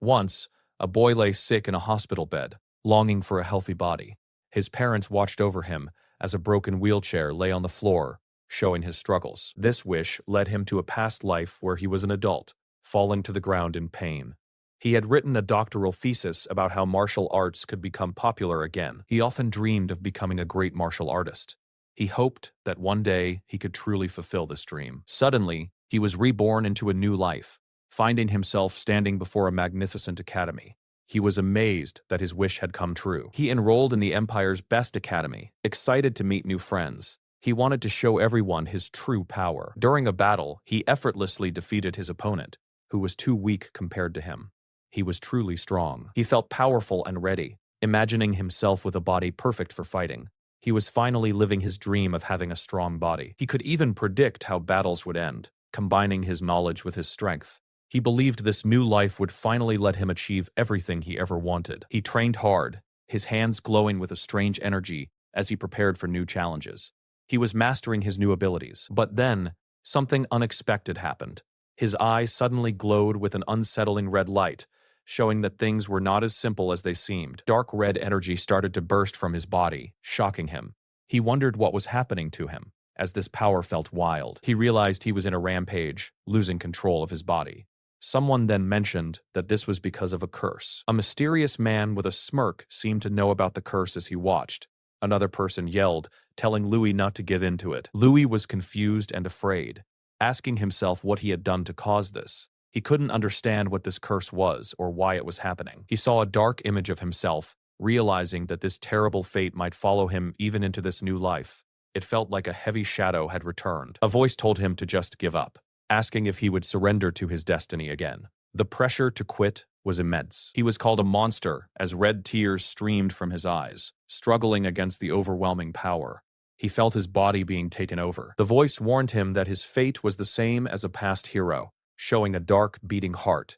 Once, a boy lay sick in a hospital bed, longing for a healthy body. His parents watched over him as a broken wheelchair lay on the floor, showing his struggles. This wish led him to a past life where he was an adult, falling to the ground in pain. He had written a doctoral thesis about how martial arts could become popular again. He often dreamed of becoming a great martial artist. He hoped that one day he could truly fulfill this dream. Suddenly, he was reborn into a new life, finding himself standing before a magnificent academy. He was amazed that his wish had come true. He enrolled in the Empire's best academy, excited to meet new friends. He wanted to show everyone his true power. During a battle, he effortlessly defeated his opponent, who was too weak compared to him. He was truly strong. He felt powerful and ready, imagining himself with a body perfect for fighting. He was finally living his dream of having a strong body. He could even predict how battles would end, combining his knowledge with his strength. He believed this new life would finally let him achieve everything he ever wanted. He trained hard, his hands glowing with a strange energy as he prepared for new challenges. He was mastering his new abilities. But then, something unexpected happened. His eye suddenly glowed with an unsettling red light, showing that things were not as simple as they seemed. Dark red energy started to burst from his body, shocking him. He wondered what was happening to him, as this power felt wild. He realized he was in a rampage, losing control of his body. Someone then mentioned that this was because of a curse. A mysterious man with a smirk seemed to know about the curse as he watched. Another person yelled, telling Louis not to give in to it. Louis was confused and afraid, asking himself what he had done to cause this. He couldn't understand what this curse was or why it was happening. He saw a dark image of himself, realizing that this terrible fate might follow him even into this new life. It felt like a heavy shadow had returned. A voice told him to just give up, asking if he would surrender to his destiny again. The pressure to quit was immense. He was called a monster as red tears streamed from his eyes, struggling against the overwhelming power. He felt his body being taken over. The voice warned him that his fate was the same as a past hero, showing a dark, beating heart.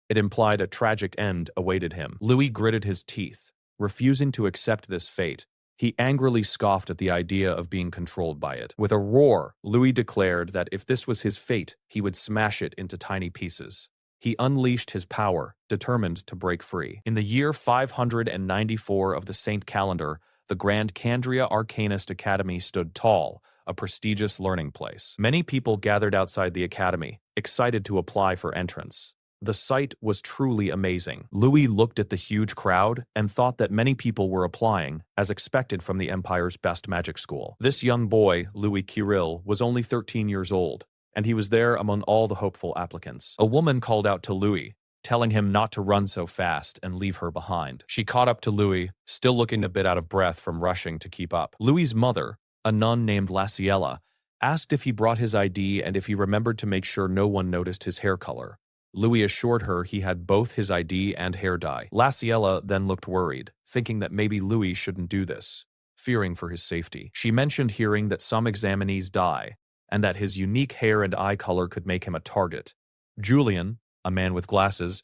It implied a tragic end awaited him. Louis gritted his teeth, refusing to accept this fate. He angrily scoffed at the idea of being controlled by it. With a roar, Louis declared that if this was his fate, he would smash it into tiny pieces. He unleashed his power, determined to break free. In the year 594 of the Saint Calendar, the Grand Candria Arcanist Academy stood tall, a prestigious learning place. Many people gathered outside the academy, excited to apply for entrance. The sight was truly amazing. Louis looked at the huge crowd and thought that many people were applying, as expected from the Empire's best magic school. This young boy, Louis Kirill, was only 13 years old, and he was there among all the hopeful applicants. A woman called out to Louis, telling him not to run so fast and leave her behind. She caught up to Louis, still looking a bit out of breath from rushing to keep up. Louis's mother, a nun named Laciella, asked if he brought his ID and if he remembered to make sure no one noticed his hair color. Louis assured her he had both his ID and hair dye. Laciella then looked worried, thinking that maybe Louis shouldn't do this, fearing for his safety. She mentioned hearing that some examinees die, and that his unique hair and eye color could make him a target. Julian, a man with glasses,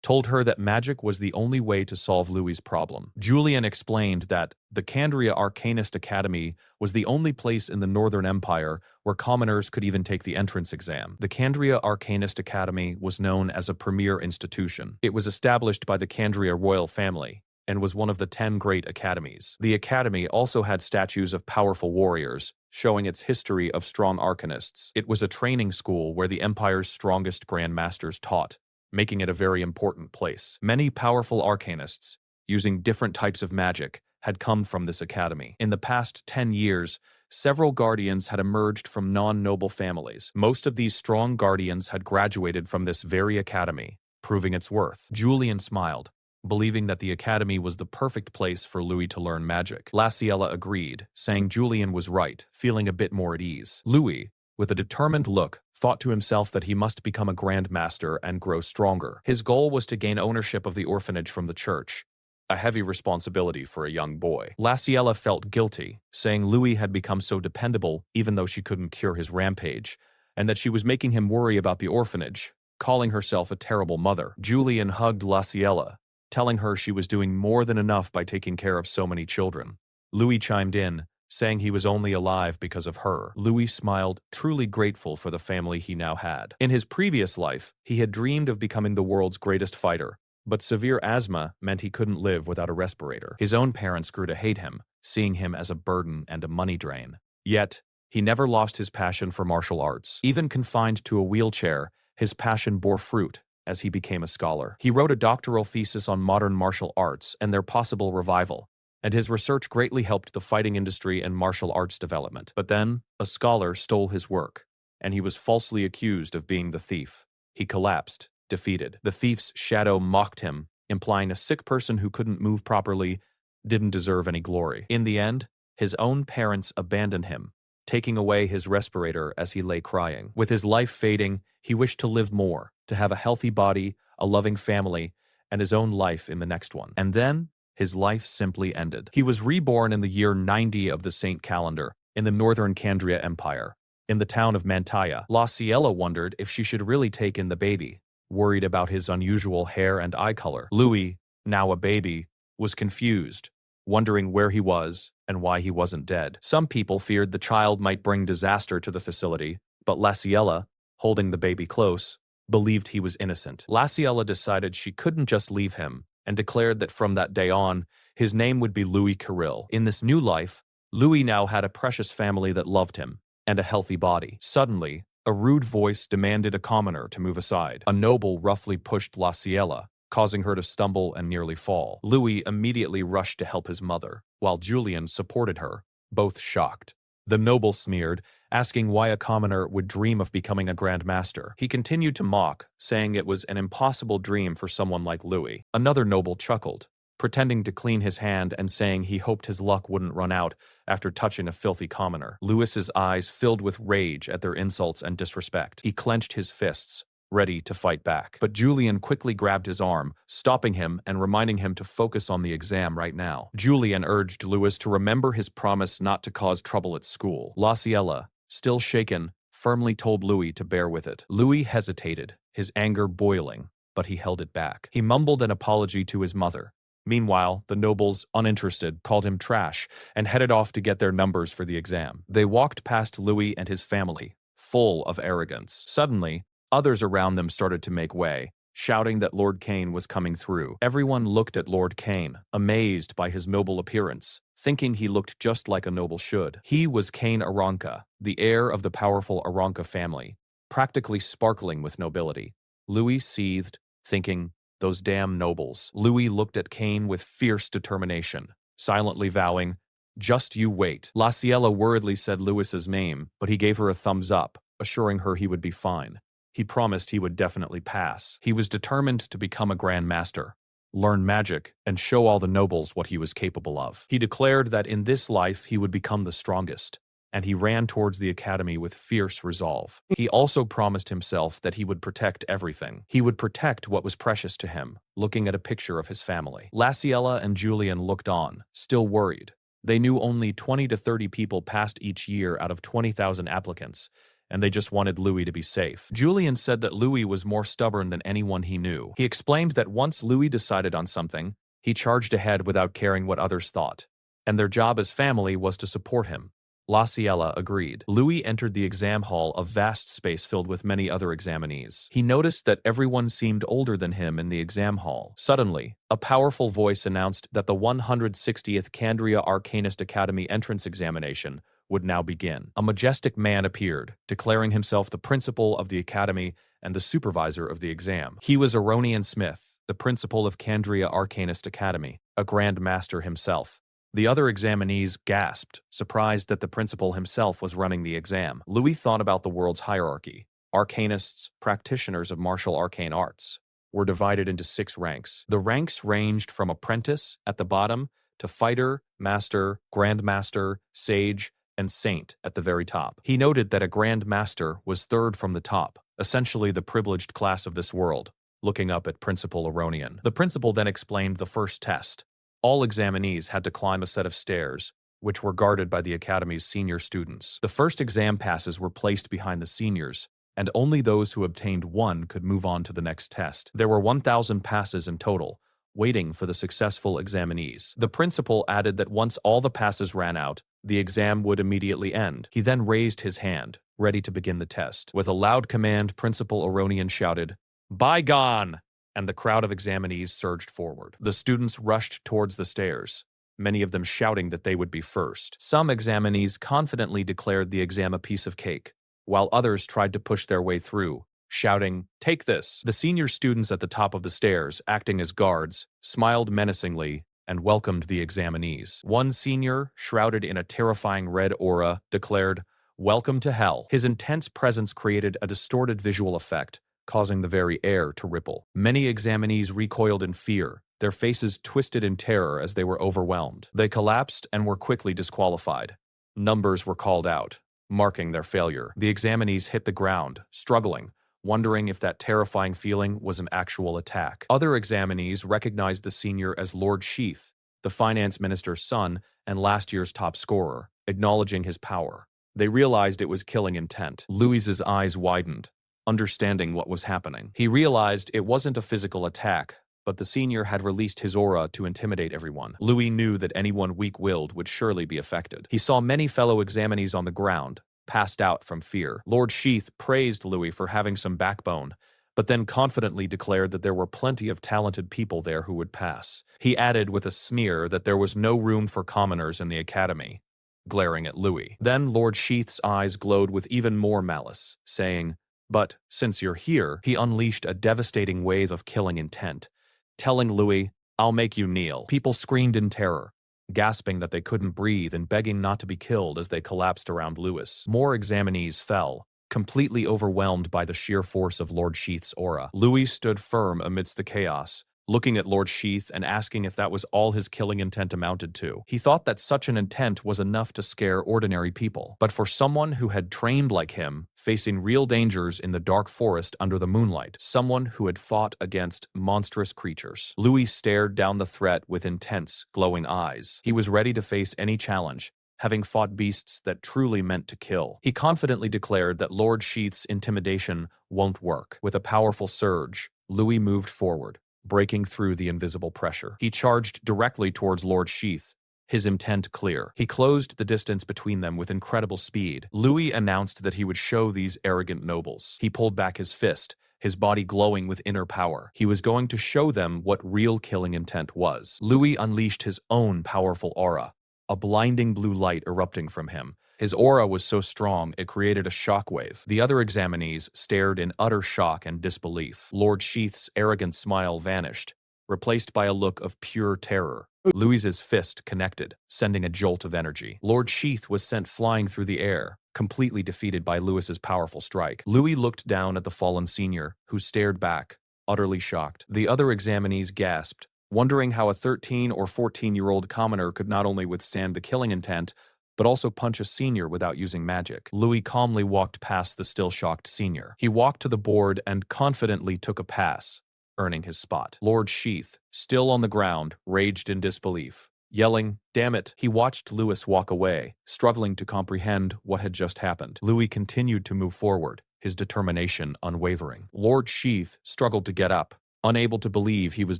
told her that magic was the only way to solve Louis's problem. Julian explained that the Candria Arcanist Academy was the only place in the Northern Empire where commoners could even take the entrance exam. The Candria Arcanist Academy was known as a premier institution. It was established by the Candria royal family and was one of the 10 great academies. The academy also had statues of powerful warriors, showing its history of strong arcanists. It was a training school where the Empire's strongest grandmasters taught, making it a very important place. Many powerful arcanists, using different types of magic, had come from this academy. In the past 10 years, several guardians had emerged from non-noble families. Most of these strong guardians had graduated from this very academy, proving its worth. Julian smiled, believing that the academy was the perfect place for Louis to learn magic. Laciella agreed, saying Julian was right, feeling a bit more at ease. Louis, with a determined look, thought to himself that he must become a Grand Master and grow stronger. His goal was to gain ownership of the orphanage from the church, a heavy responsibility for a young boy. Laciella felt guilty, saying Louis had become so dependable even though she couldn't cure his rampage, and that she was making him worry about the orphanage, calling herself a terrible mother. Julian hugged Laciella, telling her she was doing more than enough by taking care of so many children. Louis chimed in, saying he was only alive because of her. Louis smiled, truly grateful for the family he now had. In his previous life, he had dreamed of becoming the world's greatest fighter, But severe asthma meant he couldn't live without a respirator. His own parents grew to hate him, seeing him as a burden and a money drain. Yet, he never lost his passion for martial arts. Even confined to a wheelchair, his passion bore fruit as he became a scholar. He wrote a doctoral thesis on modern martial arts and their possible revival, and his research greatly helped the fighting industry and martial arts development. But then, a scholar stole his work, and he was falsely accused of being the thief. He collapsed, defeated. The thief's shadow mocked him, implying a sick person who couldn't move properly didn't deserve any glory. In the end, his own parents abandoned him, taking away his respirator as he lay crying. With his life fading, he wished to live more, to have a healthy body, a loving family, and his own life in the next one. And then, his life simply ended. He was reborn in the year 90 of the Saint calendar, in the northern Kandria Empire, in the town of Manhwa. La Ciela wondered if she should really take in the baby, worried about his unusual hair and eye color. Louis, now a baby, was confused, wondering where he was and why he wasn't dead. Some people feared the child might bring disaster to the facility, but La Ciela, holding the baby close, believed he was innocent. La Ciela decided she couldn't just leave him, and declared that from that day on, his name would be Louis Kirill. In this new life, Louis now had a precious family that loved him, and a healthy body. Suddenly, a rude voice demanded a commoner to move aside. A noble roughly pushed La Ciela, causing her to stumble and nearly fall. Louis immediately rushed to help his mother, while Julien supported her, both shocked. The noble sneered, asking why a commoner would dream of becoming a Grand Master. He continued to mock, saying it was an impossible dream for someone like Louis. Another noble chuckled, pretending to clean his hand and saying he hoped his luck wouldn't run out after touching a filthy commoner. Louis's eyes filled with rage at their insults and disrespect. He clenched his fists, ready to fight back. But Julien quickly grabbed his arm, stopping him and reminding him to focus on the exam right now. Julien urged Louis to remember his promise not to cause trouble at school. La Ciela, still shaken, firmly told Louis to bear with it. Louis hesitated, his anger boiling, but he held it back. He mumbled an apology to his mother. Meanwhile, the nobles, uninterested, called him trash and headed off to get their numbers for the exam. They walked past Louis and his family, full of arrogance. Suddenly, others around them started to make way, shouting that Lord Cain was coming through. Everyone looked at Lord Cain, amazed by his noble appearance, thinking he looked just like a noble should. He was Cain Aranka, the heir of the powerful Aranka family, practically sparkling with nobility. Louis seethed, thinking, those damn nobles. Louis looked at Cain with fierce determination, silently vowing, just you wait. La Ciela worriedly said Louis's name, but he gave her a thumbs up, assuring her he would be fine. He promised he would definitely pass. He was determined to become a Grand Master, learn magic, and show all the nobles what he was capable of. He declared that in this life he would become the strongest, and he ran towards the academy with fierce resolve. He also promised himself that he would protect everything. He would protect what was precious to him, looking at a picture of his family. La Ciela and Julien looked on, still worried. They knew only 20 to 30 people passed each year out of 20,000 applicants, and they just wanted Louis to be safe. Julien said that Louis was more stubborn than anyone he knew. He explained that once Louis decided on something, he charged ahead without caring what others thought, and their job as family was to support him. La Ciela agreed. Louis entered the exam hall, a vast space filled with many other examinees. He noticed that everyone seemed older than him in the exam hall. Suddenly, a powerful voice announced that the 160th Kandria Arcanist Academy entrance examination would now begin. A majestic man appeared, declaring himself the principal of the academy and the supervisor of the exam. He was Aronian Smith, the principal of Kandria Arcanist Academy, a Grand Master himself. The other examinees gasped, surprised that the principal himself was running the exam. Louis thought about the world's hierarchy. Arcanists, practitioners of martial arcane arts, were divided into 6 ranks. The ranks ranged from apprentice at the bottom to fighter, master, grandmaster, sage, and saint at the very top. He noted that a Grand Master was 3rd from the top, essentially the privileged class of this world, looking up at Principal Aronian. The principal then explained the first test. All examinees had to climb a set of stairs, which were guarded by the academy's senior students. The first exam passes were placed behind the seniors, and only those who obtained one could move on to the next test. There were 1,000 passes in total, waiting for the successful examinees. The principal added that once all the passes ran out, the exam would immediately end. He then raised his hand, ready to begin the test. With a loud command, Principal Aronian shouted, "Bygone!" and the crowd of examinees surged forward. The students rushed towards the stairs, many of them shouting that they would be first. Some examinees confidently declared the exam a piece of cake, while others tried to push their way through, shouting, "Take this!" The senior students at the top of the stairs, acting as guards, smiled menacingly and welcomed the examinees. One senior, shrouded in a terrifying red aura, declared, "Welcome to hell." His intense presence created a distorted visual effect, causing the very air to ripple. Many examinees recoiled in fear, their faces twisted in terror as they were overwhelmed. They collapsed and were quickly disqualified. Numbers were called out, marking their failure. The examinees hit the ground, struggling, wondering if that terrifying feeling was an actual attack. Other examinees recognized the senior as Lord Sheath, the finance minister's son and last year's top scorer, acknowledging his power. They realized it was killing intent. Louis's eyes widened, understanding what was happening. He realized it wasn't a physical attack, but the senior had released his aura to intimidate everyone. Louis knew that anyone weak-willed would surely be affected. He saw many fellow examinees on the ground, passed out from fear. Lord Sheath praised Louis for having some backbone, but then confidently declared that there were plenty of talented people there who would pass. He added with a sneer that there was no room for commoners in the academy, glaring at Louis. Then Lord Sheath's eyes glowed with even more malice, saying, "But, since you're here," he unleashed a devastating wave of killing intent, telling Louis, "I'll make you kneel." People screamed in terror, gasping that they couldn't breathe and begging not to be killed as they collapsed around Louis. More examinees fell, completely overwhelmed by the sheer force of Lord Sheath's aura. Louis stood firm amidst the chaos, looking at Lord Sheath and asking if that was all his killing intent amounted to. He thought that such an intent was enough to scare ordinary people. But for someone who had trained like him, facing real dangers in the dark forest under the moonlight, someone who had fought against monstrous creatures, Louis stared down the threat with intense, glowing eyes. He was ready to face any challenge, having fought beasts that truly meant to kill. He confidently declared that Lord Sheath's intimidation won't work. With a powerful surge, Louis moved forward, breaking through the invisible pressure. He charged directly towards Lord Sheath, his intent clear. He closed the distance between them with incredible speed. Louis announced that he would show these arrogant nobles. He pulled back his fist, his body glowing with inner power. He was going to show them what real killing intent was. Louis unleashed his own powerful aura, a blinding blue light erupting from him. His aura was so strong it created a shockwave. The other examinees stared in utter shock and disbelief. Lord Sheath's arrogant smile vanished, replaced by a look of pure terror. Louis's fist connected, sending a jolt of energy. Lord Sheath was sent flying through the air, completely defeated by Louis's powerful strike. Louis looked down at the fallen senior, who stared back, utterly shocked. The other examinees gasped, wondering how a 13 or 14-year-old commoner could not only withstand the killing intent, but also punch a senior without using magic. Louis calmly walked past the still shocked senior. He walked to the board and confidently took a pass, earning his spot. Lord Sheath, still on the ground, raged in disbelief, yelling, "Damn it!" He watched Louis walk away, struggling to comprehend what had just happened. Louis continued to move forward, his determination unwavering. Lord Sheath struggled to get up, unable to believe he was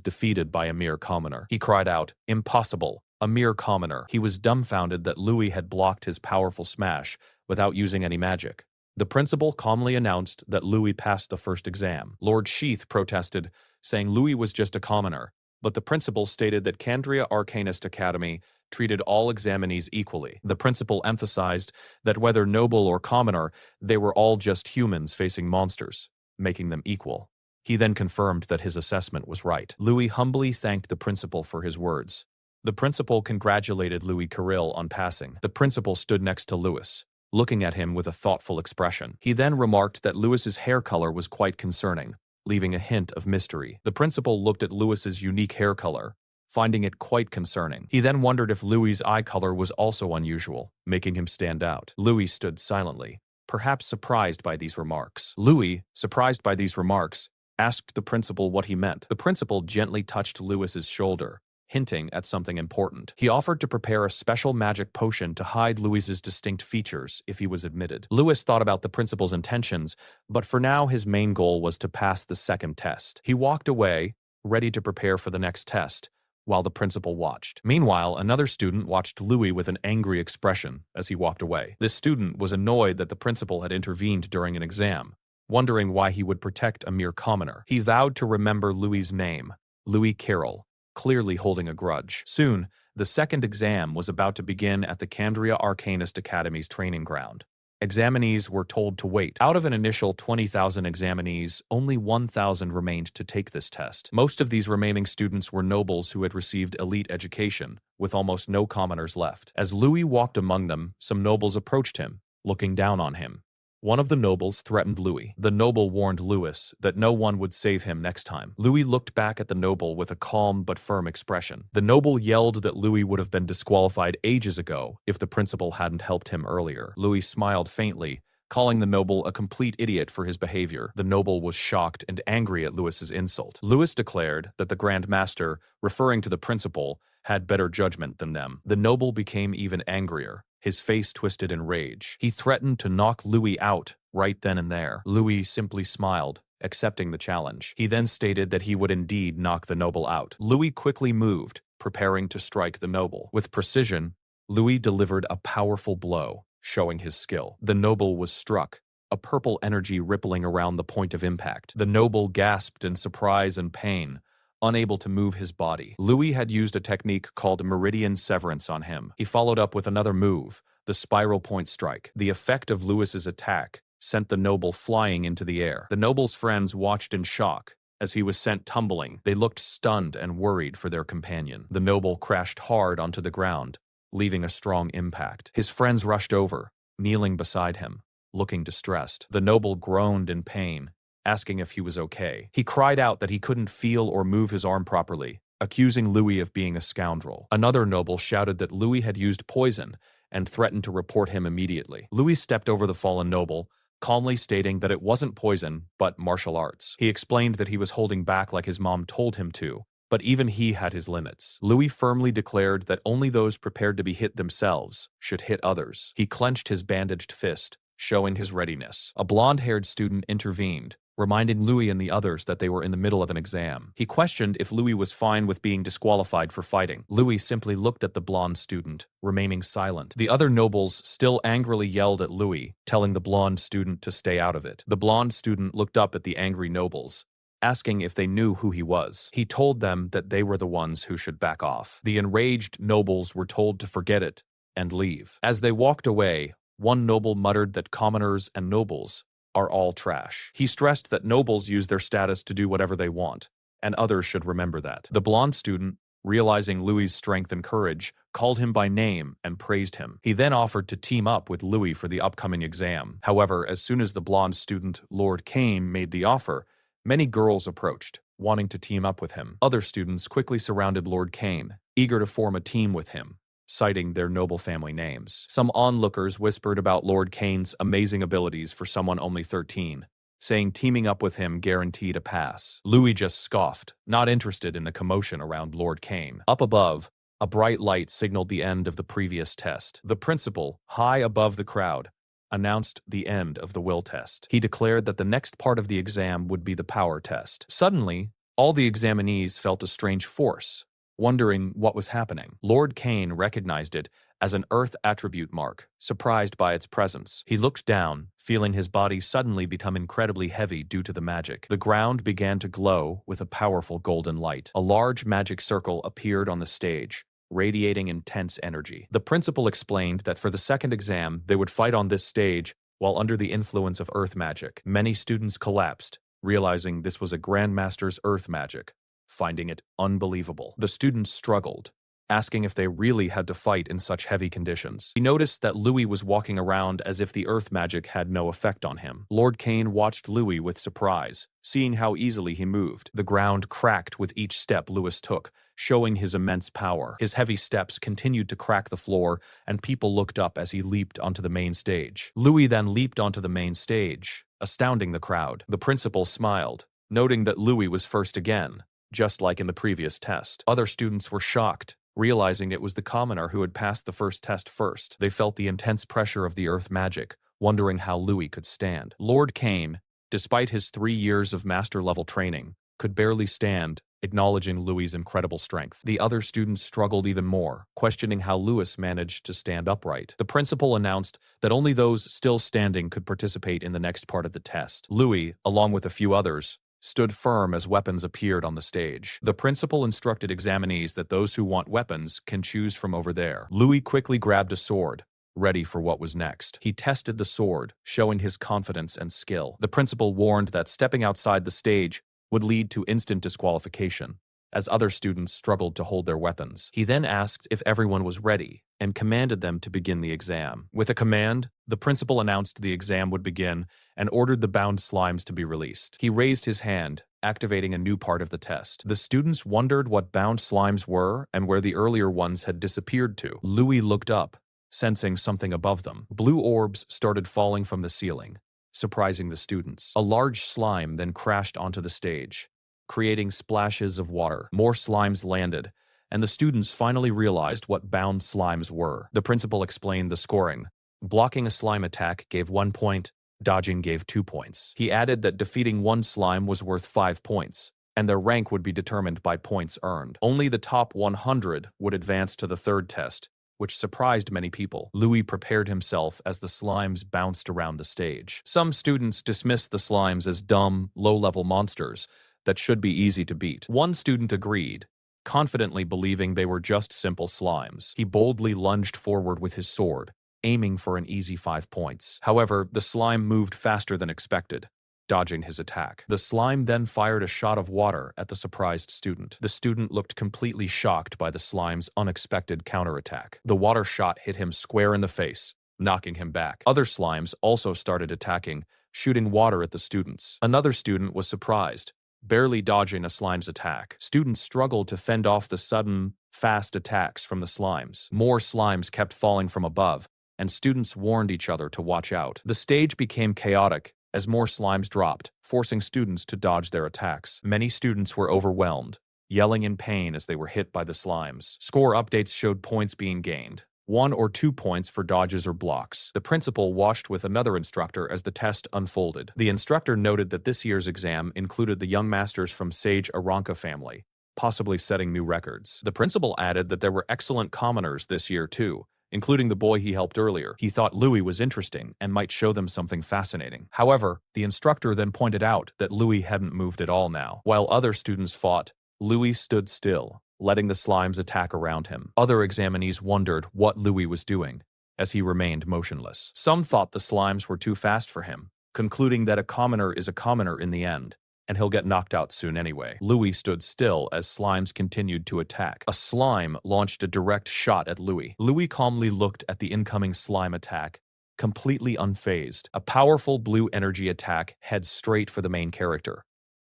defeated by a mere commoner. He cried out, "Impossible! A mere commoner." He was dumbfounded that Louis had blocked his powerful smash without using any magic. The principal calmly announced that Louis passed the first exam. Lord Sheath protested, saying Louis was just a commoner, but the principal stated that Candria Arcanist Academy treated all examinees equally. The principal emphasized that whether noble or commoner, they were all just humans facing monsters, making them equal. He then confirmed that his assessment was right. Louis humbly thanked the principal for his words. The principal congratulated Louis Carril on passing. The principal stood next to Louis, looking at him with a thoughtful expression. He then remarked that Louis's hair color was quite concerning, leaving a hint of mystery. The principal looked at Louis's unique hair color, finding it quite concerning. He then wondered if Louis's eye color was also unusual, making him stand out. Louis stood silently, perhaps surprised by these remarks. Louis, surprised by these remarks, asked the principal what he meant. The principal gently touched Louis's shoulder, hinting at something important. He offered to prepare a special magic potion to hide Louis's distinct features if he was admitted. Louis thought about the principal's intentions, but for now his main goal was to pass the second test. He walked away, ready to prepare for the next test, while the principal watched. Meanwhile, another student watched Louis with an angry expression as he walked away. This student was annoyed that the principal had intervened during an exam, wondering why he would protect a mere commoner. He vowed to remember Louis's name, Louis Carroll, clearly holding a grudge. Soon, the second exam was about to begin at the Candria Arcanist Academy's training ground. Examinees were told to wait. Out of an initial 20,000 examinees, only 1,000 remained to take this test. Most of these remaining students were nobles who had received elite education, with almost no commoners left. As Louis walked among them, some nobles approached him, looking down on him. One of the nobles threatened Louis. The noble warned Louis that no one would save him next time. Louis looked back at the noble with a calm but firm expression. The noble yelled that Louis would have been disqualified ages ago if the principal hadn't helped him earlier. Louis smiled faintly, calling the noble a complete idiot for his behavior. The noble was shocked and angry at Louis's insult. Louis declared that the Grand Master, referring to the principal, had better judgment than them. The noble became even angrier, his face twisted in rage. He threatened to knock Louis out right then and there. Louis simply smiled, accepting the challenge. He then stated that he would indeed knock the noble out. Louis quickly moved, preparing to strike the noble. With precision, Louis delivered a powerful blow, showing his skill. The noble was struck, a purple energy rippling around the point of impact. The noble gasped in surprise and pain, unable to move his body. Louis had used a technique called meridian severance on him. He followed up with another move, the spiral point strike. The effect of Louis's attack sent the noble flying into the air. The noble's friends watched in shock as he was sent tumbling. They looked stunned and worried for their companion. The noble crashed hard onto the ground, leaving a strong impact. His friends rushed over, kneeling beside him, looking distressed. The noble groaned in pain, asking if he was okay. He cried out that he couldn't feel or move his arm properly, accusing Louis of being a scoundrel. Another noble shouted that Louis had used poison and threatened to report him immediately. Louis stepped over the fallen noble, calmly stating that it wasn't poison, but martial arts. He explained that he was holding back like his mom told him to, but even he had his limits. Louis firmly declared that only those prepared to be hit themselves should hit others. He clenched his bandaged fist, showing his readiness. A blonde-haired student intervened, reminding Louis and the others that they were in the middle of an exam. He questioned if Louis was fine with being disqualified for fighting. Louis simply looked at the blonde student, remaining silent. The other nobles still angrily yelled at Louis, telling the blonde student to stay out of it. The blonde student looked up at the angry nobles, asking if they knew who he was. He told them that they were the ones who should back off. The enraged nobles were told to forget it and leave. As they walked away, one noble muttered that commoners and nobles are all trash. He stressed that nobles use their status to do whatever they want, and others should remember that. The blonde student, realizing Louis's strength and courage, called him by name and praised him. He then offered to team up with Louis for the upcoming exam. However, as soon as the blonde student, Lord Kane, made the offer, many girls approached, wanting to team up with him. Other students quickly surrounded Lord Kane, eager to form a team with him, citing their noble family names. Some onlookers whispered about Lord Kane's amazing abilities for someone only 13, saying teaming up with him guaranteed a pass. Louis just scoffed, not interested in the commotion around Lord Kane. Up above, a bright light signaled the end of the previous test. The principal, high above the crowd, announced the end of the will test. He declared that the next part of the exam would be the power test. Suddenly, all the examinees felt a strange force, wondering what was happening. Lord Kane recognized it as an earth attribute mark, surprised by its presence. He looked down, feeling his body suddenly become incredibly heavy due to the magic. The ground began to glow with a powerful golden light. A large magic circle appeared on the stage, radiating intense energy. The principal explained that for the second exam, they would fight on this stage while under the influence of earth magic. Many students collapsed, realizing this was a Grandmaster's earth magic, finding it unbelievable. The students struggled, asking if they really had to fight in such heavy conditions. He noticed that Louis was walking around as if the earth magic had no effect on him. Lord Kane watched Louis with surprise, seeing how easily he moved. The ground cracked with each step Louis took, showing his immense power. His heavy steps continued to crack the floor, and people looked up as he leaped onto the main stage. Louis then leaped onto the main stage, astounding the crowd. The principal smiled, noting that Louis was first again, just like in the previous test. Other students were shocked, realizing it was the commoner who had passed the first test first. They felt the intense pressure of the earth magic, wondering how Louis could stand. Lord Kane, despite his 3 years of master-level training, could barely stand acknowledging Louis's incredible strength. The other students struggled even more, questioning how Louis managed to stand upright. The principal announced that only those still standing could participate in the next part of the test. Louis, along with a few others, stood firm as weapons appeared on the stage. The principal instructed examinees that those who want weapons can choose from over there. Louis quickly grabbed a sword, ready for what was next. He tested the sword, showing his confidence and skill. The principal warned that stepping outside the stage would lead to instant disqualification, as other students struggled to hold their weapons. He then asked if everyone was ready and commanded them to begin the exam. With a command, the principal announced the exam would begin and ordered the bound slimes to be released. He raised his hand, activating a new part of the test. The students wondered what bound slimes were and where the earlier ones had disappeared to. Louis looked up, sensing something above them. Blue orbs started falling from the ceiling, surprising the students. A large slime then crashed onto the stage, creating splashes of water. More slimes landed, and the students finally realized what bound slimes were. The principal explained the scoring. Blocking a slime attack gave 1 point, dodging gave 2 points. He added that defeating one slime was worth 5 points, and their rank would be determined by points earned. Only the top 100 would advance to the third test, which surprised many people. Louis prepared himself as the slimes bounced around the stage. Some students dismissed the slimes as dumb, low-level monsters that should be easy to beat. One student agreed, confidently believing they were just simple slimes. He boldly lunged forward with his sword, aiming for an easy 5 points. However, the slime moved faster than expected, dodging his attack. The slime then fired a shot of water at the surprised student. The student looked completely shocked by the slime's unexpected counterattack. The water shot hit him square in the face, knocking him back. Other slimes also started attacking, shooting water at the students. Another student was surprised, barely dodging a slime's attack. Students struggled to fend off the sudden, fast attacks from the slimes. More slimes kept falling from above, and students warned each other to watch out. The stage became chaotic as more slimes dropped, forcing students to dodge their attacks. Many students were overwhelmed, yelling in pain as they were hit by the slimes. Score updates showed points being gained, 1 or 2 points for dodges or blocks. The principal watched with another instructor as the test unfolded. The instructor noted that this year's exam included the young masters from Sage Aranka family, possibly setting new records. The principal added that there were excellent commoners this year too, including the boy he helped earlier. He thought Louis was interesting and might show them something fascinating. However, the instructor then pointed out that Louis hadn't moved at all now. While other students fought, Louis stood still, letting the slimes attack around him. Other examinees wondered what Louis was doing, as he remained motionless. Some thought the slimes were too fast for him, concluding that a commoner is a commoner in the end, and he'll get knocked out soon anyway. Louis stood still as slimes continued to attack. A slime launched a direct shot at Louis. Louis calmly looked at the incoming slime attack, completely unfazed. A powerful blue energy attack heads straight for the main character,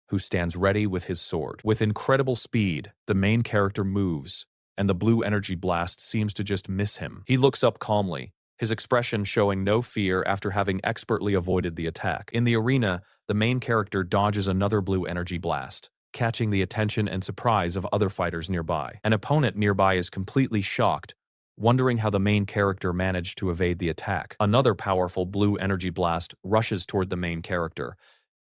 who stands ready with his sword. With incredible speed, the main character moves, and the blue energy blast seems to just miss him. He looks up calmly, his expression showing no fear after having expertly avoided the attack. In the arena, the main character dodges another blue energy blast, catching the attention and surprise of other fighters nearby. An opponent nearby is completely shocked, wondering how the main character managed to evade the attack. Another powerful blue energy blast rushes toward the main character,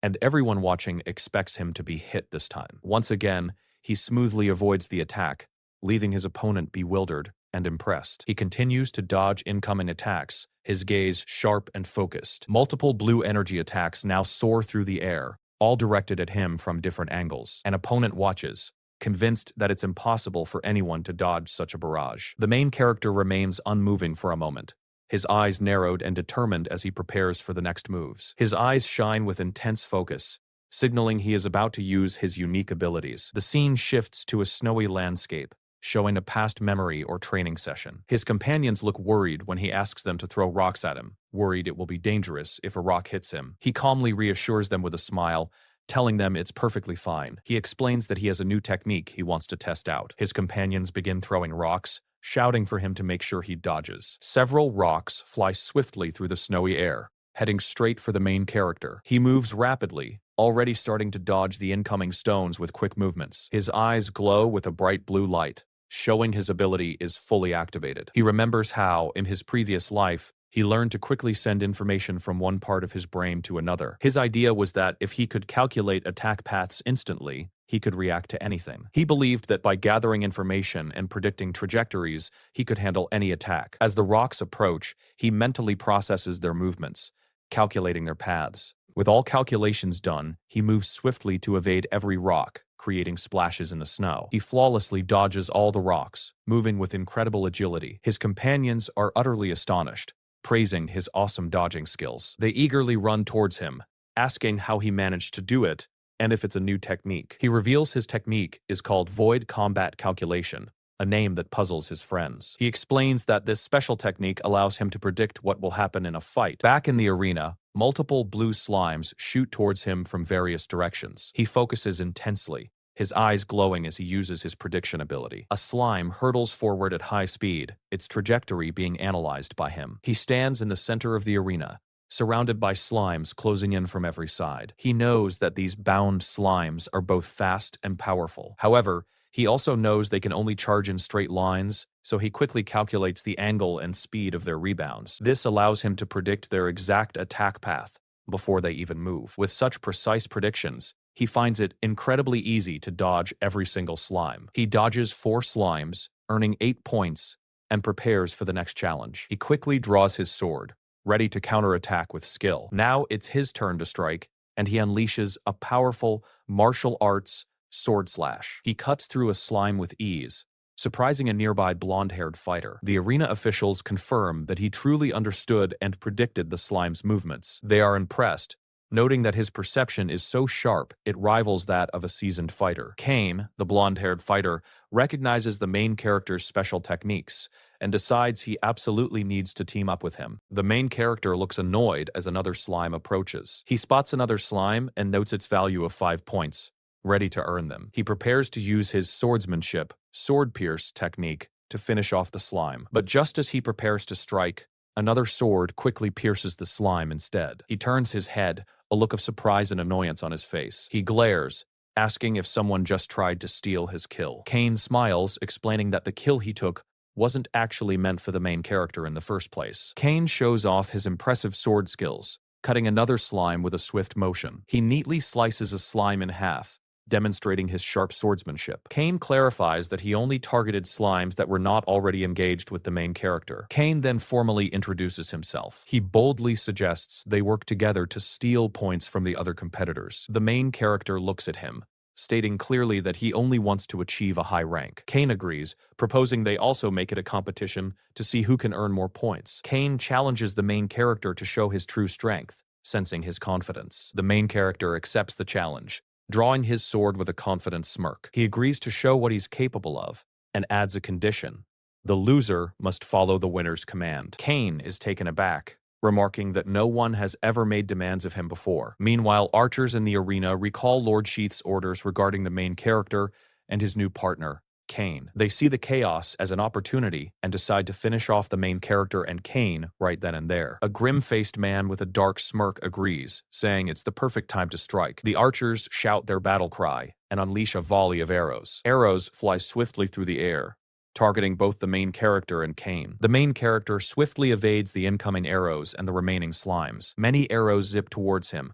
and everyone watching expects him to be hit this time. Once again, he smoothly avoids the attack, leaving his opponent bewildered and impressed. He continues to dodge incoming attacks, his gaze sharp and focused. Multiple blue energy attacks now soar through the air, all directed at him from different angles. An opponent watches, convinced that it's impossible for anyone to dodge such a barrage. The main character remains unmoving for a moment, his eyes narrowed and determined as he prepares for the next moves. His eyes shine with intense focus, signaling he is about to use his unique abilities. The scene shifts to a snowy landscape, showing a past memory or training session. His companions look worried when he asks them to throw rocks at him, worried it will be dangerous if a rock hits him. He calmly reassures them with a smile, telling them it's perfectly fine. He explains that he has a new technique he wants to test out. His companions begin throwing rocks, shouting for him to make sure he dodges. Several rocks fly swiftly through the snowy air, heading straight for the main character. He moves rapidly, already starting to dodge the incoming stones with quick movements. His eyes glow with a bright blue light, showing his ability is fully activated. He remembers how, in his previous life, He learned to quickly send information from one part of his brain to another. His idea was that if he could calculate attack paths instantly, he could react to anything. He believed that by gathering information and predicting trajectories, he could handle any attack. As the rocks approach, he mentally processes their movements, calculating their paths. With all calculations done, he moves swiftly to evade every rock, creating splashes in the snow. He flawlessly dodges all the rocks, moving with incredible agility. His companions are utterly astonished, praising his awesome dodging skills. They eagerly run towards him, asking how he managed to do it and if it's a new technique. He reveals his technique is called Void Combat Calculation, a name that puzzles his friends. He explains that this special technique allows him to predict what will happen in a fight. Back in the arena, multiple blue slimes shoot towards him from various directions. He focuses intensely, his eyes glowing as he uses his prediction ability. A slime hurtles forward at high speed, its trajectory being analyzed by him. He stands in the center of the arena, surrounded by slimes closing in from every side. He knows that these bound slimes are both fast and powerful. However, he also knows they can only charge in straight lines, so he quickly calculates the angle and speed of their rebounds. This allows him to predict their exact attack path before they even move. With such precise predictions, he finds it incredibly easy to dodge every single slime. He dodges 4 slimes, earning 8 points, and prepares for the next challenge. He quickly draws his sword, ready to counterattack with skill. Now it's his turn to strike, and he unleashes a powerful martial arts sword slash. He cuts through a slime with ease, surprising a nearby blonde-haired fighter. The arena officials confirm that he truly understood and predicted the slime's movements. They are impressed, noting that his perception is so sharp it rivals that of a seasoned fighter. Kane, the blonde-haired fighter, recognizes the main character's special techniques and decides he absolutely needs to team up with him. The main character looks annoyed as another slime approaches. He spots another slime and notes its value of 5 points, ready to earn them. He prepares to use his swordsmanship, sword pierce technique to finish off the slime. But just as he prepares to strike, another sword quickly pierces the slime instead. He turns his head, a look of surprise and annoyance on his face. He glares, asking if someone just tried to steal his kill. Kane smiles, explaining that the kill he took wasn't actually meant for the main character in the first place. Kane shows off his impressive sword skills, cutting another slime with a swift motion. He neatly slices a slime in half, demonstrating his sharp swordsmanship. Kane clarifies that he only targeted slimes that were not already engaged with the main character. Kane then formally introduces himself. He boldly suggests they work together to steal points from the other competitors. The main character looks at him, stating clearly that he only wants to achieve a high rank. Kane agrees, proposing they also make it a competition to see who can earn more points. Kane challenges the main character to show his true strength, sensing his confidence. The main character accepts the challenge, drawing his sword with a confident smirk. He agrees to show what he's capable of, and adds a condition. The loser must follow the winner's command. Kane is taken aback, remarking that no one has ever made demands of him before. Meanwhile, archers in the arena recall Lord Sheath's orders regarding the main character and his new partner, Kane. They see the chaos as an opportunity and decide to finish off the main character and Kane right then and there. A grim-faced man with a dark smirk agrees, saying it's the perfect time to strike. The archers shout their battle cry and unleash a volley of arrows. Arrows fly swiftly through the air, targeting both the main character and Kane. The main character swiftly evades the incoming arrows and the remaining slimes. Many arrows zip towards him,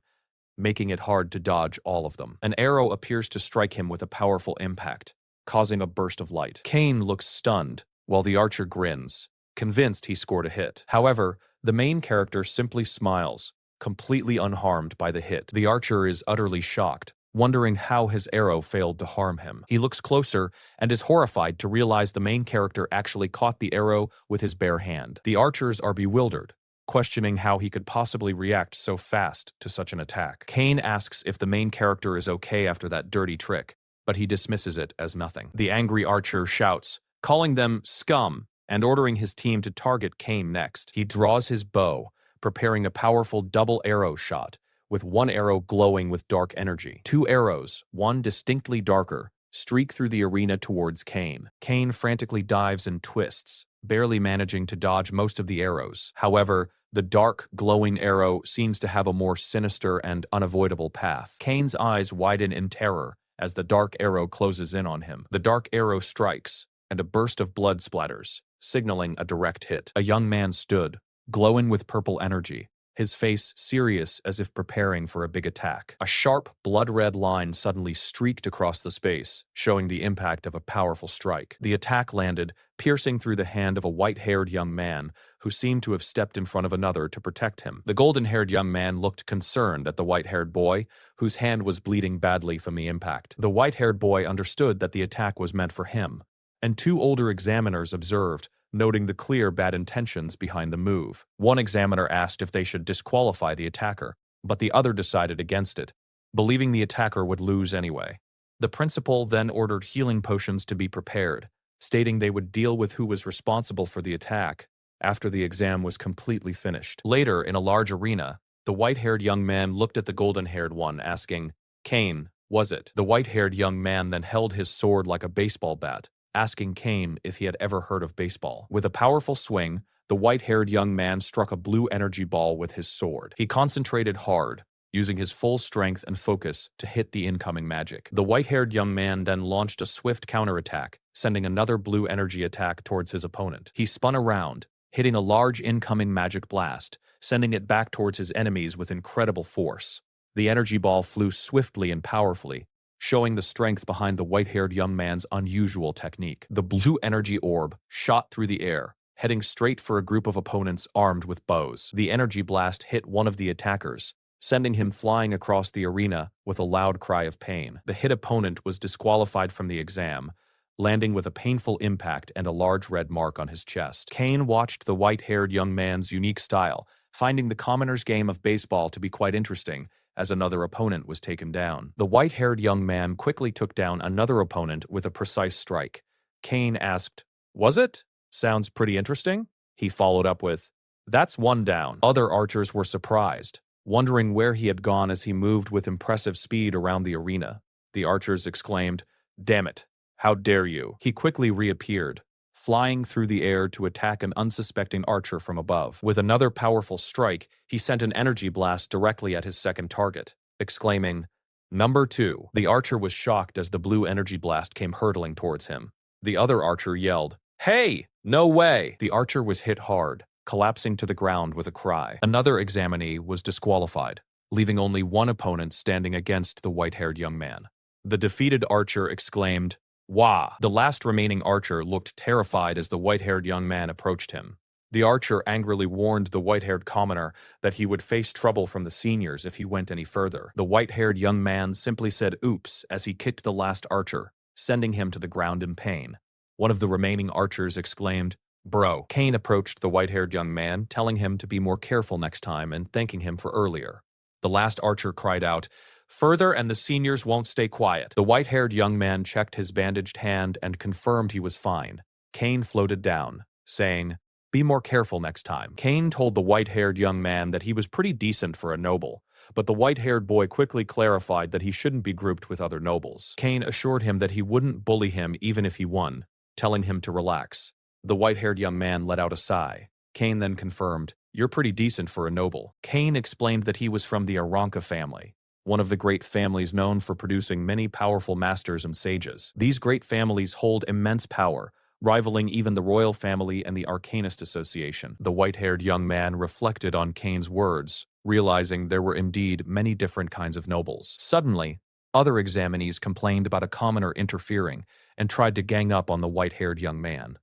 making it hard to dodge all of them. An arrow appears to strike him with a powerful impact, causing a burst of light. Kane looks stunned, while the archer grins, convinced he scored a hit. However, the main character simply smiles, completely unharmed by the hit. The archer is utterly shocked, wondering how his arrow failed to harm him. He looks closer and is horrified to realize the main character actually caught the arrow with his bare hand. The archers are bewildered, questioning how he could possibly react so fast to such an attack. Kane asks if the main character is okay after that dirty trick, but he dismisses it as nothing. The angry archer shouts, calling them scum, and ordering his team to target Kane next. He draws his bow, preparing a powerful double arrow shot, with one arrow glowing with dark energy. 2 arrows, one distinctly darker, streak through the arena towards Kane. Kane frantically dives and twists, barely managing to dodge most of the arrows. However, the dark, glowing arrow seems to have a more sinister and unavoidable path. Kane's eyes widen in terror as the dark arrow closes in on him. The dark arrow strikes, and a burst of blood splatters, signaling a direct hit. A young man stood, glowing with purple energy, his face serious as if preparing for a big attack. A sharp, blood-red line suddenly streaked across the space, showing the impact of a powerful strike. The attack landed, piercing through the hand of a white-haired young man who seemed to have stepped in front of another to protect him. The golden-haired young man looked concerned at the white-haired boy, whose hand was bleeding badly from the impact. The white-haired boy understood that the attack was meant for him, and two older examiners observed, noting the clear bad intentions behind the move. One examiner asked if they should disqualify the attacker, but the other decided against it, believing the attacker would lose anyway. The principal then ordered healing potions to be prepared, stating they would deal with who was responsible for the attack after the exam was completely finished. Later, in a large arena, the white-haired young man looked at the golden-haired one, asking, "Kane, was it?" The white-haired young man then held his sword like a baseball bat, asking Kane if he had ever heard of baseball. With a powerful swing, the white-haired young man struck a blue energy ball with his sword. He concentrated hard, using his full strength and focus to hit the incoming magic. The white-haired young man then launched a swift counterattack, sending another blue energy attack towards his opponent. He spun around, hitting a large incoming magic blast, sending it back towards his enemies with incredible force. The energy ball flew swiftly and powerfully, showing the strength behind the white-haired young man's unusual technique. The blue energy orb shot through the air, heading straight for a group of opponents armed with bows. The energy blast hit one of the attackers, sending him flying across the arena with a loud cry of pain. The hit opponent was disqualified from the exam, landing with a painful impact and a large red mark on his chest. Kane watched the white-haired young man's unique style, finding the commoner's game of baseball to be quite interesting, as another opponent was taken down. The white-haired young man quickly took down another opponent with a precise strike. Kane asked, "Was it? Sounds pretty interesting." He followed up with, "That's one down." Other archers were surprised, wondering where he had gone as he moved with impressive speed around the arena. The archers exclaimed, "Damn it, how dare you." He quickly reappeared, flying through the air to attack an unsuspecting archer from above. With another powerful strike, he sent an energy blast directly at his second target, exclaiming, "Number 2. The archer was shocked as the blue energy blast came hurtling towards him. The other archer yelled, "Hey, no way!" The archer was hit hard, collapsing to the ground with a cry. Another examinee was disqualified, leaving only one opponent standing against the white-haired young man. The defeated archer exclaimed, "Wah!" The last remaining archer looked terrified as the white-haired young man approached him. The archer angrily warned the white-haired commoner that he would face trouble from the seniors if he went any further. The white-haired young man simply said oops as he kicked the last archer, sending him to the ground in pain. One of the remaining archers exclaimed, "Bro." Kane approached the white-haired young man, telling him to be more careful next time and thanking him for earlier. The last archer cried out, "Further and the seniors won't stay quiet." The white-haired young man checked his bandaged hand and confirmed he was fine. Kane floated down, saying, "Be more careful next time." Kane told the white-haired young man that he was pretty decent for a noble, but the white-haired boy quickly clarified that he shouldn't be grouped with other nobles. Kane assured him that he wouldn't bully him even if he won, telling him to relax. The white-haired young man let out a sigh. Kane then confirmed, "You're pretty decent for a noble." Kane explained that he was from the Aranka family, one of the great families known for producing many powerful masters and sages. These great families hold immense power, rivaling even the royal family and the Arcanist Association. The white-haired young man reflected on Kane's words, realizing there were indeed many different kinds of nobles. Suddenly, other examinees complained about a commoner interfering and tried to gang up on the white-haired young man.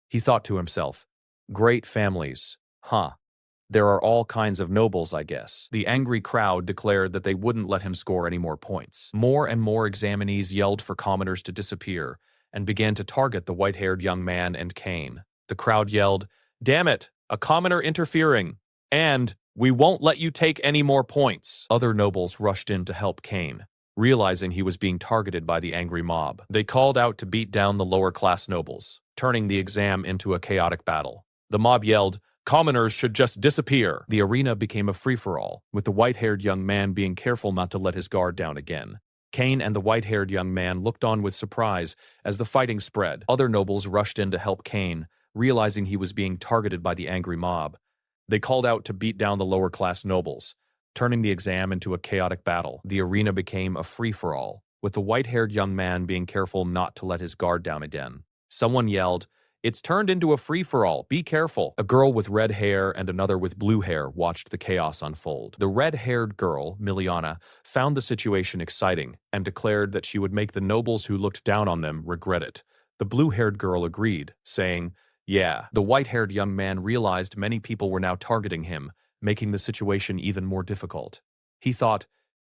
He thought to himself, "Great families, huh? There are all kinds of nobles, I guess." The angry crowd declared that they wouldn't let him score any more points. More and more examinees yelled for commoners to disappear and began to target the white-haired young man and Kane. The crowd yelled, "Damn it, a commoner interfering! And we won't let you take any more points." Other nobles rushed in to help Kane, realizing he was being targeted by the angry mob. They called out to beat down the lower-class nobles, turning the exam into a chaotic battle. The mob yelled, "Commoners should just disappear." The arena became a free-for-all, with the white-haired young man being careful not to let his guard down again. Kane and the white-haired young man looked on with surprise as the fighting spread. Other nobles rushed in to help Kane, realizing he was being targeted by the angry mob. They called out to beat down the lower-class nobles, turning the exam into a chaotic battle. The arena became a free-for-all, with the white-haired young man being careful not to let his guard down again. Someone yelled, It's turned into a free-for-all. Be careful. A girl with red hair and another with blue hair watched the chaos unfold. The red-haired girl, Miliana, found the situation exciting and declared that she would make the nobles who looked down on them regret it. The blue-haired girl agreed, saying, "Yeah." The white-haired young man realized many people were now targeting him, making the situation even more difficult. He thought,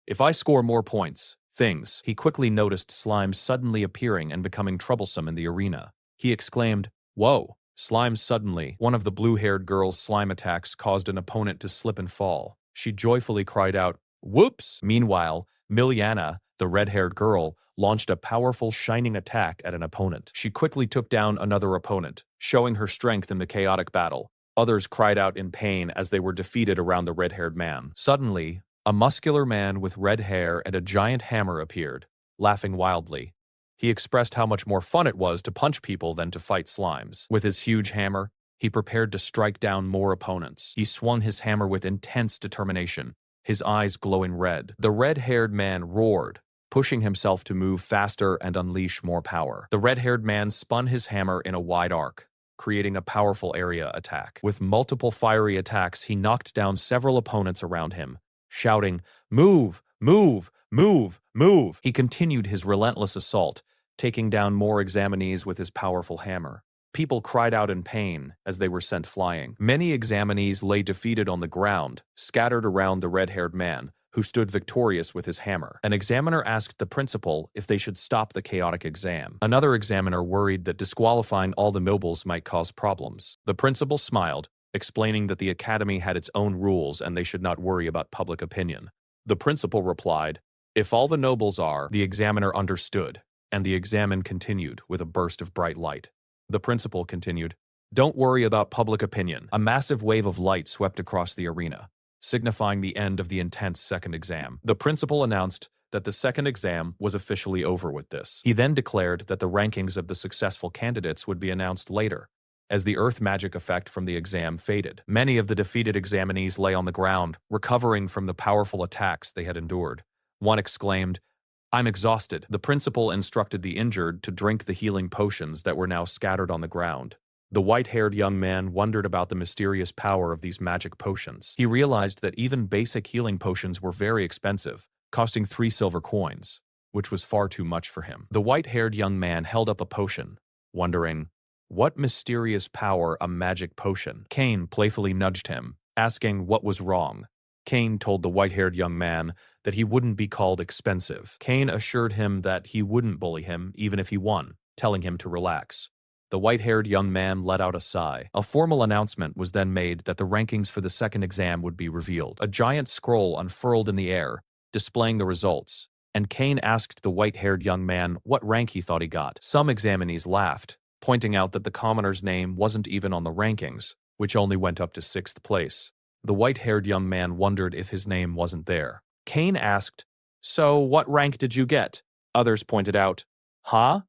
if I score more points, things. He quickly noticed slimes suddenly appearing and becoming troublesome in the arena. He exclaimed, "Whoa!" Slime suddenly. One of the blue-haired girl's slime attacks caused an opponent to slip and fall. She joyfully cried out, "Whoops!" Meanwhile, Miliana, the red-haired girl, launched a powerful shining attack at an opponent. She quickly took down another opponent, showing her strength in the chaotic battle. Others cried out in pain as they were defeated around the red-haired man. Suddenly, a muscular man with red hair and a giant hammer appeared, laughing wildly. He expressed how much more fun it was to punch people than to fight slimes. With his huge hammer, he prepared to strike down more opponents. He swung his hammer with intense determination, his eyes glowing red. The red-haired man roared, pushing himself to move faster and unleash more power. The red-haired man spun his hammer in a wide arc, creating a powerful area attack. With multiple fiery attacks, he knocked down several opponents around him, shouting, "Move! Move! Move! Move!" He continued his relentless assault, taking down more examinees with his powerful hammer. People cried out in pain as they were sent flying. Many examinees lay defeated on the ground, scattered around the red-haired man, who stood victorious with his hammer. An examiner asked the principal if they should stop the chaotic exam. Another examiner worried that disqualifying all the nobles might cause problems. The principal smiled, explaining that the academy had its own rules and they should not worry about public opinion. The principal replied, "If all the nobles are," the examiner understood, and the examen continued with a burst of bright light. The principal continued, "Don't worry about public opinion." A massive wave of light swept across the arena, signifying the end of the intense second exam. The principal announced that the second exam was officially over with this. He then declared that the rankings of the successful candidates would be announced later, as the earth magic effect from the exam faded. Many of the defeated examinees lay on the ground, recovering from the powerful attacks they had endured. One exclaimed, "I'm exhausted." The principal instructed the injured to drink the healing potions that were now scattered on the ground. The white-haired young man wondered about the mysterious power of these magic potions. He realized that even basic healing potions were very expensive, costing 3 silver coins, which was far too much for him. The white-haired young man held up a potion, wondering, what mysterious power a magic potion? Kane playfully nudged him, asking what was wrong. Kane told the white-haired young man that he wouldn't be called expensive. Kane assured him that he wouldn't bully him even if he won, telling him to relax. The white-haired young man let out a sigh. A formal announcement was then made that the rankings for the second exam would be revealed. A giant scroll unfurled in the air, displaying the results, and Kane asked the white-haired young man what rank he thought he got. Some examinees laughed, pointing out that the commoner's name wasn't even on the rankings, which only went up to 6th place. The white-haired young man wondered if his name wasn't there. Kane asked, "So what rank did you get?" Others pointed out, "Huh?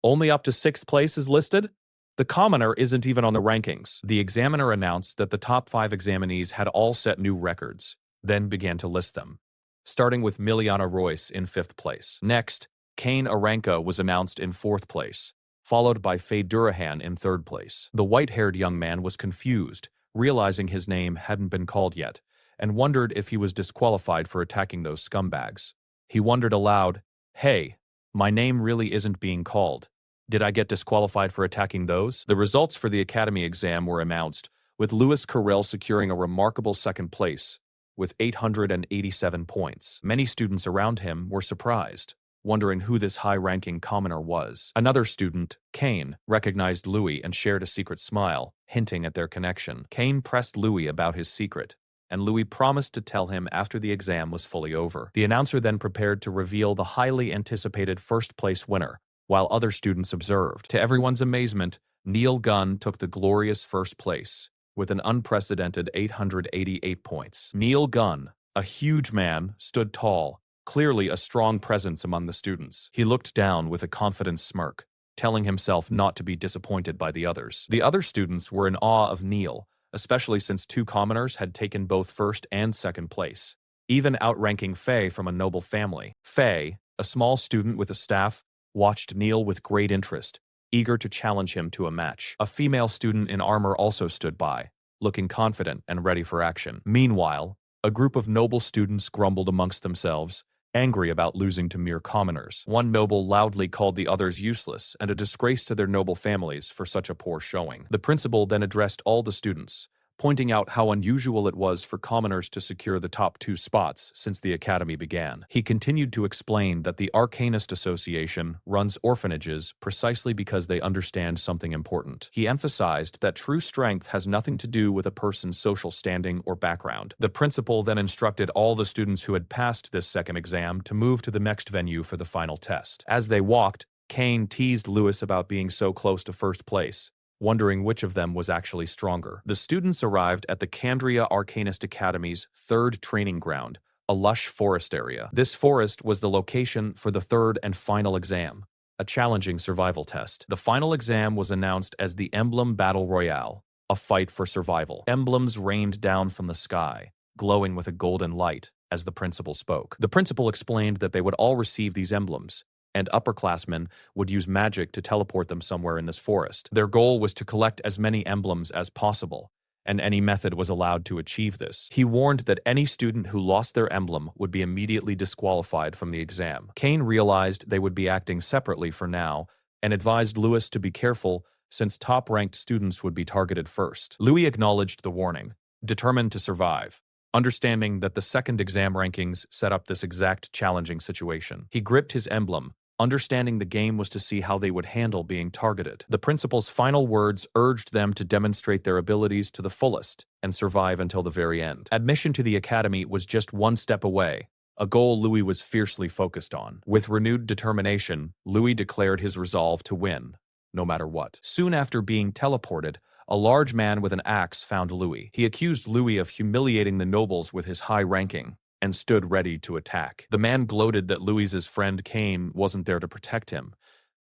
Only up to 6th place is listed? The commoner isn't even on the rankings." The examiner announced that the top 5 examinees had all set new records, then began to list them, starting with Miliana Royce in 5th place. Next, Kane Aranka was announced in 4th place, followed by Faye Durahan in 3rd place. The white-haired young man was confused, realizing his name hadn't been called yet, and wondered if he was disqualified for attacking those scumbags. He wondered aloud, "Hey, my name really isn't being called. Did I get disqualified for attacking those?" The results for the academy exam were announced, with Louis Carrel securing a remarkable 2nd place, with 887 points. Many students around him were surprised, wondering who this high-ranking commoner was. Another student, Kane, recognized Louis and shared a secret smile, hinting at their connection. Kane pressed Louis about his secret, and Louis promised to tell him after the exam was fully over. The announcer then prepared to reveal the highly anticipated 1st-place winner, while other students observed. To everyone's amazement, Neil Gunn took the glorious 1st place, with an unprecedented 888 points. Neil Gunn, a huge man, stood tall, clearly a strong presence among the students. He looked down with a confident smirk, telling himself not to be disappointed by the others. The other students were in awe of Neil, especially since 2 commoners had taken both 1st and 2nd place, even outranking Faye from a noble family. Faye, a small student with a staff, watched Neil with great interest, eager to challenge him to a match. A female student in armor also stood by, looking confident and ready for action. Meanwhile, a group of noble students grumbled amongst themselves, angry about losing to mere commoners. One noble loudly called the others useless and a disgrace to their noble families for such a poor showing. The principal then addressed all the students, pointing out how unusual it was for commoners to secure the top 2 spots since the academy began. He continued to explain that the Arcanist Association runs orphanages precisely because they understand something important. He emphasized that true strength has nothing to do with a person's social standing or background. The principal then instructed all the students who had passed this second exam to move to the next venue for the final test. As they walked, Kane teased Lewis about being so close to first place, wondering which of them was actually stronger. The students arrived at the Candria Arcanist Academy's 3rd training ground, a lush forest area. This forest was the location for the 3rd and final exam, a challenging survival test. The final exam was announced as the Emblem Battle Royale, a fight for survival. Emblems rained down from the sky, glowing with a golden light, as the principal spoke. The principal explained that they would all receive these emblems, and upperclassmen would use magic to teleport them somewhere in this forest. Their goal was to collect as many emblems as possible, and any method was allowed to achieve this. He warned that any student who lost their emblem would be immediately disqualified from the exam. Kane realized they would be acting separately for now, and advised Lewis to be careful since top-ranked students would be targeted first. Louis acknowledged the warning, determined to survive, understanding that the second exam rankings set up this exact challenging situation. He gripped his emblem, understanding the game was to see how they would handle being targeted. The principal's final words urged them to demonstrate their abilities to the fullest and survive until the very end. Admission to the academy was just one step away, a goal Louis was fiercely focused on. With renewed determination, Louis declared his resolve to win, no matter what. Soon after being teleported, a large man with an axe found Louis. He accused Louis of humiliating the nobles with his high ranking, and stood ready to attack. The man gloated that Louis's friend Kane wasn't there to protect him,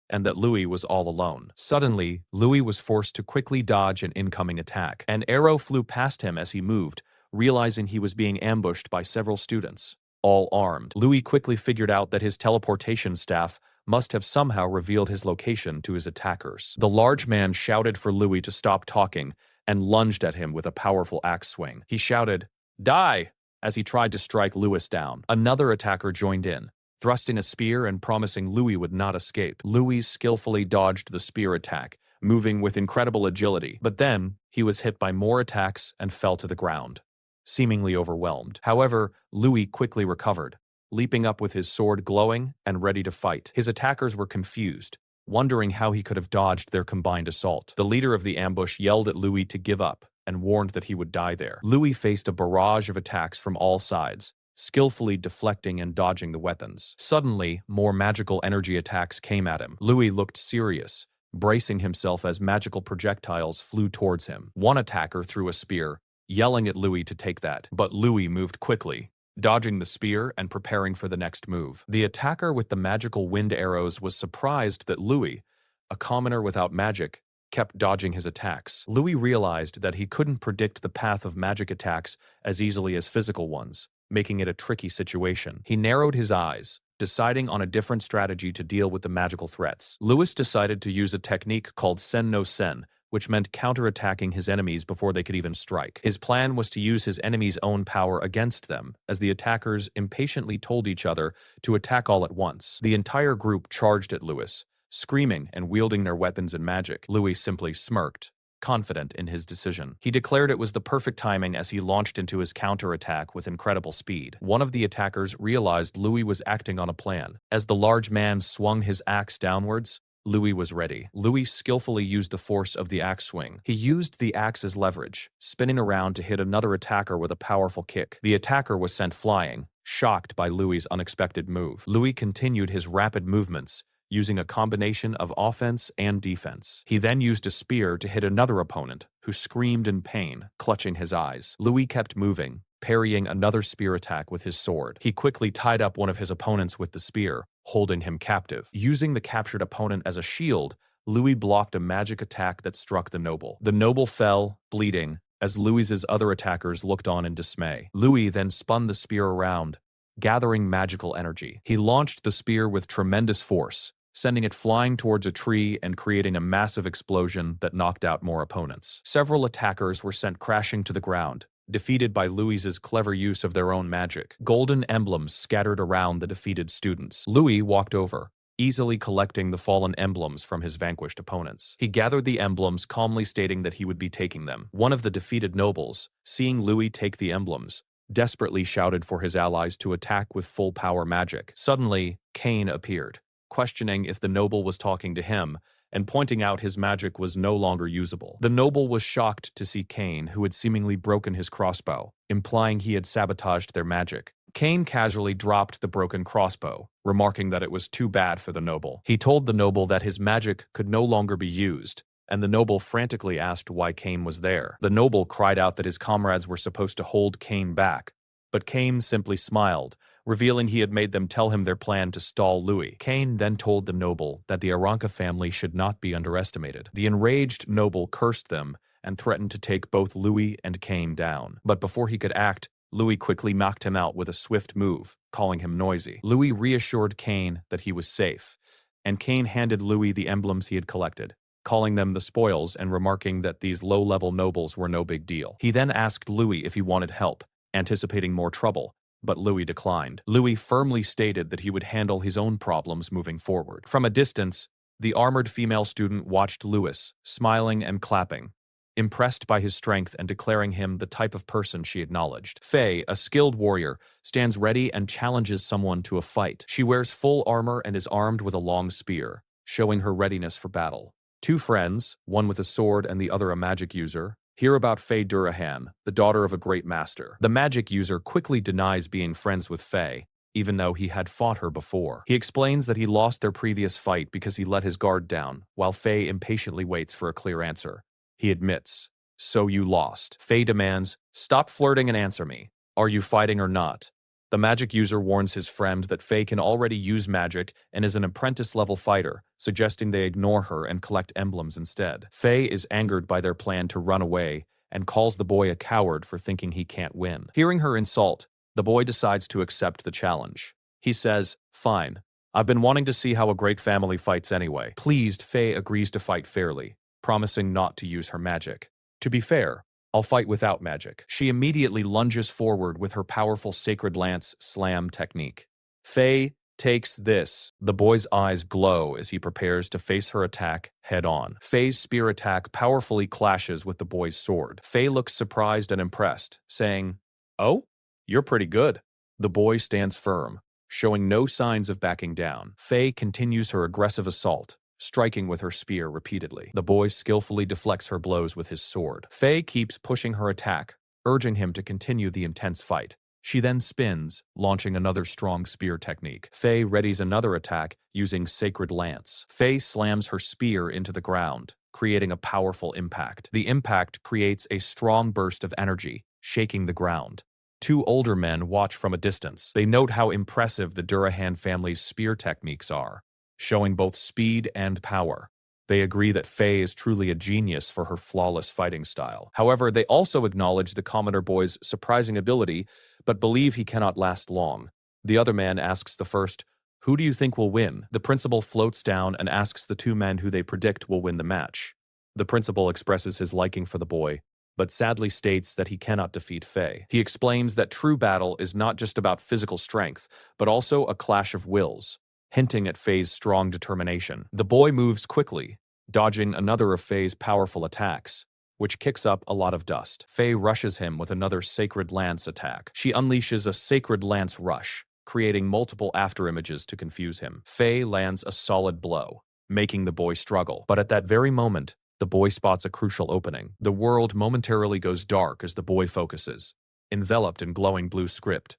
and that Louis was all alone. Suddenly, Louis was forced to quickly dodge an incoming attack. An arrow flew past him as he moved, realizing he was being ambushed by several students, all armed. Louis quickly figured out that his teleportation staff must have somehow revealed his location to his attackers. The large man shouted for Louis to stop talking and lunged at him with a powerful axe swing. He shouted, "Die!" as he tried to strike Lewis down. Another attacker joined in, thrusting a spear and promising Louis would not escape. Louis skillfully dodged the spear attack, moving with incredible agility, but then he was hit by more attacks and fell to the ground, seemingly overwhelmed. However, Louis quickly recovered, leaping up with his sword glowing and ready to fight. His attackers were confused, wondering how he could have dodged their combined assault. The leader of the ambush yelled at Louis to give up and warned that he would die there. Louis faced a barrage of attacks from all sides, skillfully deflecting and dodging the weapons. Suddenly, more magical energy attacks came at him. Louis looked serious, bracing himself as magical projectiles flew towards him. One attacker threw a spear, yelling at Louis to take that, but Louis moved quickly, dodging the spear and preparing for the next move. The attacker with the magical wind arrows was surprised that Louis, a commoner without magic, kept dodging his attacks. Louis realized that he couldn't predict the path of magic attacks as easily as physical ones, making it a tricky situation. He narrowed his eyes, deciding on a different strategy to deal with the magical threats. Louis decided to use a technique called Sen no Sen, which meant counterattacking his enemies before they could even strike. His plan was to use his enemies' own power against them, as the attackers impatiently told each other to attack all at once. The entire group charged at Louis, screaming and wielding their weapons and magic. Louis simply smirked, confident in his decision. He declared it was the perfect timing as he launched into his counterattack with incredible speed. One of the attackers realized Louis was acting on a plan. As the large man swung his axe downwards, Louis was ready. Louis skillfully used the force of the axe swing. He used the axe as leverage, spinning around to hit another attacker with a powerful kick. The attacker was sent flying, shocked by Louis's unexpected move. Louis continued his rapid movements, using a combination of offense and defense. He then used a spear to hit another opponent, who screamed in pain, clutching his eyes. Louis kept moving, parrying another spear attack with his sword. He quickly tied up one of his opponents with the spear, holding him captive. Using the captured opponent as a shield, Louis blocked a magic attack that struck the noble. The noble fell, bleeding, as Louis's other attackers looked on in dismay. Louis then spun the spear around, gathering magical energy. He launched the spear with tremendous force, sending it flying towards a tree and creating a massive explosion that knocked out more opponents. Several attackers were sent crashing to the ground, defeated by Louis's clever use of their own magic. Golden emblems scattered around the defeated students. Louis walked over, easily collecting the fallen emblems from his vanquished opponents. He gathered the emblems, calmly stating that he would be taking them. One of the defeated nobles, seeing Louis take the emblems, desperately shouted for his allies to attack with full power magic. Suddenly, Cain appeared, questioning if the noble was talking to him, and pointing out his magic was no longer usable. The noble was shocked to see Cain, who had seemingly broken his crossbow, implying he had sabotaged their magic. Cain casually dropped the broken crossbow, remarking that it was too bad for the noble. He told the noble that his magic could no longer be used, and the noble frantically asked why Cain was there. The noble cried out that his comrades were supposed to hold Cain back, but Cain simply smiled, revealing he had made them tell him their plan to stall Louis. Cain then told the noble that the Aranka family should not be underestimated. The enraged noble cursed them and threatened to take both Louis and Cain down. But before he could act, Louis quickly knocked him out with a swift move, calling him noisy. Louis reassured Cain that he was safe, and Cain handed Louis the emblems he had collected, calling them the spoils and remarking that these low-level nobles were no big deal. He then asked Louis if he wanted help, anticipating more trouble, but Louis declined. Louis firmly stated that he would handle his own problems moving forward. From a distance, the armored female student watched Louis, smiling and clapping, impressed by his strength and declaring him the type of person she acknowledged. Faye, a skilled warrior, stands ready and challenges someone to a fight. She wears full armor and is armed with a long spear, showing her readiness for battle. Two friends, one with a sword and the other a magic user, hear about Faye Durahan, the daughter of a great master. The magic user quickly denies being friends with Faye, even though he had fought her before. He explains that he lost their previous fight because he let his guard down, while Faye impatiently waits for a clear answer. He admits, "So you lost." Faye demands, "Stop flirting and answer me. Are you fighting or not?" The magic user warns his friend that Faye can already use magic and is an apprentice-level fighter, suggesting they ignore her and collect emblems instead. Faye is angered by their plan to run away and calls the boy a coward for thinking he can't win. Hearing her insult, the boy decides to accept the challenge. He says, "Fine. I've been wanting to see how a great family fights anyway." Pleased, Faye agrees to fight fairly, promising not to use her magic. "To be fair, I'll fight without magic." She immediately lunges forward with her powerful Sacred Lance slam technique. Faye takes this. The boy's eyes glow as he prepares to face her attack head-on. Faye's spear attack powerfully clashes with the boy's sword. Faye looks surprised and impressed, saying, "Oh, you're pretty good." The boy stands firm, showing no signs of backing down. Faye continues her aggressive assault, striking with her spear repeatedly. The boy skillfully deflects her blows with his sword. Faye keeps pushing her attack, urging him to continue the intense fight. She then spins, launching another strong spear technique. Faye readies another attack using Sacred Lance. Faye slams her spear into the ground, creating a powerful impact. The impact creates a strong burst of energy, shaking the ground. Two older men watch from a distance. They note how impressive the Durahan family's spear techniques are, showing both speed and power. They agree that Faye is truly a genius for her flawless fighting style. However, they also acknowledge the commoner boy's surprising ability, but believe he cannot last long. The other man asks the first, "Who do you think will win?" The principal floats down and asks the two men who they predict will win the match. The principal expresses his liking for the boy, but sadly states that he cannot defeat Faye. He explains that true battle is not just about physical strength, but also a clash of wills, hinting at Faye's strong determination. The boy moves quickly, dodging another of Faye's powerful attacks, which kicks up a lot of dust. Faye rushes him with another Sacred Lance attack. She unleashes a Sacred Lance rush, creating multiple afterimages to confuse him. Faye lands a solid blow, making the boy struggle. But at that very moment, the boy spots a crucial opening. The world momentarily goes dark as the boy focuses, enveloped in glowing blue script.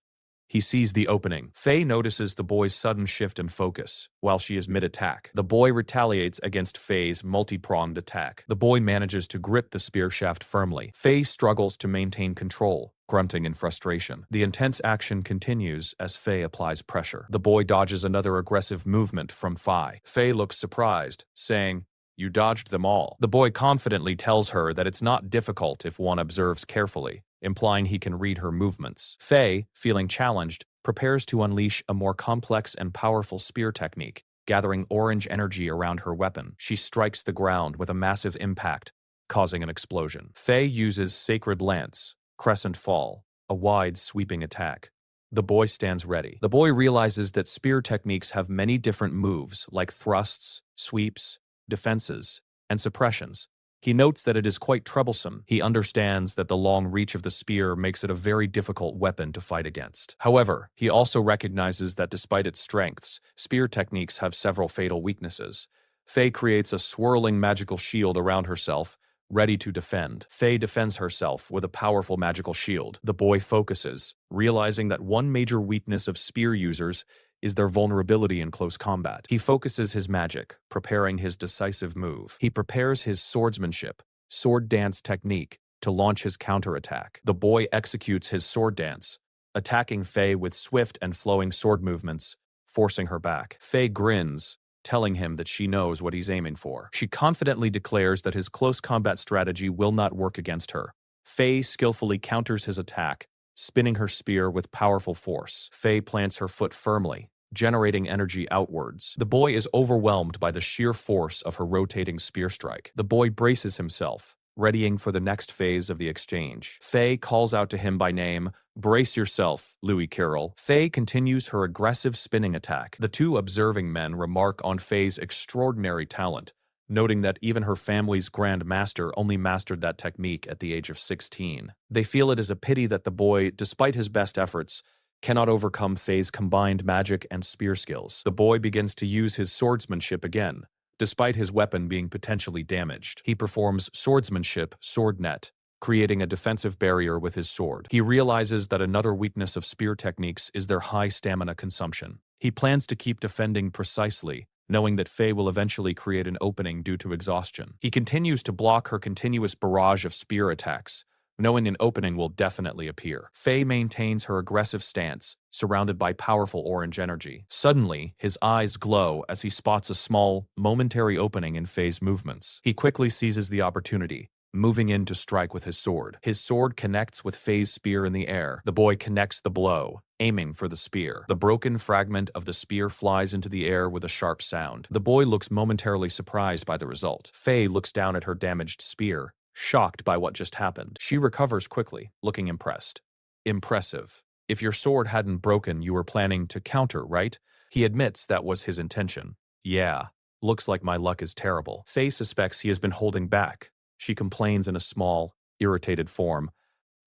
He sees the opening. Faye notices the boy's sudden shift in focus while she is mid-attack. The boy retaliates against Faye's multi-pronged attack. The boy manages to grip the spear shaft firmly. Faye struggles to maintain control, grunting in frustration. The intense action continues as Faye applies pressure. The boy dodges another aggressive movement from Faye. Faye looks surprised, saying, "You dodged them all." The boy confidently tells her that it's not difficult if one observes carefully, implying he can read her movements. Faye, feeling challenged, prepares to unleash a more complex and powerful spear technique, gathering orange energy around her weapon. She strikes the ground with a massive impact, causing an explosion. Faye uses Sacred Lance, Crescent Fall, a wide, sweeping attack. The boy stands ready. The boy realizes that spear techniques have many different moves, like thrusts, sweeps, defenses, and suppressions. He notes that it is quite troublesome. He understands that the long reach of the spear makes it a very difficult weapon to fight against. However, he also recognizes that despite its strengths, spear techniques have several fatal weaknesses. Faye creates a swirling magical shield around herself, ready to defend. Faye defends herself with a powerful magical shield. The boy focuses, realizing that one major weakness of spear users is their vulnerability in close combat. He focuses his magic, preparing his decisive move. He prepares his swordsmanship, sword dance technique, to launch his counterattack. The boy executes his sword dance, attacking Faye with swift and flowing sword movements, forcing her back. Faye grins, telling him that she knows what he's aiming for. She confidently declares that his close combat strategy will not work against her. Faye skillfully counters his attack, spinning her spear with powerful force. Faye plants her foot firmly, generating energy outwards. The boy is overwhelmed by the sheer force of her rotating spear strike. The boy braces himself, readying for the next phase of the exchange. Faye calls out to him by name, "Brace yourself, Louis Carroll." Faye continues her aggressive spinning attack. The two observing men remark on Faye's extraordinary talent, noting that even her family's Grand Master only mastered that technique at the age of 16. They feel it is a pity that the boy, despite his best efforts, cannot overcome Faye's combined magic and spear skills. The boy begins to use his swordsmanship again, despite his weapon being potentially damaged. He performs swordsmanship, sword net, creating a defensive barrier with his sword. He realizes that another weakness of spear techniques is their high stamina consumption. He plans to keep defending precisely, knowing that Faye will eventually create an opening due to exhaustion. He continues to block her continuous barrage of spear attacks, knowing an opening will definitely appear. Faye maintains her aggressive stance, surrounded by powerful orange energy. Suddenly, his eyes glow as he spots a small, momentary opening in Faye's movements. He quickly seizes the opportunity, moving in to strike with his sword. His sword connects with Faye's spear in the air. The boy connects the blow, aiming for the spear. The broken fragment of the spear flies into the air with a sharp sound. The boy looks momentarily surprised by the result. Faye looks down at her damaged spear, shocked by what just happened. She recovers quickly, looking impressed. Impressive. If your sword hadn't broken, you were planning to counter, right? He admits that was his intention. Yeah, looks like my luck is terrible. Faye suspects he has been holding back. She complains in a small, irritated form.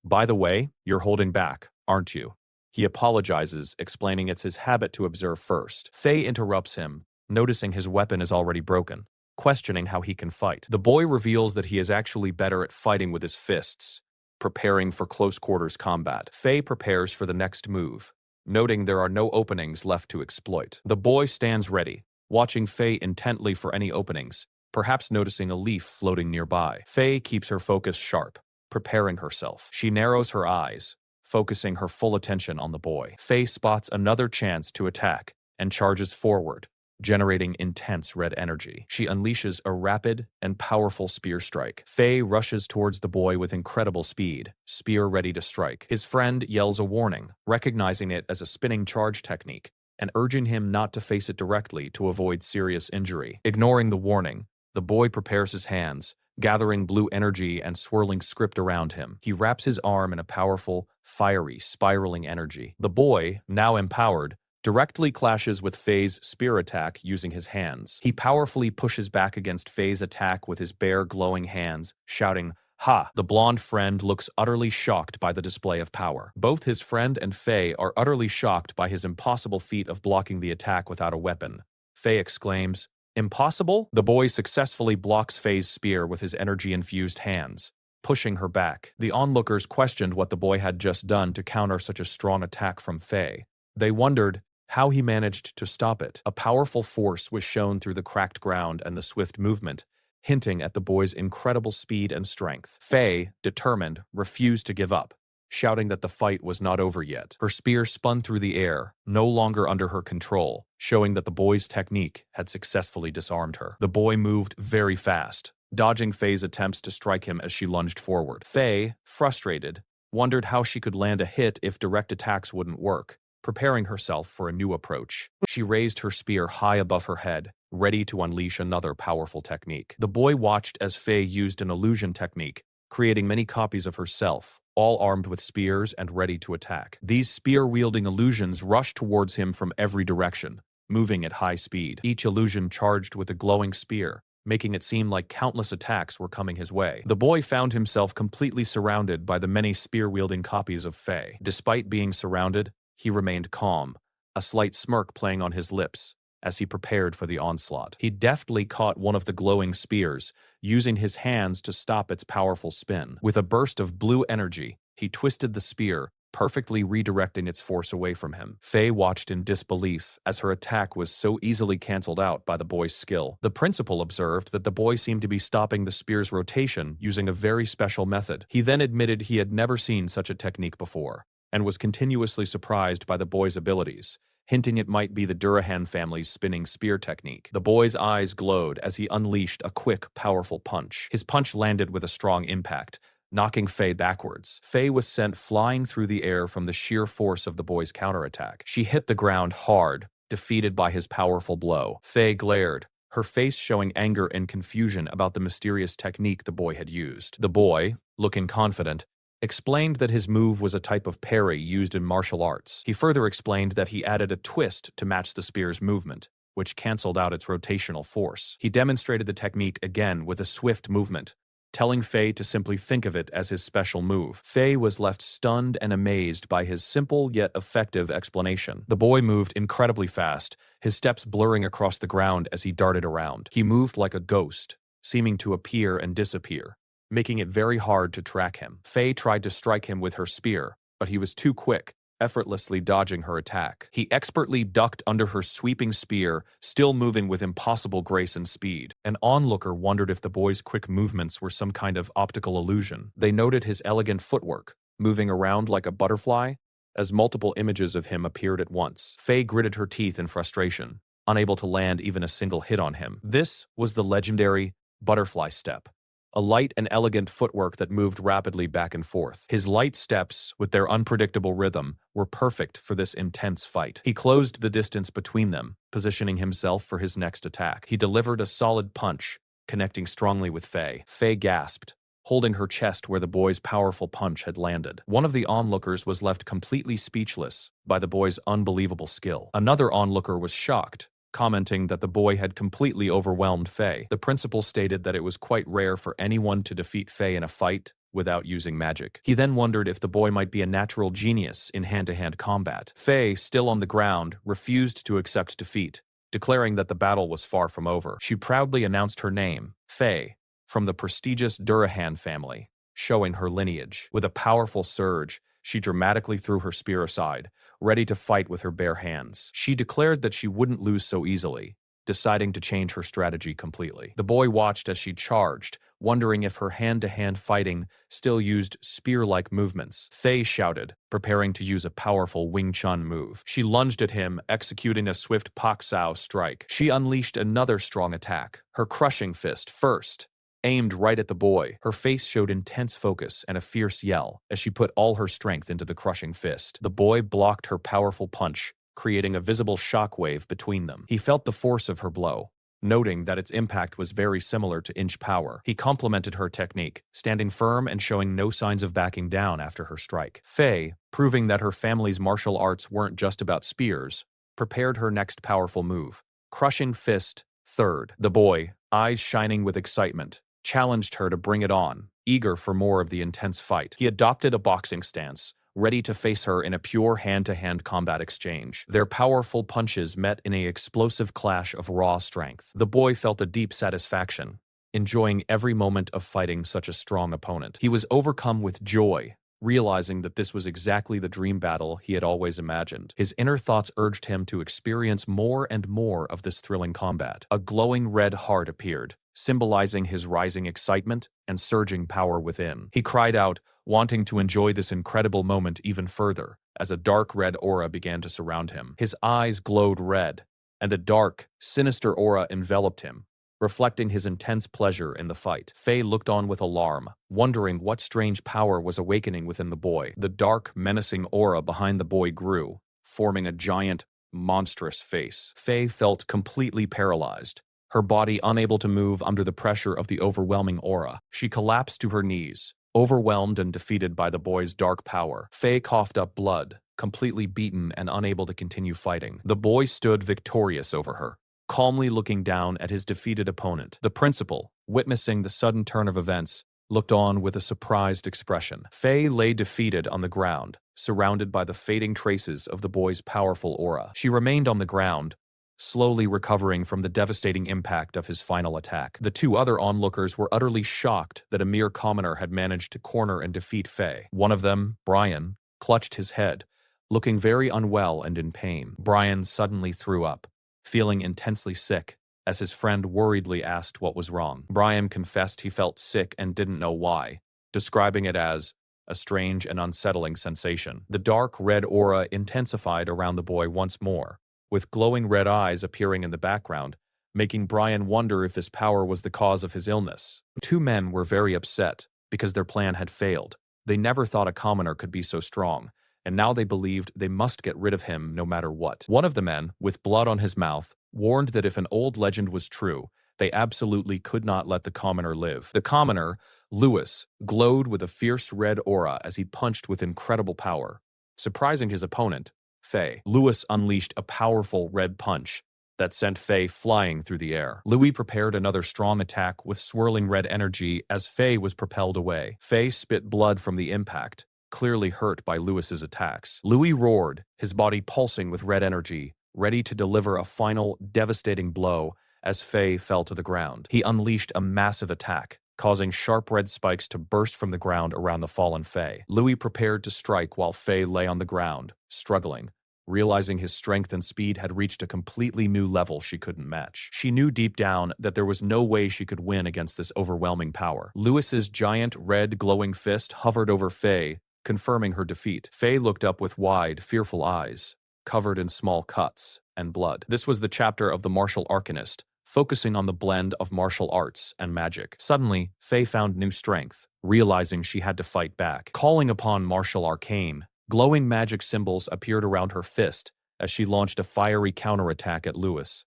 By the way, you're holding back, aren't you? He apologizes, explaining it's his habit to observe first. Faye interrupts him, noticing his weapon is already broken, questioning how he can fight. The boy reveals that he is actually better at fighting with his fists, preparing for close quarters combat. Faye prepares for the next move, noting there are no openings left to exploit. The boy stands ready, watching Faye intently for any openings, perhaps noticing a leaf floating nearby. Faye keeps her focus sharp, preparing herself. She narrows her eyes, focusing her full attention on the boy. Faye spots another chance to attack and charges forward, generating intense red energy. She unleashes a rapid and powerful spear strike. Faye rushes towards the boy with incredible speed, spear ready to strike. His friend yells a warning, recognizing it as a spinning charge technique, and urging him not to face it directly to avoid serious injury. Ignoring the warning, the boy prepares his hands, gathering blue energy and swirling script around him. He wraps his arm in a powerful, fiery, spiraling energy. The boy, now empowered, directly clashes with Faye's spear attack using his hands. He powerfully pushes back against Faye's attack with his bare, glowing hands, shouting, "Ha!" The blonde friend looks utterly shocked by the display of power. Both his friend and Faye are utterly shocked by his impossible feat of blocking the attack without a weapon. Faye exclaims, "Impossible?" The boy successfully blocks Faye's spear with his energy-infused hands, pushing her back. The onlookers questioned what the boy had just done to counter such a strong attack from Faye. They wondered how he managed to stop it. A powerful force was shown through the cracked ground and the swift movement, hinting at the boy's incredible speed and strength. Faye, determined, refused to give up, shouting that the fight was not over yet. Her spear spun through the air, no longer under her control, showing that the boy's technique had successfully disarmed her. The boy moved very fast, dodging Faye's attempts to strike him as she lunged forward. Faye, frustrated, wondered how she could land a hit if direct attacks wouldn't work, preparing herself for a new approach. She raised her spear high above her head, ready to unleash another powerful technique. The boy watched as Faye used an illusion technique, creating many copies of herself, all armed with spears and ready to attack. These spear-wielding illusions rushed towards him from every direction, moving at high speed, each illusion charged with a glowing spear, making it seem like countless attacks were coming his way. The boy found himself completely surrounded by the many spear-wielding copies of Faye. Despite being surrounded, he remained calm, a slight smirk playing on his lips as he prepared for the onslaught. He deftly caught one of the glowing spears, using his hands to stop its powerful spin. With a burst of blue energy, he twisted the spear, perfectly redirecting its force away from him. Faye watched in disbelief as her attack was so easily cancelled out by the boy's skill. The principal observed that the boy seemed to be stopping the spear's rotation using a very special method. He then admitted he had never seen such a technique before, and was continuously surprised by the boy's abilities, hinting it might be the Durahan family's spinning spear technique. The boy's eyes glowed as he unleashed a quick, powerful punch. His punch landed with a strong impact, knocking Faye backwards. Faye was sent flying through the air from the sheer force of the boy's counterattack. She hit the ground hard, defeated by his powerful blow. Faye glared, her face showing anger and confusion about the mysterious technique the boy had used. The boy, looking confident, explained that his move was a type of parry used in martial arts. He further explained that he added a twist to match the spear's movement, which cancelled out its rotational force. He demonstrated the technique again with a swift movement, telling Faye to simply think of it as his special move. Faye was left stunned and amazed by his simple yet effective explanation. The boy moved incredibly fast, his steps blurring across the ground as he darted around. He moved like a ghost, seeming to appear and disappear, making it very hard to track him. Faye tried to strike him with her spear, but he was too quick, effortlessly dodging her attack. He expertly ducked under her sweeping spear, still moving with impossible grace and speed. An onlooker wondered if the boy's quick movements were some kind of optical illusion. They noted his elegant footwork, moving around like a butterfly, as multiple images of him appeared at once. Faye gritted her teeth in frustration, unable to land even a single hit on him. This was the legendary butterfly step, a light and elegant footwork that moved rapidly back and forth. His light steps, with their unpredictable rhythm, were perfect for this intense fight. He closed the distance between them, positioning himself for his next attack. He delivered a solid punch, connecting strongly with Faye. Faye gasped, holding her chest where the boy's powerful punch had landed. One of the onlookers was left completely speechless by the boy's unbelievable skill. Another onlooker was shocked, commenting that the boy had completely overwhelmed Faye. The principal stated that it was quite rare for anyone to defeat Faye in a fight without using magic. He then wondered if the boy might be a natural genius in hand-to-hand combat. Faye, still on the ground, refused to accept defeat, declaring that the battle was far from over. She proudly announced her name, Faye, from the prestigious Durahan family, showing her lineage. With a powerful surge, she dramatically threw her spear aside, ready to fight with her bare hands. She declared that she wouldn't lose so easily, deciding to change her strategy completely. The boy watched as she charged, wondering if her hand-to-hand fighting still used spear-like movements. Faye shouted, preparing to use a powerful Wing Chun move. She lunged at him, executing a swift Pak Sao strike. She unleashed another strong attack, her crushing fist first, aimed right at the boy. Her face showed intense focus and a fierce yell as she put all her strength into the crushing fist. The boy blocked her powerful punch, creating a visible shockwave between them. He felt the force of her blow, noting that its impact was very similar to inch power. He complimented her technique, standing firm and showing no signs of backing down after her strike. Faye, proving that her family's martial arts weren't just about spears, prepared her next powerful move, crushing fist third. The boy, eyes shining with excitement, challenged her to bring it on, eager for more of the intense fight. He adopted a boxing stance, ready to face her in a pure hand-to-hand combat exchange. Their powerful punches met in an explosive clash of raw strength. The boy felt a deep satisfaction, enjoying every moment of fighting such a strong opponent. He was overcome with joy, realizing that this was exactly the dream battle he had always imagined. His inner thoughts urged him to experience more and more of this thrilling combat. A glowing red heart appeared, symbolizing his rising excitement and surging power within. He cried out, wanting to enjoy this incredible moment even further, as a dark red aura began to surround him. His eyes glowed red, and a dark, sinister aura enveloped him, reflecting his intense pleasure in the fight. Faye looked on with alarm, wondering what strange power was awakening within the boy. The dark, menacing aura behind the boy grew, forming a giant, monstrous face. Faye felt completely paralyzed, her body unable to move under the pressure of the overwhelming aura. She collapsed to her knees, overwhelmed and defeated by the boy's dark power. Faye coughed up blood, completely beaten and unable to continue fighting. The boy stood victorious over her, calmly looking down at his defeated opponent. The principal, witnessing the sudden turn of events, looked on with a surprised expression. Faye lay defeated on the ground, surrounded by the fading traces of the boy's powerful aura. She remained on the ground, slowly recovering from the devastating impact of his final attack. The two other onlookers were utterly shocked that a mere commoner had managed to corner and defeat Faye. One of them, Brian, clutched his head, looking very unwell and in pain. Brian suddenly threw up, feeling intensely sick, as his friend worriedly asked what was wrong. Brian confessed he felt sick and didn't know why, describing it as a strange and unsettling sensation. The dark red aura intensified around the boy once more, with glowing red eyes appearing in the background, making Brian wonder if this power was the cause of his illness. The two men were very upset because their plan had failed. They never thought a commoner could be so strong, and now they believed they must get rid of him no matter what. One of the men, with blood on his mouth, warned that if an old legend was true, they absolutely could not let the commoner live. The commoner, Lewis, glowed with a fierce red aura as he punched with incredible power. Surprising his opponent, Faye, Lewis unleashed a powerful red punch that sent Faye flying through the air. Louis prepared another strong attack with swirling red energy as Faye was propelled away. Faye spit blood from the impact, clearly hurt by Lewis's attacks. Louis roared, his body pulsing with red energy, ready to deliver a final, devastating blow as Faye fell to the ground. He unleashed a massive attack, causing sharp red spikes to burst from the ground around the fallen Faye. Louis prepared to strike while Faye lay on the ground, struggling, realizing his strength and speed had reached a completely new level she couldn't match. She knew deep down that there was no way she could win against this overwhelming power. Lewis's giant, red, glowing fist hovered over Faye, confirming her defeat. Faye looked up with wide, fearful eyes, covered in small cuts and blood. This was the chapter of the martial arcanist, focusing on the blend of martial arts and magic. Suddenly, Faye found new strength, realizing she had to fight back. Calling upon martial arcane, glowing magic symbols appeared around her fist as she launched a fiery counterattack at Lewis,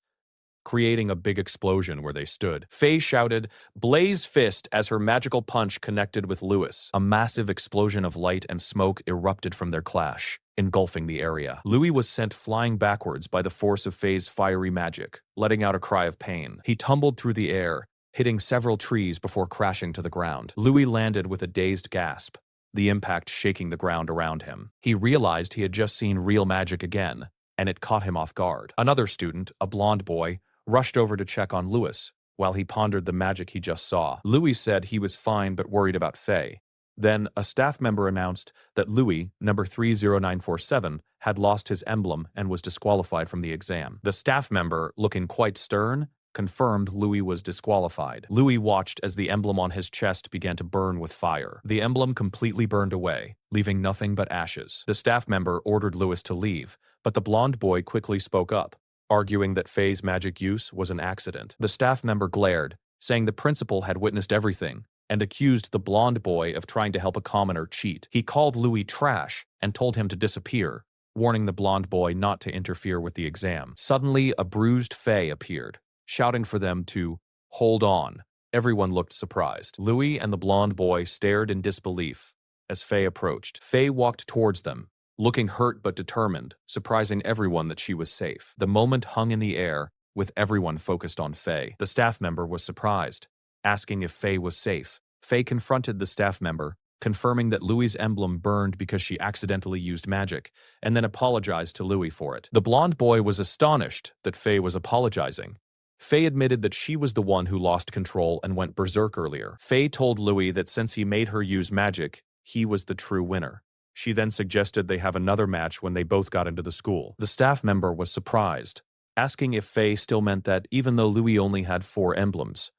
creating a big explosion where they stood. Faye shouted, "Blaze Fist," as her magical punch connected with Lewis. A massive explosion of light and smoke erupted from their clash, engulfing the area. Louis was sent flying backwards by the force of Faye's fiery magic, letting out a cry of pain. He tumbled through the air, hitting several trees before crashing to the ground. Louis landed with a dazed gasp, the impact shaking the ground around him. He realized he had just seen real magic again, and it caught him off guard. Another student, a blonde boy, rushed over to check on Lewis while he pondered the magic he just saw. Louis said he was fine but worried about Faye. Then, a staff member announced that Louis, number 30947, had lost his emblem and was disqualified from the exam. The staff member, looking quite stern, confirmed Louis was disqualified. Louis watched as the emblem on his chest began to burn with fire. The emblem completely burned away, leaving nothing but ashes. The staff member ordered Louis to leave, but the blonde boy quickly spoke up, arguing that Faye's magic use was an accident. The staff member glared, saying the principal had witnessed everything, and accused the blonde boy of trying to help a commoner cheat. He called Louis trash and told him to disappear, warning the blonde boy not to interfere with the exam. Suddenly, a bruised Faye appeared, shouting for them to hold on. Everyone looked surprised. Louis and the blonde boy stared in disbelief as Faye approached. Faye walked towards them, looking hurt but determined, surprising everyone that she was safe. The moment hung in the air, with everyone focused on Faye. The staff member was surprised, asking if Faye was safe. Faye confronted the staff member, confirming that Louis's emblem burned because she accidentally used magic, and then apologized to Louis for it. The blonde boy was astonished that Faye was apologizing. Faye admitted that she was the one who lost control and went berserk earlier. Faye told Louis that since he made her use magic, he was the true winner. She then suggested they have another match when they both got into the school. The staff member was surprised, asking if Faye still meant that even though Louis only had 4 emblems.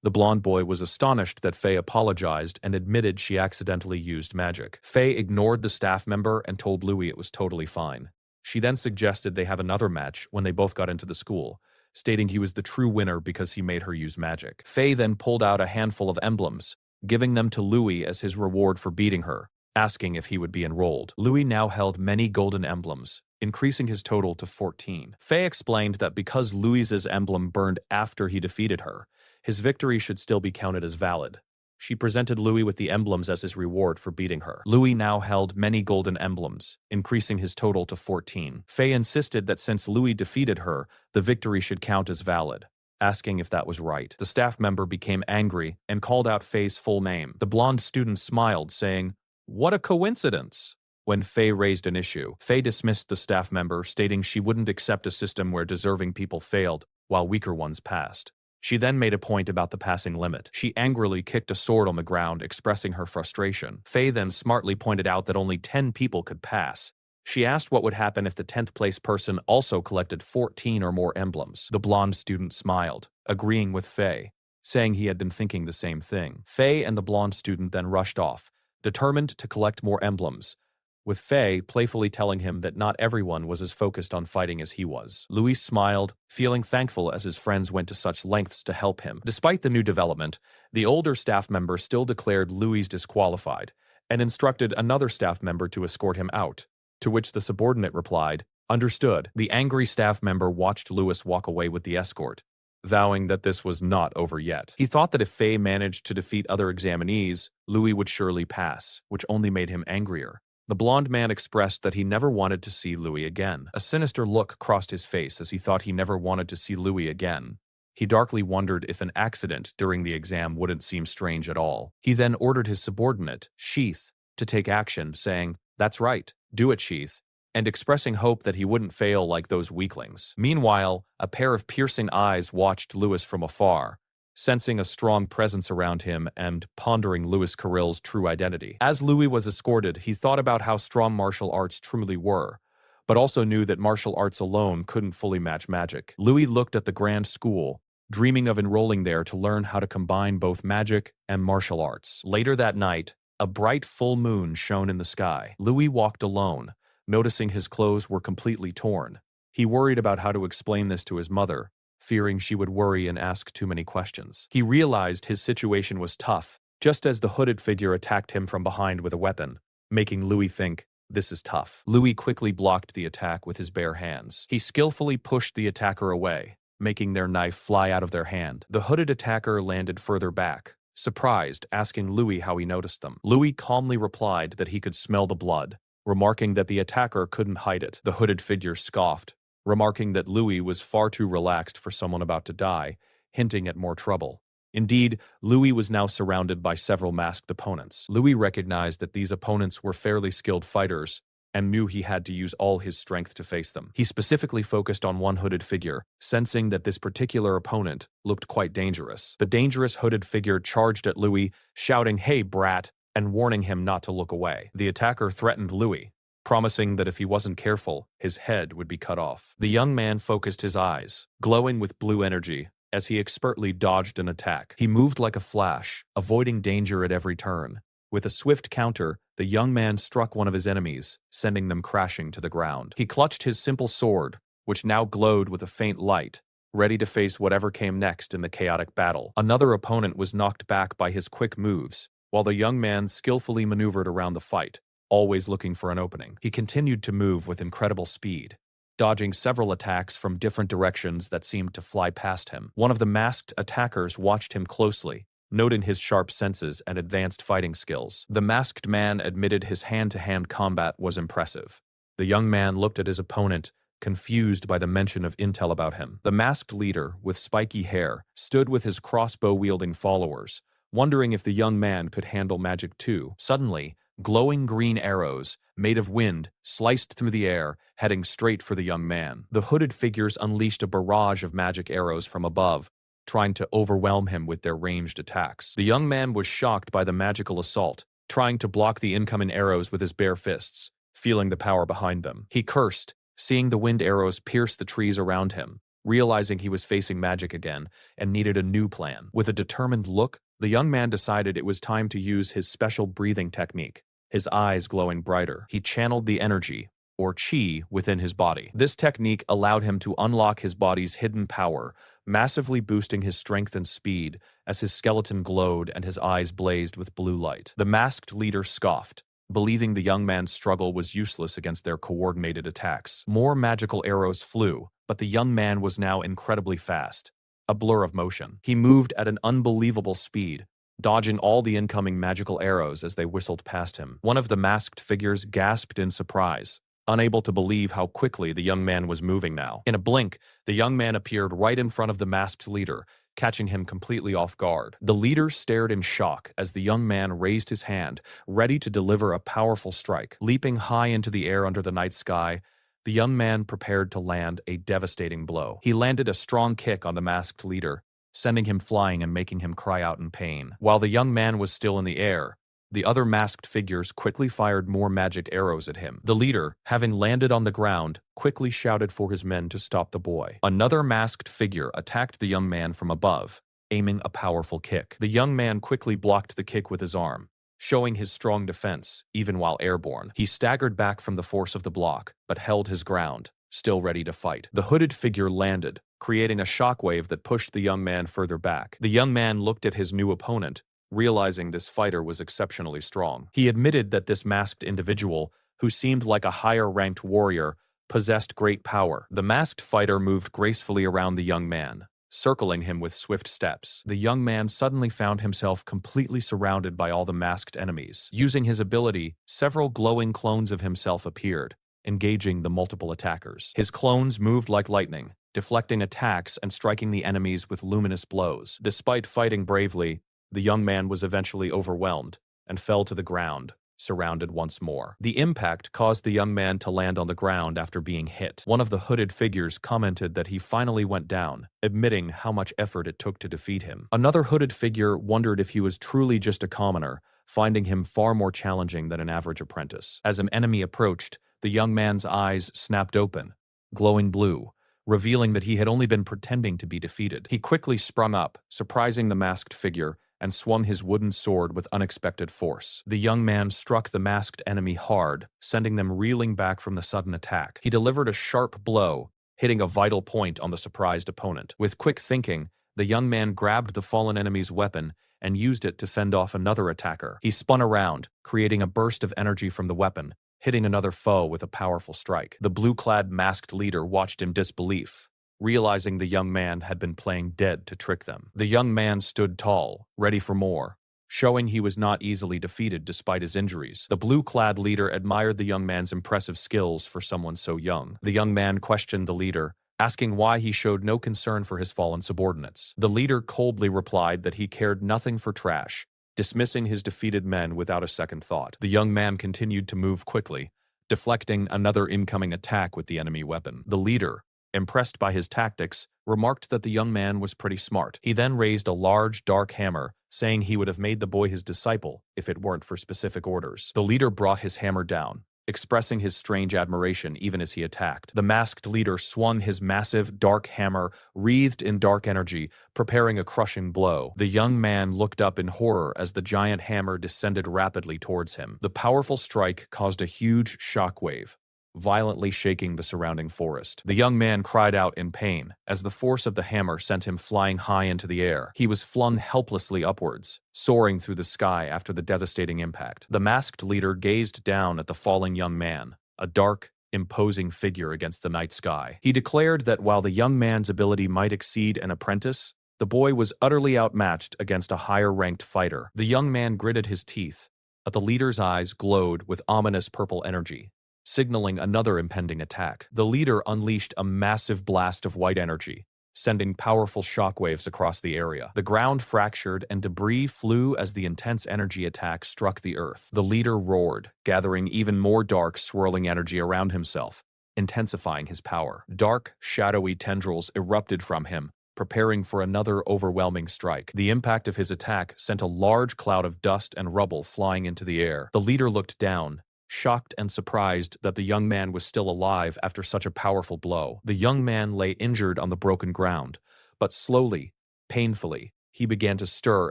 The blonde boy was astonished that Faye apologized and admitted she accidentally used magic. Faye ignored the staff member and told Louis it was totally fine. She then suggested they have another match when they both got into the school, stating he was the true winner because he made her use magic. Faye then pulled out a handful of emblems, giving them to Louis as his reward for beating her, asking if he would be enrolled. Louis now held many golden emblems, increasing his total to 14. Faye explained that because Louise's emblem burned after he defeated her, his victory should still be counted as valid. She presented Louis with the emblems as his reward for beating her. Louis now held many golden emblems, increasing his total to 14. Faye insisted that since Louis defeated her, the victory should count as valid, asking if that was right. The staff member became angry and called out Faye's full name. The blonde student smiled, saying, "What a coincidence!" When Faye raised an issue, Faye dismissed the staff member, stating she wouldn't accept a system where deserving people failed while weaker ones passed. She then made a point about the passing limit. She angrily kicked a sword on the ground, expressing her frustration. Faye then smartly pointed out that only 10 people could pass. She asked what would happen if the 10th place person also collected 14 or more emblems. The blonde student smiled, agreeing with Faye, saying he had been thinking the same thing. Faye and the blonde student then rushed off, determined to collect more emblems, with Faye playfully telling him that not everyone was as focused on fighting as he was. Louis smiled, feeling thankful as his friends went to such lengths to help him. Despite the new development, the older staff member still declared Louis disqualified and instructed another staff member to escort him out, to which the subordinate replied, "Understood." The angry staff member watched Louis walk away with the escort, vowing that this was not over yet. He thought that if Faye managed to defeat other examinees, Louis would surely pass, which only made him angrier. The blonde man expressed that he never wanted to see Louis again. A sinister look crossed his face as he thought he never wanted to see Louis again. He darkly wondered if an accident during the exam wouldn't seem strange at all. He then ordered his subordinate, Sheath, to take action, saying, "That's right, do it, Sheath," and expressing hope that he wouldn't fail like those weaklings. Meanwhile, a pair of piercing eyes watched Louis from afar, sensing a strong presence around him and pondering Louis Carrill's true identity. As Louis was escorted, he thought about how strong martial arts truly were, but also knew that martial arts alone couldn't fully match magic. Louis looked at the grand school, dreaming of enrolling there to learn how to combine both magic and martial arts. Later that night, a bright full moon shone in the sky. Louis walked alone, noticing his clothes were completely torn. He worried about how to explain this to his mother, fearing she would worry and ask too many questions. He realized his situation was tough, just as the hooded figure attacked him from behind with a weapon, making Louis think, "This is tough." Louis quickly blocked the attack with his bare hands. He skillfully pushed the attacker away, making their knife fly out of their hand. The hooded attacker landed further back, surprised, asking Louis how he noticed them. Louis calmly replied that he could smell the blood, remarking that the attacker couldn't hide it. The hooded figure scoffed, remarking that Louis was far too relaxed for someone about to die, hinting at more trouble. Indeed, Louis was now surrounded by several masked opponents. Louis recognized that these opponents were fairly skilled fighters and knew he had to use all his strength to face them. He specifically focused on one hooded figure, sensing that this particular opponent looked quite dangerous. The dangerous hooded figure charged at Louis, shouting, "Hey, brat," and warning him not to look away. The attacker threatened Louis, promising that if he wasn't careful, his head would be cut off. The young man focused his eyes, glowing with blue energy, as he expertly dodged an attack. He moved like a flash, avoiding danger at every turn. With a swift counter, the young man struck one of his enemies, sending them crashing to the ground. He clutched his simple sword, which now glowed with a faint light, ready to face whatever came next in the chaotic battle. Another opponent was knocked back by his quick moves, while the young man skillfully maneuvered around the fight, always looking for an opening. He continued to move with incredible speed, dodging several attacks from different directions that seemed to fly past him. One of the masked attackers watched him closely, noting his sharp senses and advanced fighting skills. The masked man admitted his hand-to-hand combat was impressive. The young man looked at his opponent, confused by the mention of intel about him. The masked leader, with spiky hair, stood with his crossbow-wielding followers, wondering if the young man could handle magic too. Suddenly, glowing green arrows, made of wind, sliced through the air, heading straight for the young man. The hooded figures unleashed a barrage of magic arrows from above, trying to overwhelm him with their ranged attacks. The young man was shocked by the magical assault, trying to block the incoming arrows with his bare fists, feeling the power behind them. He cursed, seeing the wind arrows pierce the trees around him, realizing he was facing magic again and needed a new plan. With a determined look, the young man decided it was time to use his special breathing technique, his eyes glowing brighter. He channeled the energy, or chi, within his body. This technique allowed him to unlock his body's hidden power, massively boosting his strength and speed as his skeleton glowed and his eyes blazed with blue light. The masked leader scoffed, believing the young man's struggle was useless against their coordinated attacks. More magical arrows flew, but the young man was now incredibly fast, a blur of motion. He moved at an unbelievable speed, dodging all the incoming magical arrows as they whistled past him. One of the masked figures gasped in surprise, unable to believe how quickly the young man was moving now. In a blink, the young man appeared right in front of the masked leader, catching him completely off guard. The leader stared in shock as the young man raised his hand, ready to deliver a powerful strike. Leaping high into the air under the night sky, the young man prepared to land a devastating blow. He landed a strong kick on the masked leader, sending him flying and making him cry out in pain. While the young man was still in the air, the other masked figures quickly fired more magic arrows at him. The leader, having landed on the ground, quickly shouted for his men to stop the boy. Another masked figure attacked the young man from above, aiming a powerful kick. The young man quickly blocked the kick with his arm, showing his strong defense, even while airborne. He staggered back from the force of the block, but held his ground, still ready to fight. The hooded figure landed, creating a shockwave that pushed the young man further back. The young man looked at his new opponent, realizing this fighter was exceptionally strong. He admitted that this masked individual, who seemed like a higher-ranked warrior, possessed great power. The masked fighter moved gracefully around the young man, circling him with swift steps. The young man suddenly found himself completely surrounded by all the masked enemies. Using his ability, several glowing clones of himself appeared, engaging the multiple attackers. His clones moved like lightning, deflecting attacks and striking the enemies with luminous blows. Despite fighting bravely, the young man was eventually overwhelmed and fell to the ground, surrounded once more. The impact caused the young man to land on the ground after being hit. One of the hooded figures commented that he finally went down, admitting how much effort it took to defeat him. Another hooded figure wondered if he was truly just a commoner, finding him far more challenging than an average apprentice. As an enemy approached, the young man's eyes snapped open, glowing blue, revealing that he had only been pretending to be defeated. He quickly sprung up, surprising the masked figure, and swung his wooden sword with unexpected force. The young man struck the masked enemy hard, sending them reeling back from the sudden attack. He delivered a sharp blow, hitting a vital point on the surprised opponent. With quick thinking, the young man grabbed the fallen enemy's weapon and used it to fend off another attacker. He spun around, creating a burst of energy from the weapon, hitting another foe with a powerful strike. The blue-clad masked leader watched in disbelief, realizing the young man had been playing dead to trick them. The young man stood tall, ready for more, showing he was not easily defeated despite his injuries. The blue-clad leader admired the young man's impressive skills for someone so young. The young man questioned the leader, asking why he showed no concern for his fallen subordinates. The leader coldly replied that he cared nothing for trash, dismissing his defeated men without a second thought. The young man continued to move quickly, deflecting another incoming attack with the enemy weapon. The leader, impressed by his tactics, remarked that the young man was pretty smart. He then raised a large, dark hammer, saying he would have made the boy his disciple if it weren't for specific orders. The leader brought his hammer down, expressing his strange admiration even as he attacked. The masked leader swung his massive, dark hammer, wreathed in dark energy, preparing a crushing blow. The young man looked up in horror as the giant hammer descended rapidly towards him. The powerful strike caused a huge shockwave, violently shaking the surrounding forest. The young man cried out in pain as the force of the hammer sent him flying high into the air. He was flung helplessly upwards, soaring through the sky after the devastating impact. The masked leader gazed down at the falling young man, a dark, imposing figure against the night sky. He declared that while the young man's ability might exceed an apprentice, the boy was utterly outmatched against a higher-ranked fighter. The young man gritted his teeth, but the leader's eyes glowed with ominous purple energy, signaling another impending attack. The leader unleashed a massive blast of white energy, sending powerful shockwaves across the area. The ground fractured and debris flew as the intense energy attack struck the earth. The leader roared, gathering even more dark, swirling energy around himself, intensifying his power. Dark, shadowy tendrils erupted from him, preparing for another overwhelming strike. The impact of his attack sent a large cloud of dust and rubble flying into the air. The leader looked down, shocked and surprised that the young man was still alive after such a powerful blow. The young man lay injured on the broken ground, but slowly, painfully, he began to stir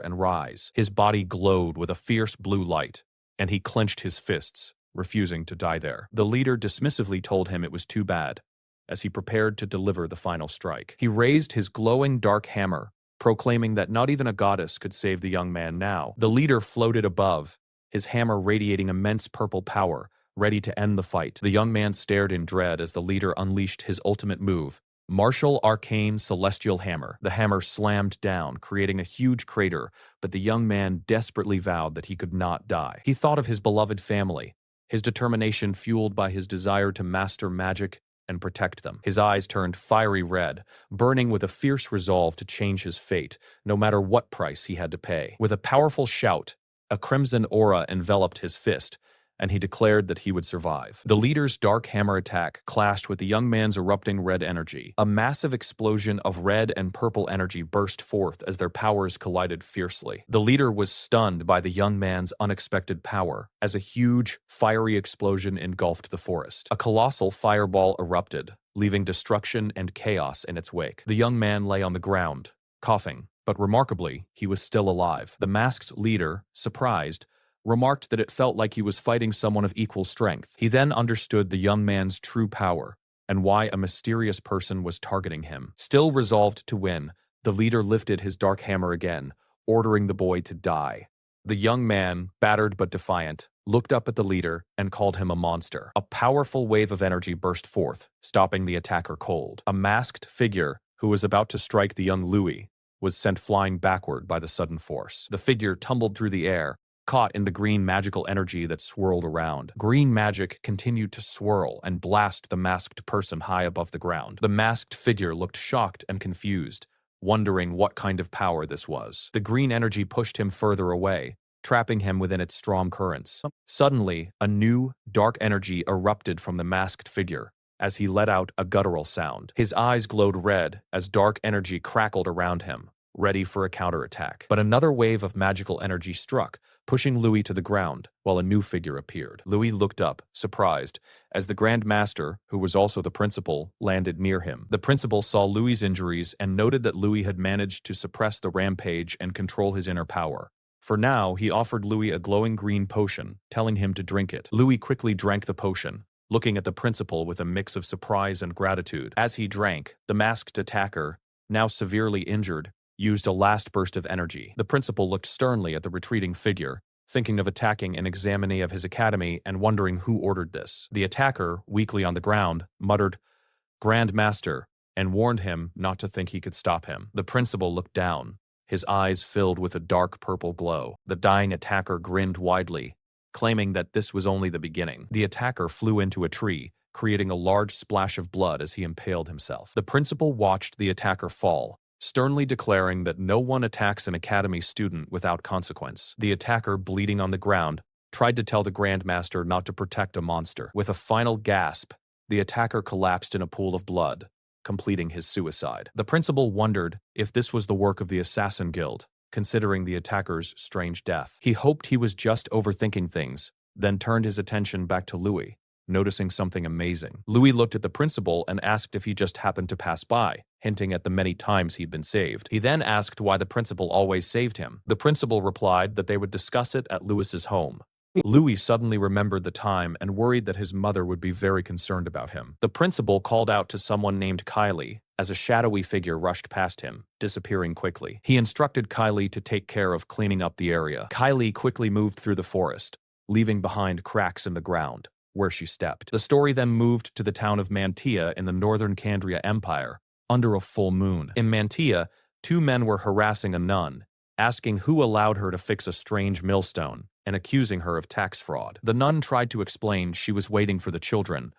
and rise. His body glowed with a fierce blue light, and he clenched his fists, refusing to die there. The leader dismissively told him it was too bad, as he prepared to deliver the final strike. He raised his glowing dark hammer, proclaiming that not even a goddess could save the young man now. The leader floated above, his hammer radiating immense purple power, ready to end the fight. The young man stared in dread as the leader unleashed his ultimate move, Martial Arcane Celestial Hammer. The hammer slammed down, creating a huge crater, but the young man desperately vowed that he could not die. He thought of his beloved family, his determination fueled by his desire to master magic and protect them. His eyes turned fiery red, burning with a fierce resolve to change his fate, no matter what price he had to pay. With a powerful shout, a crimson aura enveloped his fist, and he declared that he would survive. The leader's dark hammer attack clashed with the young man's erupting red energy. A massive explosion of red and purple energy burst forth as their powers collided fiercely. The leader was stunned by the young man's unexpected power, as a huge, fiery explosion engulfed the forest. A colossal fireball erupted, leaving destruction and chaos in its wake. The young man lay on the ground, coughing, but remarkably, he was still alive. The masked leader, surprised, remarked that it felt like he was fighting someone of equal strength. He then understood the young man's true power and why a mysterious person was targeting him. Still resolved to win, the leader lifted his dark hammer again, ordering the boy to die. The young man, battered but defiant, looked up at the leader and called him a monster. A powerful wave of energy burst forth, stopping the attacker cold. A masked figure, who was about to strike the young Louis, was sent flying backward by the sudden force. The figure tumbled through the air, caught in the green magical energy that swirled around. Green magic continued to swirl and blast the masked person high above the ground. The masked figure looked shocked and confused, wondering what kind of power this was. The green energy pushed him further away, trapping him within its strong currents. Suddenly, a new, dark energy erupted from the masked figure as he let out a guttural sound. His eyes glowed red as dark energy crackled around him, ready for a counterattack. But another wave of magical energy struck, pushing Louis to the ground, while a new figure appeared. Louis looked up, surprised, as the Grand Master, who was also the principal, landed near him. The principal saw Louis's injuries and noted that Louis had managed to suppress the rampage and control his inner power. For now, he offered Louis a glowing green potion, telling him to drink it. Louis quickly drank the potion, looking at the principal with a mix of surprise and gratitude. As he drank, the masked attacker, now severely injured, used a last burst of energy. The principal looked sternly at the retreating figure, thinking of attacking an examinee of his academy and wondering who ordered this. The attacker, weakly on the ground, muttered, "Grand Master," and warned him not to think he could stop him. The principal looked down, his eyes filled with a dark purple glow. The dying attacker grinned widely, claiming that this was only the beginning. The attacker flew into a tree, creating a large splash of blood as he impaled himself. The principal watched the attacker fall, sternly declaring that no one attacks an academy student without consequence. The attacker, bleeding on the ground, tried to tell the Grand Master not to protect a monster. With a final gasp, the attacker collapsed in a pool of blood, completing his suicide. The principal wondered if this was the work of the Assassin Guild, considering the attacker's strange death. He hoped he was just overthinking things, then turned his attention back to Louis, noticing something amazing. Louis looked at the principal and asked if he just happened to pass by, hinting at the many times he'd been saved. He then asked why the principal always saved him. The principal replied that they would discuss it at Louis's home. Louis suddenly remembered the time and worried that his mother would be very concerned about him. The principal called out to someone named Kylie as a shadowy figure rushed past him, disappearing quickly. He instructed Kylie to take care of cleaning up the area. Kylie quickly moved through the forest, leaving behind cracks in the ground where she stepped. The story then moved to the town of Mantia in the northern Candria Empire, under a full moon. In Mantia, two men were harassing a nun, asking who allowed her to fix a strange millstone, and accusing her of tax fraud. The nun tried to explain she was waiting for the children,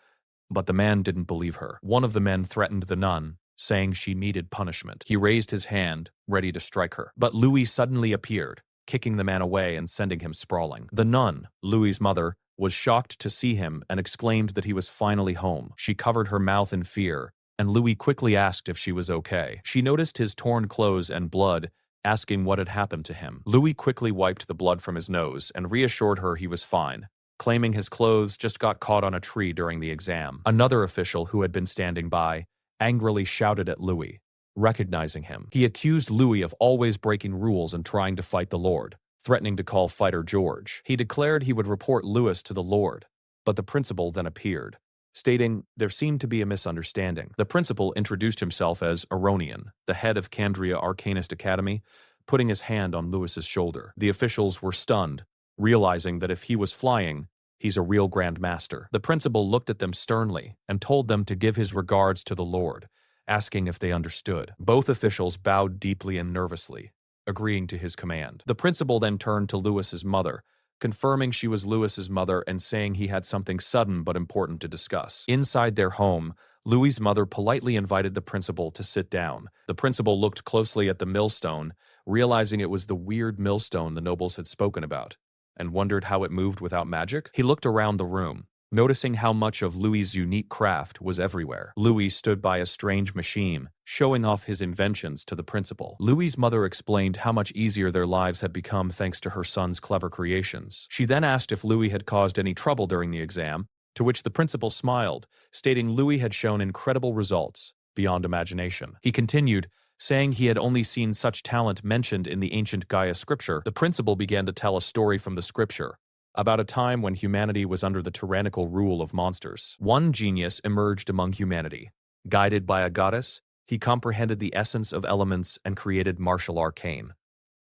but the man didn't believe her. One of the men threatened the nun, saying she needed punishment. He raised his hand, ready to strike her. But Louis suddenly appeared, kicking the man away and sending him sprawling. The nun, Louis's mother, was shocked to see him and exclaimed that he was finally home. She covered her mouth in fear, and Louis quickly asked if she was okay. She noticed his torn clothes and blood, asking what had happened to him. Louis quickly wiped the blood from his nose and reassured her he was fine, claiming his clothes just got caught on a tree during the exam. Another official who had been standing by angrily shouted at Louis, recognizing him. He accused Louis of always breaking rules and trying to fight the Lord, threatening to call Fighter George. He declared he would report Louis to the Lord, but the principal then appeared, stating there seemed to be a misunderstanding. The principal introduced himself as Aronian, the head of Candria Arcanist Academy, putting his hand on Louis's shoulder. The officials were stunned, realizing that if he was flying, he's a real Grand Master. The principal looked at them sternly and told them to give his regards to the Lord, asking if they understood. Both officials bowed deeply and nervously, agreeing to his command. The principal then turned to Lewis's mother, confirming she was Lewis's mother and saying he had something sudden but important to discuss. Inside their home, Louis's mother politely invited the principal to sit down. The principal looked closely at the millstone, realizing it was the weird millstone the nobles had spoken about, and wondered how it moved without magic. He looked around the room, noticing how much of Louis's unique craft was everywhere. Louis stood by a strange machine, showing off his inventions to the principal. Louis's mother explained how much easier their lives had become thanks to her son's clever creations. She then asked if Louis had caused any trouble during the exam, to which the principal smiled, stating Louis had shown incredible results beyond imagination. He continued, saying he had only seen such talent mentioned in the ancient Gaia scripture. The principal began to tell a story from the scripture about a time when humanity was under the tyrannical rule of monsters. One genius emerged among humanity. Guided by a goddess, he comprehended the essence of elements and created martial arcane.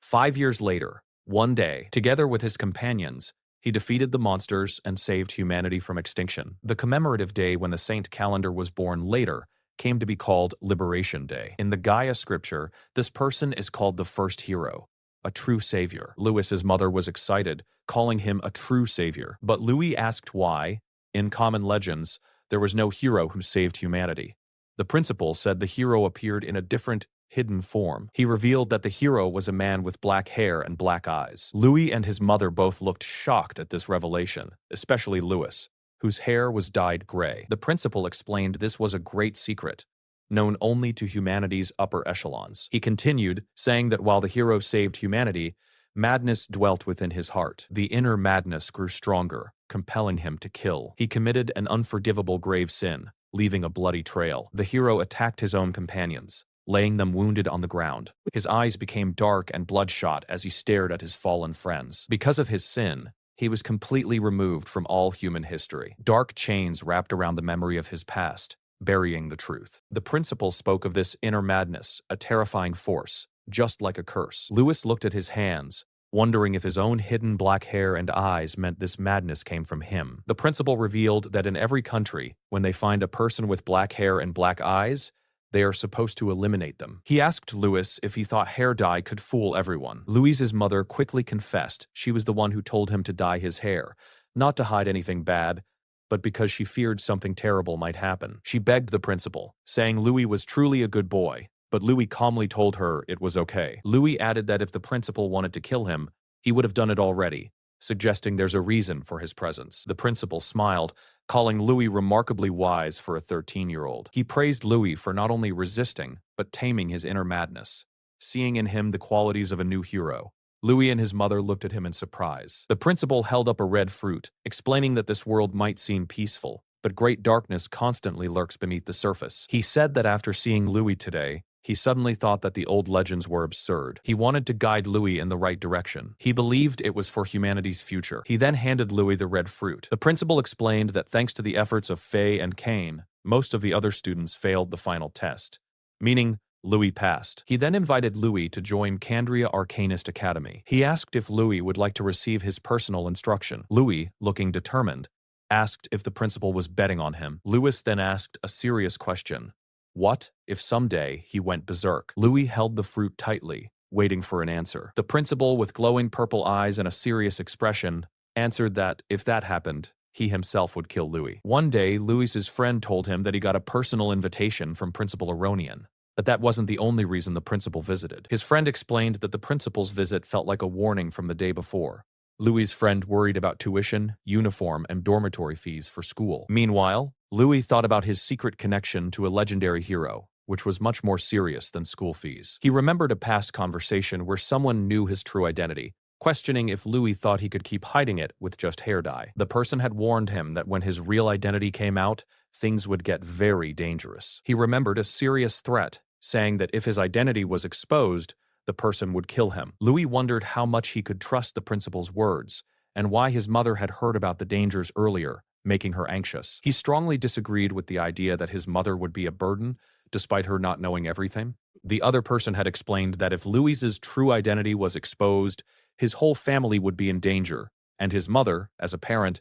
5 years later, one day, together with his companions, he defeated the monsters and saved humanity from extinction. The commemorative day when the saint calendar was born later came to be called Liberation Day. In the Gaia scripture, this person is called the first hero, a true savior. Louis's mother was excited, calling him a true savior. But Louis asked why, in common legends, there was no hero who saved humanity. The principal said the hero appeared in a different, hidden form. He revealed that the hero was a man with black hair and black eyes. Louis and his mother both looked shocked at this revelation, especially Louis, whose hair was dyed gray. The principal explained this was a great secret, known only to humanity's upper echelons. He continued, saying that while the hero saved humanity, madness dwelt within his heart. The inner madness grew stronger, compelling him to kill. He committed an unforgivable grave sin, leaving a bloody trail. The hero attacked his own companions, laying them wounded on the ground. His eyes became dark and bloodshot as he stared at his fallen friends. Because of his sin, he was completely removed from all human history. Dark chains wrapped around the memory of his past, burying the truth. The principal spoke of this inner madness, a terrifying force, just like a curse. Louis looked at his hands, wondering if his own hidden black hair and eyes meant this madness came from him. The principal revealed that in every country, when they find a person with black hair and black eyes, they are supposed to eliminate them. He asked Louis if he thought hair dye could fool everyone. Louis's mother quickly confessed she was the one who told him to dye his hair, not to hide anything bad, but because she feared something terrible might happen. She begged the principal, saying Louis was truly a good boy, but Louis calmly told her it was okay. Louis added that if the principal wanted to kill him, he would have done it already, suggesting there's a reason for his presence. The principal smiled, calling Louis remarkably wise for a 13-year-old. He praised Louis for not only resisting, but taming his inner madness, seeing in him the qualities of a new hero. Louis and his mother looked at him in surprise. The principal held up a red fruit, explaining that this world might seem peaceful, but great darkness constantly lurks beneath the surface. He said that after seeing Louis today, he suddenly thought that the old legends were absurd. He wanted to guide Louis in the right direction. He believed it was for humanity's future. He then handed Louis the red fruit. The principal explained that thanks to the efforts of Faye and Cain, most of the other students failed the final test, meaning Louis passed. He then invited Louis to join Candria Arcanist Academy. He asked if Louis would like to receive his personal instruction. Louis, looking determined, asked if the principal was betting on him. Louis then asked a serious question. What if someday he went berserk? Louis held the fruit tightly, waiting for an answer. The principal, with glowing purple eyes and a serious expression, answered that if that happened, he himself would kill Louis. One day, Louis's friend told him that he got a personal invitation from Principal Aronian, but that wasn't the only reason the principal visited. His friend explained that the principal's visit felt like a warning from the day before. Louis's friend worried about tuition, uniform, and dormitory fees for school. Meanwhile, Louis thought about his secret connection to a legendary hero, which was much more serious than school fees. He remembered a past conversation where someone knew his true identity, questioning if Louis thought he could keep hiding it with just hair dye. The person had warned him that when his real identity came out, things would get very dangerous. He remembered a serious threat, saying that if his identity was exposed, the person would kill him. Louis wondered how much he could trust the principal's words, and why his mother had heard about the dangers earlier, making her anxious. He strongly disagreed with the idea that his mother would be a burden, despite her not knowing everything. The other person had explained that if Louis's true identity was exposed, his whole family would be in danger, and his mother, as a parent,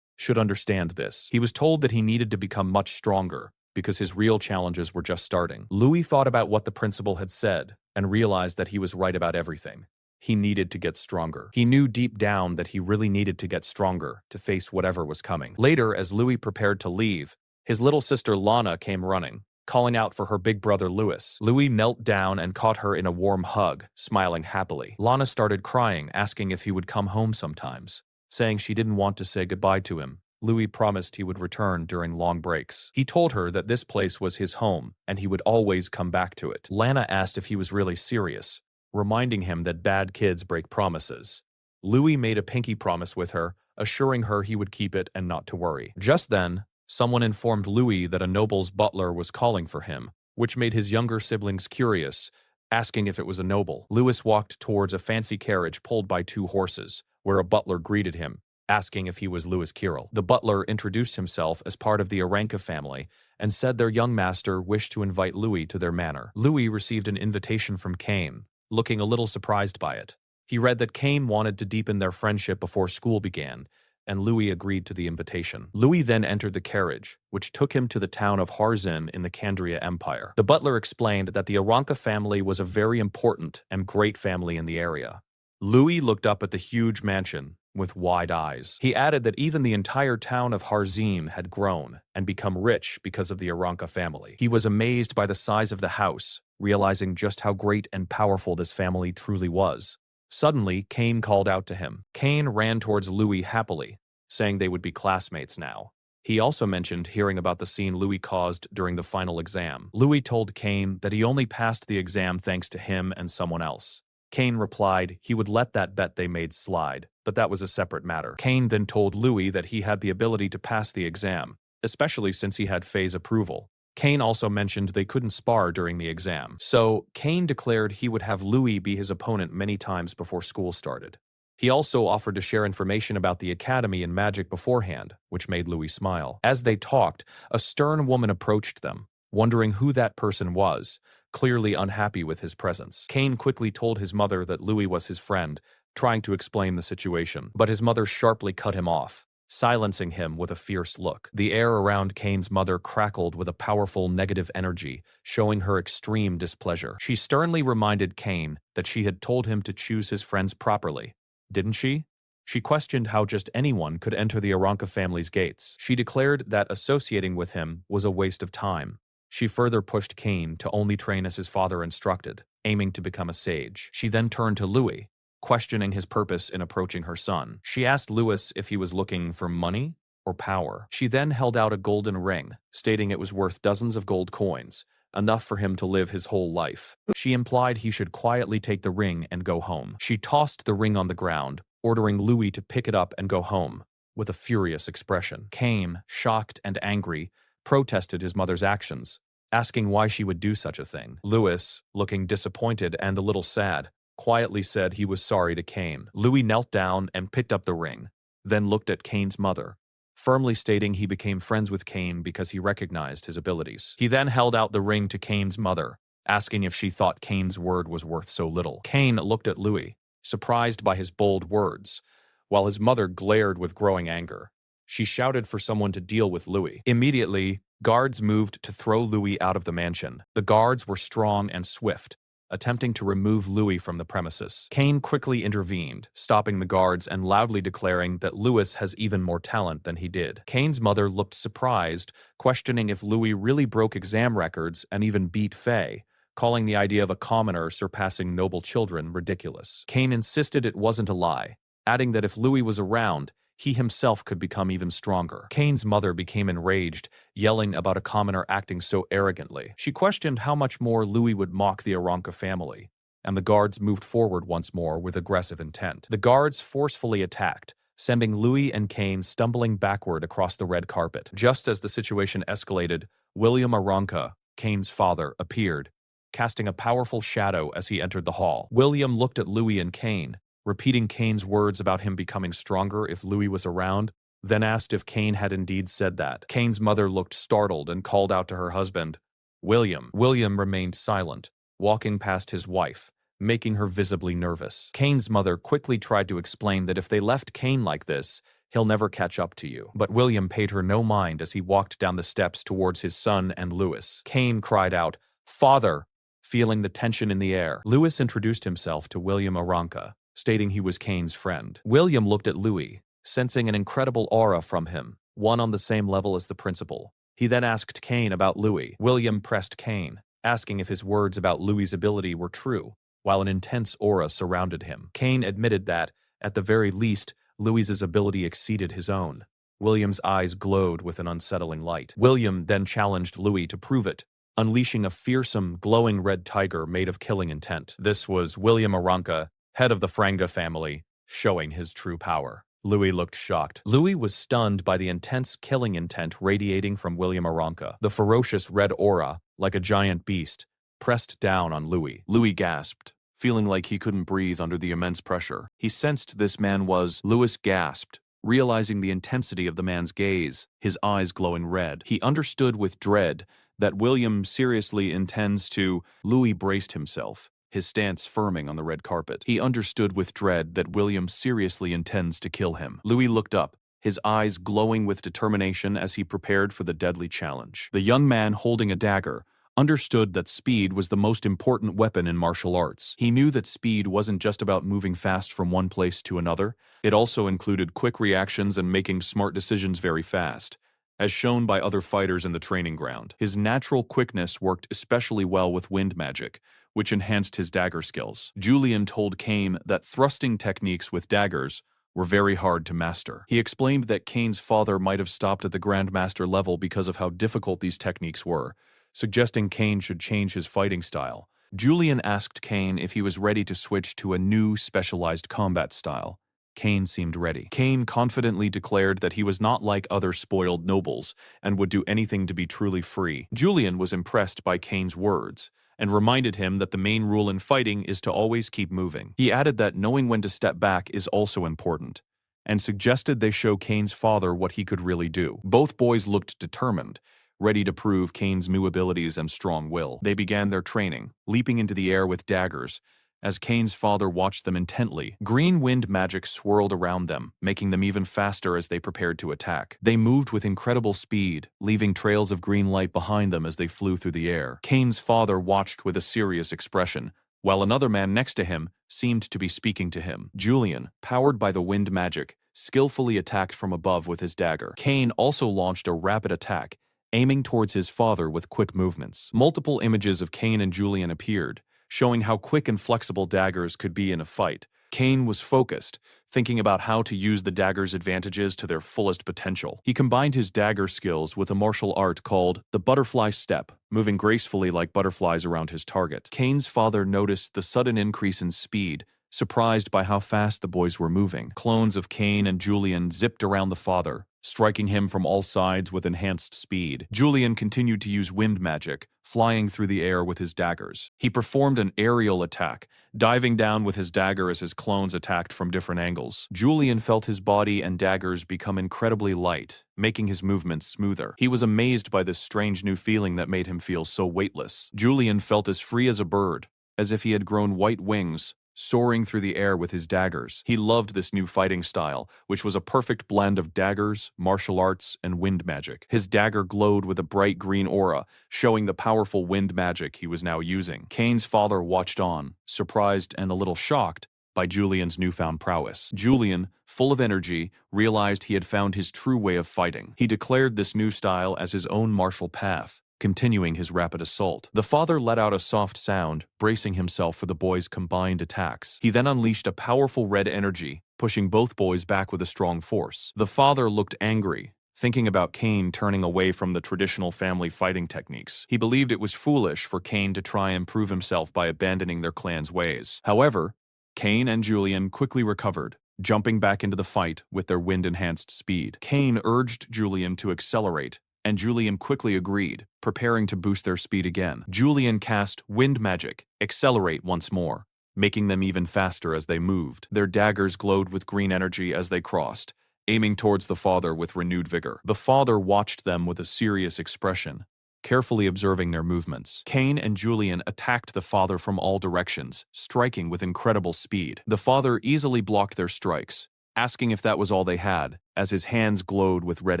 should understand this. He was told that he needed to become much stronger because his real challenges were just starting. Louis thought about what the principal had said and realized that he was right about everything. He needed to get stronger. He knew deep down that he really needed to get stronger to face whatever was coming. Later, as Louis prepared to leave, his little sister Lana came running, calling out for her big brother Louis. Louis knelt down and caught her in a warm hug, smiling happily. Lana started crying, asking if he would come home sometimes, saying she didn't want to say goodbye to him. Louis promised he would return during long breaks. He told her that this place was his home and he would always come back to it. Lana asked if he was really serious, reminding him that bad kids break promises. Louis made a pinky promise with her, assuring her he would keep it and not to worry. Just then, someone informed Louis that a noble's butler was calling for him, which made his younger siblings curious, asking if it was a noble. Louis walked towards a fancy carriage pulled by 2 horses, where a butler greeted him, asking if he was Louis Kirill. The butler introduced himself as part of the Aranka family and said their young master wished to invite Louis to their manor. Louis received an invitation from Kame, looking a little surprised by it. He read that Kame wanted to deepen their friendship before school began, and Louis agreed to the invitation. Louis then entered the carriage, which took him to the town of Harzin in the Kandria Empire. The butler explained that the Aranka family was a very important and great family in the area. Louis looked up at the huge mansion with wide eyes. He added that even the entire town of Harzim had grown and become rich because of the Aranka family. He was amazed by the size of the house, realizing just how great and powerful this family truly was. Suddenly, Kane called out to him. Kane ran towards Louis happily, saying they would be classmates now. He also mentioned hearing about the scene Louis caused during the final exam. Louis told Kane that he only passed the exam thanks to him and someone else. Kane replied he would let that bet they made slide, but that was a separate matter. Kane then told Louis that he had the ability to pass the exam, especially since he had Faye's approval. Kane also mentioned they couldn't spar during the exam, so Kane declared he would have Louis be his opponent many times before school started. He also offered to share information about the academy and magic beforehand, which made Louis smile. As they talked, a stern woman approached them, wondering who that person was, clearly unhappy with his presence. Kane quickly told his mother that Louis was his friend, trying to explain the situation, but his mother sharply cut him off, silencing him with a fierce look. The air around Kane's mother crackled with a powerful negative energy, showing her extreme displeasure. She sternly reminded Kane that she had told him to choose his friends properly, didn't she? She questioned how just anyone could enter the Aranka family's gates. She declared that associating with him was a waste of time. She further pushed Kane to only train as his father instructed, aiming to become a sage. She then turned to Louis, questioning his purpose in approaching her son. She asked Louis if he was looking for money or power. She then held out a golden ring, stating it was worth dozens of gold coins, enough for him to live his whole life. She implied he should quietly take the ring and go home. She tossed the ring on the ground, ordering Louis to pick it up and go home, with a furious expression. Kane, shocked and angry, protested his mother's actions, asking why she would do such a thing. Louis, looking disappointed and a little sad, quietly said he was sorry to Kane. Louis knelt down and picked up the ring, then looked at Kane's mother, firmly stating he became friends with Kane because he recognized his abilities. He then held out the ring to Kane's mother, asking if she thought Kane's word was worth so little. Kane looked at Louis, surprised by his bold words, while his mother glared with growing anger. She shouted for someone to deal with Louis. Immediately, guards moved to throw Louis out of the mansion. The guards were strong and swift, attempting to remove Louis from the premises. Kane quickly intervened, stopping the guards and loudly declaring that Louis has even more talent than he did. Kane's mother looked surprised, questioning if Louis really broke exam records and even beat Faye, calling the idea of a commoner surpassing noble children ridiculous. Kane insisted it wasn't a lie, adding that if Louis was around, he himself could become even stronger. Kane's mother became enraged, yelling about a commoner acting so arrogantly. She questioned how much more Louis would mock the Aranka family, and the guards moved forward once more with aggressive intent. The guards forcefully attacked, sending Louis and Kane stumbling backward across the red carpet. Just as the situation escalated, William Aranka, Kane's father, appeared, casting a powerful shadow as he entered the hall. William looked at Louis and Kane, repeating Kane's words about him becoming stronger if Louis was around, then asked if Kane had indeed said that. Kane's mother looked startled and called out to her husband, "William." William remained silent, walking past his wife, making her visibly nervous. Kane's mother quickly tried to explain that if they left Kane like this, he'll never catch up to you. But William paid her no mind as he walked down the steps towards his son and Louis. Kane cried out, "Father!" feeling the tension in the air. Louis introduced himself to William Aranca, stating he was Kane's friend. William looked at Louis, sensing an incredible aura from him, one on the same level as the principal. He then asked Kane about Louis. William pressed Kane, asking if his words about Louis's ability were true, while an intense aura surrounded him. Kane admitted that, at the very least, Louis's ability exceeded his own. William's eyes glowed with an unsettling light. William then challenged Louis to prove it, unleashing a fearsome, glowing red tiger made of killing intent. This was William Aranca, head of the Frangda family, showing his true power. Louis looked shocked. Louis was stunned by the intense killing intent radiating from William Aranca. The ferocious red aura, like a giant beast, pressed down on Louis. Louis gasped, feeling like he couldn't breathe under the immense pressure. He sensed this man was. Louis gasped, realizing the intensity of the man's gaze, his eyes glowing red. He understood with dread that William seriously intends to. Louis braced himself, his stance firming on the red carpet. He understood with dread that William seriously intends to kill him. Louis looked up, his eyes glowing with determination as he prepared for the deadly challenge. The young man holding a dagger understood that speed was the most important weapon in martial arts. He knew that speed wasn't just about moving fast from one place to another. It also included quick reactions and making smart decisions very fast, as shown by other fighters in the training ground. His natural quickness worked especially well with wind magic, which enhanced his dagger skills. Julian told Kane that thrusting techniques with daggers were very hard to master. He explained that Kane's father might have stopped at the Grandmaster level because of how difficult these techniques were, suggesting Kane should change his fighting style. Julian asked Kane if he was ready to switch to a new, specialized combat style. Kane seemed ready. Kane confidently declared that he was not like other spoiled nobles and would do anything to be truly free. Julian was impressed by Kane's words and reminded him that the main rule in fighting is to always keep moving. He added that knowing when to step back is also important, and suggested they show Kane's father what he could really do. Both boys looked determined, ready to prove Kane's new abilities and strong will. They began their training, leaping into the air with daggers, as Kane's father watched them intently. Green wind magic swirled around them, making them even faster as they prepared to attack. They moved with incredible speed, leaving trails of green light behind them as they flew through the air. Kane's father watched with a serious expression, while another man next to him seemed to be speaking to him. Julian, powered by the wind magic, skillfully attacked from above with his dagger. Kane also launched a rapid attack, aiming towards his father with quick movements. Multiple images of Kane and Julian appeared, showing how quick and flexible daggers could be in a fight. Kane was focused, thinking about how to use the dagger's advantages to their fullest potential. He combined his dagger skills with a martial art called the butterfly step, moving gracefully like butterflies around his target. Kane's father noticed the sudden increase in speed, surprised by how fast the boys were moving. Clones of Kane and Julian zipped around the father, striking him from all sides with enhanced speed. Julian continued to use wind magic, flying through the air with his daggers. He performed an aerial attack, diving down with his dagger as his clones attacked from different angles. Julian felt his body and daggers become incredibly light, making his movements smoother. He was amazed by this strange new feeling that made him feel so weightless. Julian felt as free as a bird, as if he had grown white wings, soaring through the air with his daggers. He loved this new fighting style, which was a perfect blend of daggers, martial arts, and wind magic. His dagger glowed with a bright green aura, showing the powerful wind magic he was now using. Kane's father watched on, surprised and a little shocked by Julian's newfound prowess. Julian, full of energy, realized he had found his true way of fighting. He declared this new style as his own martial path, continuing his rapid assault. The father let out a soft sound, bracing himself for the boys' combined attacks. He then unleashed a powerful red energy, pushing both boys back with a strong force. The father looked angry, thinking about Kane turning away from the traditional family fighting techniques. He believed it was foolish for Kane to try and prove himself by abandoning their clan's ways. However, Kane and Julian quickly recovered, jumping back into the fight with their wind-enhanced speed. Kane urged Julian to accelerate, and Julian quickly agreed, preparing to boost their speed again. Julian cast wind magic, accelerate once more, making them even faster as they moved. Their daggers glowed with green energy as they crossed, aiming towards the father with renewed vigor. The father watched them with a serious expression, carefully observing their movements. Cain and Julian attacked the father from all directions, striking with incredible speed. The father easily blocked their strikes, asking if that was all they had, as his hands glowed with red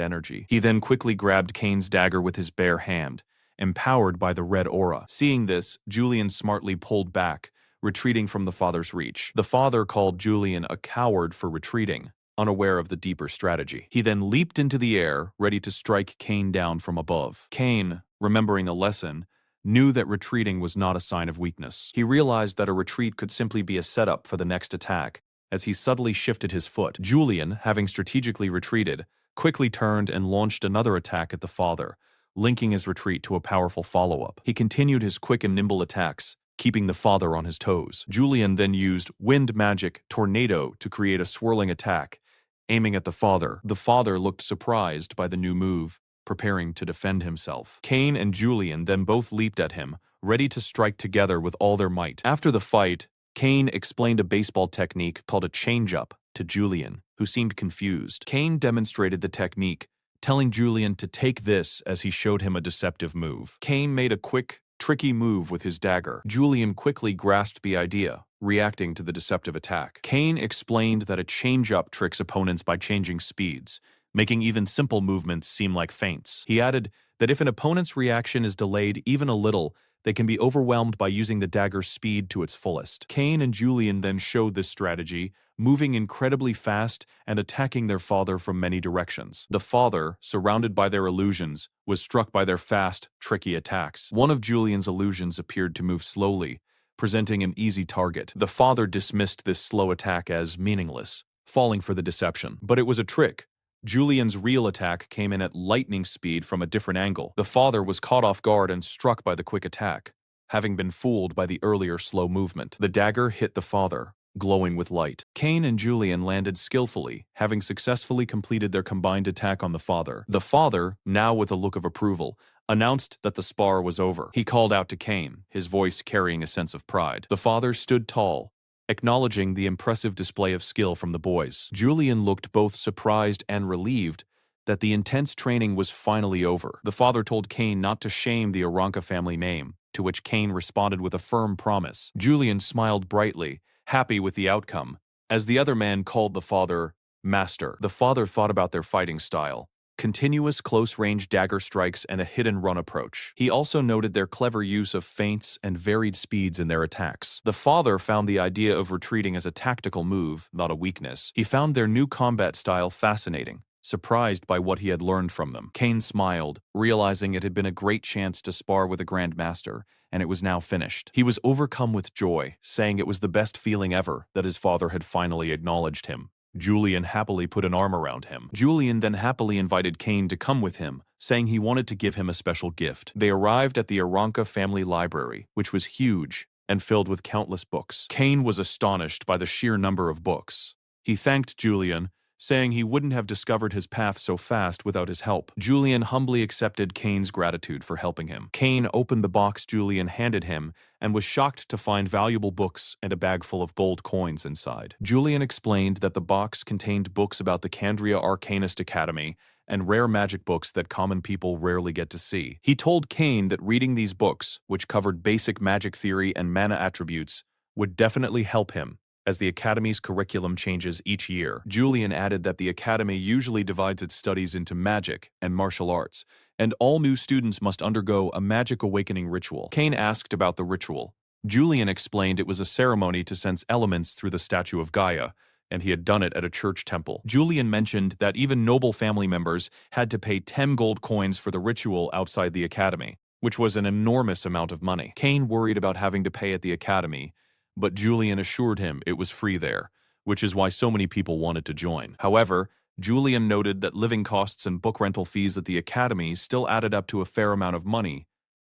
energy. He then quickly grabbed Cain's dagger with his bare hand, empowered by the red aura. Seeing this, Julian smartly pulled back, retreating from the father's reach. The father called Julian a coward for retreating, unaware of the deeper strategy. He then leaped into the air, ready to strike Cain down from above. Cain, remembering a lesson, knew that retreating was not a sign of weakness. He realized that a retreat could simply be a setup for the next attack, as he subtly shifted his foot. Julian, having strategically retreated, quickly turned and launched another attack at the father, linking his retreat to a powerful follow-up. He continued his quick and nimble attacks, keeping the father on his toes. Julian then used wind magic tornado to create a swirling attack, aiming at the father. The father looked surprised by the new move, preparing to defend himself. Cain and Julian then both leaped at him, ready to strike together with all their might. After the fight, Cain explained a baseball technique called a change-up to Julian, who seemed confused. Cain demonstrated the technique, telling Julian to take this as he showed him a deceptive move. Cain made a quick, tricky move with his dagger. Julian quickly grasped the idea, reacting to the deceptive attack. Cain explained that a change-up tricks opponents by changing speeds, making even simple movements seem like feints. He added that if an opponent's reaction is delayed even a little, they can be overwhelmed by using the dagger's speed to its fullest. Cain and Julian then showed this strategy, moving incredibly fast and attacking their father from many directions. The father, surrounded by their illusions, was struck by their fast, tricky attacks. One of Julian's illusions appeared to move slowly, presenting an easy target. The father dismissed this slow attack as meaningless, falling for the deception. But it was a trick. Julian's real attack came in at lightning speed from a different angle. The father was caught off guard and struck by the quick attack, having been fooled by the earlier slow movement. The dagger hit the father, glowing with light. Cain and Julian landed skillfully, having successfully completed their combined attack on the father. The father, now with a look of approval, announced that the spar was over. He called out to Cain, his voice carrying a sense of pride. The father stood tall, acknowledging the impressive display of skill from the boys. Julian looked both surprised and relieved that the intense training was finally over. The father told Cain not to shame the Aranka family name, to which Cain responded with a firm promise. Julian smiled brightly, happy with the outcome, as the other man called the father Master. The father thought about their fighting style, continuous close-range dagger strikes and a hit-and-run approach. He also noted their clever use of feints and varied speeds in their attacks. The father found the idea of retreating as a tactical move, not a weakness. He found their new combat style fascinating, surprised by what he had learned from them. Cain smiled, realizing it had been a great chance to spar with a Grand Master, and it was now finished. He was overcome with joy, saying it was the best feeling ever that his father had finally acknowledged him. Julian happily put an arm around him. Julian then happily invited Cain to come with him, saying he wanted to give him a special gift. They arrived at the Aranka family library, which was huge and filled with countless books. Cain was astonished by the sheer number of books. He thanked Julian, saying he wouldn't have discovered his path so fast without his help. Julian humbly accepted Cain's gratitude for helping him. Cain opened the box Julian handed him and was shocked to find valuable books and a bag full of gold coins inside. Julian explained that the box contained books about the Candria Arcanist Academy and rare magic books that common people rarely get to see. He told Cain that reading these books, which covered basic magic theory and mana attributes, would definitely help him, as the Academy's curriculum changes each year. Julian added that the Academy usually divides its studies into magic and martial arts, and all new students must undergo a magic awakening ritual. Cain asked about the ritual. Julian explained it was a ceremony to sense elements through the statue of Gaia, and he had done it at a church temple. Julian mentioned that even noble family members had to pay 10 gold coins for the ritual outside the Academy, which was an enormous amount of money. Cain worried about having to pay at the Academy, but Julian assured him it was free there, which is why so many people wanted to join. However, Julian noted that living costs and book rental fees at the Academy still added up to a fair amount of money,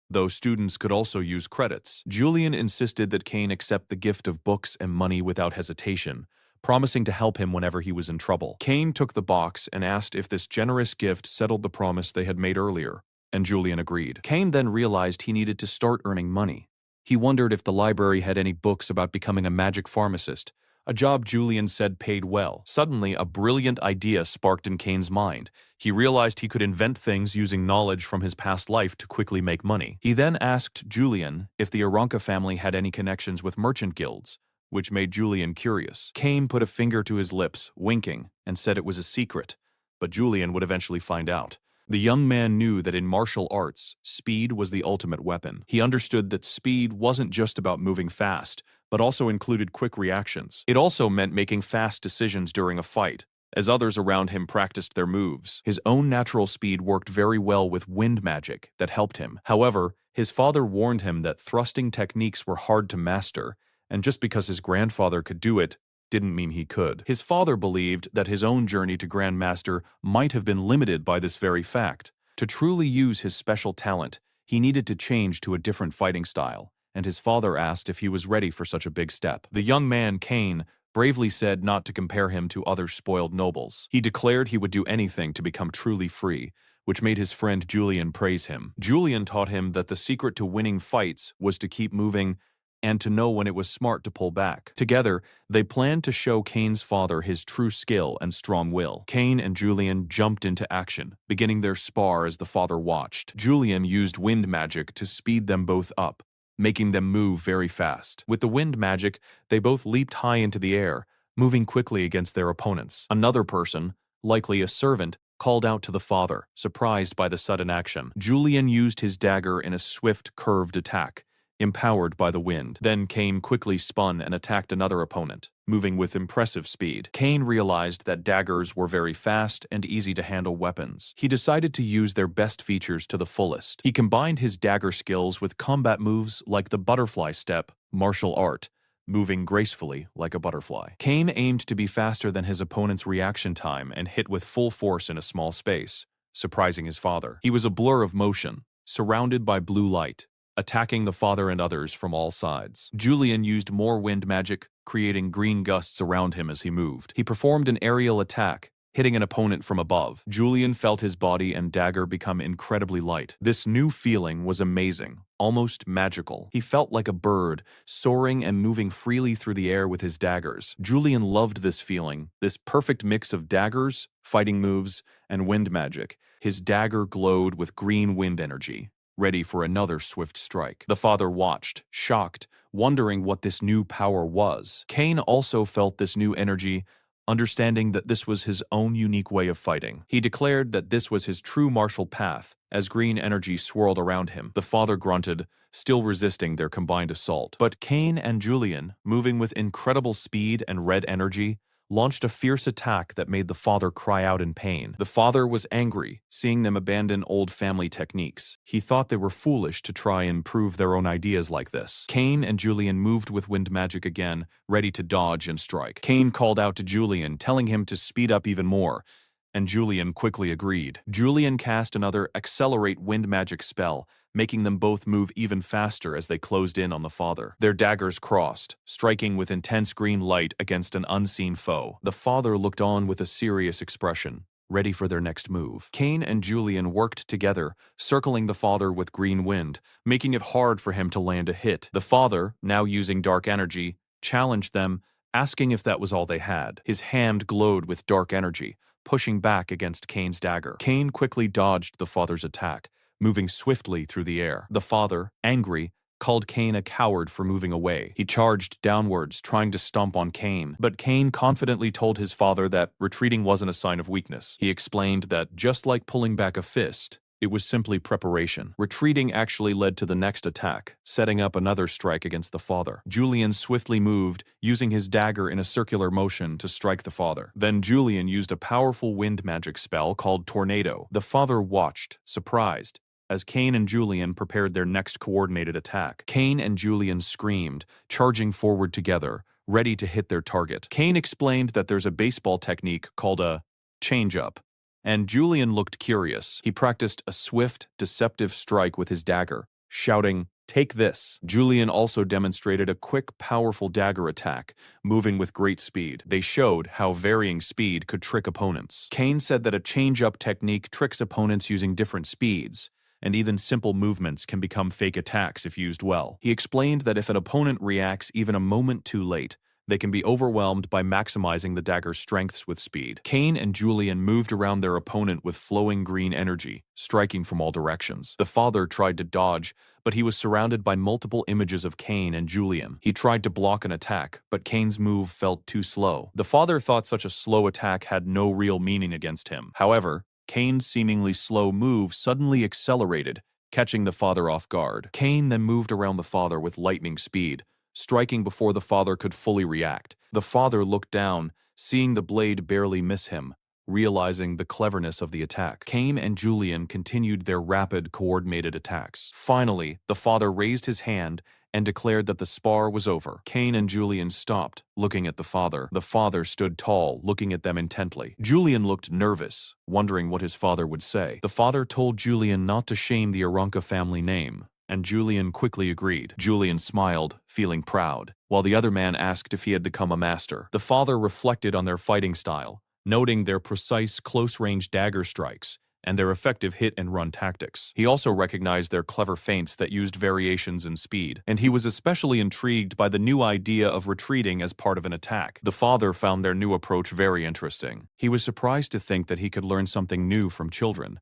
though students could also use credits. Julian insisted that Cain accept the gift of books and money without hesitation, promising to help him whenever he was in trouble. Cain took the box and asked if this generous gift settled the promise they had made earlier, and Julian agreed. Cain then realized he needed to start earning money. He wondered if the library had any books about becoming a magic pharmacist, a job Julian said paid well. Suddenly, a brilliant idea sparked in Kane's mind. He realized he could invent things using knowledge from his past life to quickly make money. He then asked Julian if the Aranka family had any connections with merchant guilds, which made Julian curious. Kane put a finger to his lips, winking, and said it was a secret, but Julian would eventually find out. The young man knew that in martial arts, speed was the ultimate weapon. He understood that speed wasn't just about moving fast, but also included quick reactions. It also meant making fast decisions during a fight, as others around him practiced their moves. His own natural speed worked very well with wind magic that helped him. However, his father warned him that thrusting techniques were hard to master, and just because his grandfather could do it, didn't mean he could. His father believed that his own journey to Grandmaster might have been limited by this very fact. To truly use his special talent, he needed to change to a different fighting style, and his father asked if he was ready for such a big step. The young man, Kane, bravely said not to compare him to other spoiled nobles. He declared he would do anything to become truly free, which made his friend Julian praise him. Julian taught him that the secret to winning fights was to keep moving and to know when it was smart to pull back. Together, they planned to show Kane's father his true skill and strong will. Kane and Julian jumped into action, beginning their spar as the father watched. Julian used wind magic to speed them both up, making them move very fast. With the wind magic, they both leaped high into the air, moving quickly against their opponents. Another person, likely a servant, called out to the father, surprised by the sudden action. Julian used his dagger in a swift, curved attack, empowered by the wind. Then Kane quickly spun and attacked another opponent, moving with impressive speed. Kane realized that daggers were very fast and easy to handle weapons. He decided to use their best features to the fullest. He combined his dagger skills with combat moves like the butterfly step, martial art, moving gracefully like a butterfly. Kane aimed to be faster than his opponent's reaction time and hit with full force in a small space, surprising his father. He was a blur of motion, surrounded by blue light, attacking the father and others from all sides. Julian used more wind magic, creating green gusts around him as he moved. He performed an aerial attack, hitting an opponent from above. Julian felt his body and dagger become incredibly light. This new feeling was amazing, almost magical. He felt like a bird, soaring and moving freely through the air with his daggers. Julian loved this feeling, this perfect mix of daggers, fighting moves, and wind magic. His dagger glowed with green wind energy, ready for another swift strike. The father watched, shocked, wondering what this new power was. Kane also felt this new energy, understanding that this was his own unique way of fighting. He declared that this was his true martial path, as green energy swirled around him. The father grunted, still resisting their combined assault. But Kane and Julian, moving with incredible speed and red energy, launched a fierce attack that made the father cry out in pain. The father was angry, seeing them abandon old family techniques. He thought they were foolish to try and prove their own ideas like this. Kane and Julian moved with wind magic again, ready to dodge and strike. Kane called out to Julian, telling him to speed up even more, and Julian quickly agreed. Julian cast another accelerate wind magic spell, making them both move even faster as they closed in on the father. Their daggers crossed, striking with intense green light against an unseen foe. The father looked on with a serious expression, ready for their next move. Kane and Julian worked together, circling the father with green wind, making it hard for him to land a hit. The father, now using dark energy, challenged them, asking if that was all they had. His hand glowed with dark energy, pushing back against Kane's dagger. Kane quickly dodged the father's attack, moving swiftly through the air. The father, angry, called Kane a coward for moving away. He charged downwards, trying to stomp on Kane, but Kane confidently told his father that retreating wasn't a sign of weakness. He explained that just like pulling back a fist, it was simply preparation. Retreating actually led to the next attack, setting up another strike against the father. Julian swiftly moved, using his dagger in a circular motion to strike the father. Then Julian used a powerful wind magic spell called Tornado. The father watched, surprised, as Kane and Julian prepared their next coordinated attack. Kane and Julian screamed, charging forward together, ready to hit their target. Kane explained that there's a baseball technique called a change-up, and Julian looked curious. He practiced a swift, deceptive strike with his dagger, shouting, "Take this." Julian also demonstrated a quick, powerful dagger attack, moving with great speed. They showed how varying speed could trick opponents. Kane said that a change-up technique tricks opponents using different speeds, and even simple movements can become fake attacks if used well. He explained that if an opponent reacts even a moment too late, They can be overwhelmed by maximizing the dagger's strengths with speed. Cain and Julian moved around their opponent with flowing green energy, striking from all directions. The father tried to dodge, but he was surrounded by multiple images of Cain and Julian. He tried to block an attack, but Cain's move felt too slow. The father thought such a slow attack had no real meaning against him. However, Cain's seemingly slow move suddenly accelerated, catching the father off guard. Cain then moved around the father with lightning speed, striking before the father could fully react. The father looked down, seeing the blade barely miss him, realizing the cleverness of the attack. Cain and Julian continued their rapid, coordinated attacks. Finally, the father raised his hand and declared that the spar was over. Cain and Julian stopped, looking at the father. The father stood tall, looking at them intently. Julian looked nervous, wondering what his father would say. The father told Julian not to shame the Aranka family name, and Julian quickly agreed. Julian smiled, feeling proud, while the other man asked if he had become a master. The father reflected on their fighting style, noting their precise close-range dagger strikes and their effective hit-and-run tactics. He also recognized their clever feints that used variations in speed, and he was especially intrigued by the new idea of retreating as part of an attack. The father found their new approach very interesting. He was surprised to think that he could learn something new from children,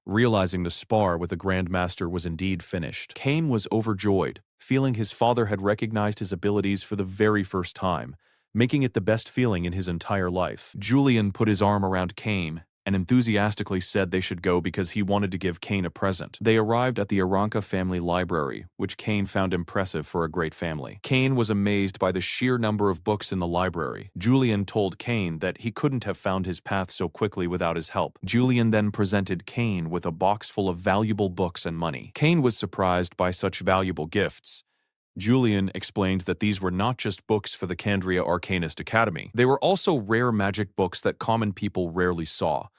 realizing the spar with the Grandmaster was indeed finished. Cain was overjoyed, feeling his father had recognized his abilities for the very first time, making it the best feeling in his entire life. Julian put his arm around Cain and enthusiastically said they should go because he wanted to give Cain a present. They arrived at the Aranka family library, which Cain found impressive for a great family. Cain was amazed by the sheer number of books in the library. Julian told Cain that he couldn't have found his path so quickly without his help. Julian then presented Cain with a box full of valuable books and money. Cain was surprised by such valuable gifts. Julian explained that these were not just books for the Candria Arcanist Academy. They were also rare magic books that common people rarely saw,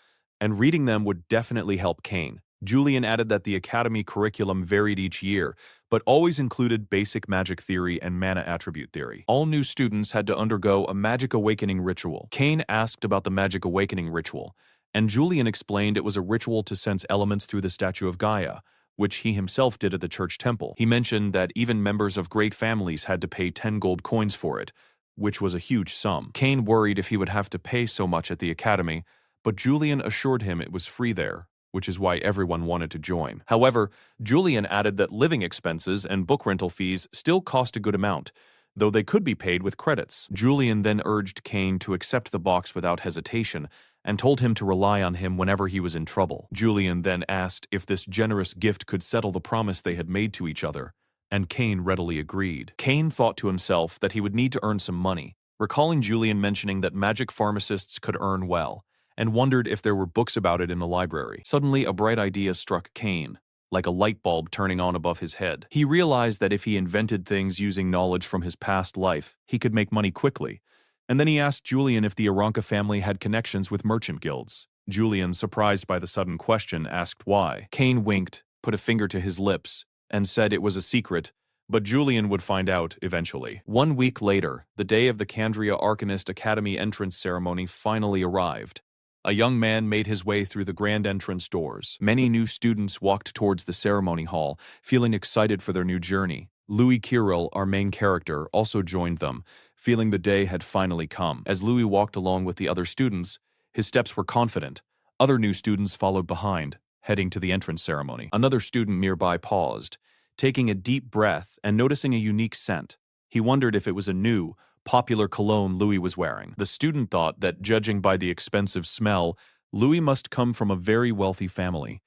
and reading them would definitely help Cain. Julian added that the Academy curriculum varied each year, but always included basic magic theory and mana attribute theory. All new students had to undergo a magic awakening ritual. Cain asked about the magic awakening ritual, and Julian explained it was a ritual to sense elements through the statue of Gaia, which he himself did at the church temple. He mentioned that even members of great families had to pay 10 gold coins for it, which was a huge sum. Cain worried if he would have to pay so much at the academy, but Julian assured him it was free there, which is why everyone wanted to join. However, Julian added that living expenses and book rental fees still cost a good amount, though they could be paid with credits. Julian then urged Cain to accept the box without hesitation, and told him to rely on him whenever he was in trouble. Julian then asked if this generous gift could settle the promise they had made to each other, and Cain readily agreed. Cain thought to himself that he would need to earn some money, recalling Julian mentioning that magic pharmacists could earn well, and wondered if there were books about it in the library. Suddenly, a bright idea struck Cain, like a light bulb turning on above his head. He realized that if he invented things using knowledge from his past life, he could make money quickly. And then he asked Julian if the Aranka family had connections with merchant guilds. Julian, surprised by the sudden question, asked why. Cain winked, put a finger to his lips, and said it was a secret, but Julian would find out eventually. 1 week later, the day of the Candria Arcanist Academy entrance ceremony finally arrived. A young man made his way through the grand entrance doors. Many new students walked towards the ceremony hall, feeling excited for their new journey. Louis Kirill, our main character, also joined them, feeling the day had finally come. As Louis walked along with the other students, his steps were confident. Other new students followed behind, heading to the entrance ceremony. Another student nearby paused, taking a deep breath and noticing a unique scent. He wondered if it was a new, popular cologne Louis was wearing. The student thought that, judging by the expensive smell, Louis must come from a very wealthy family.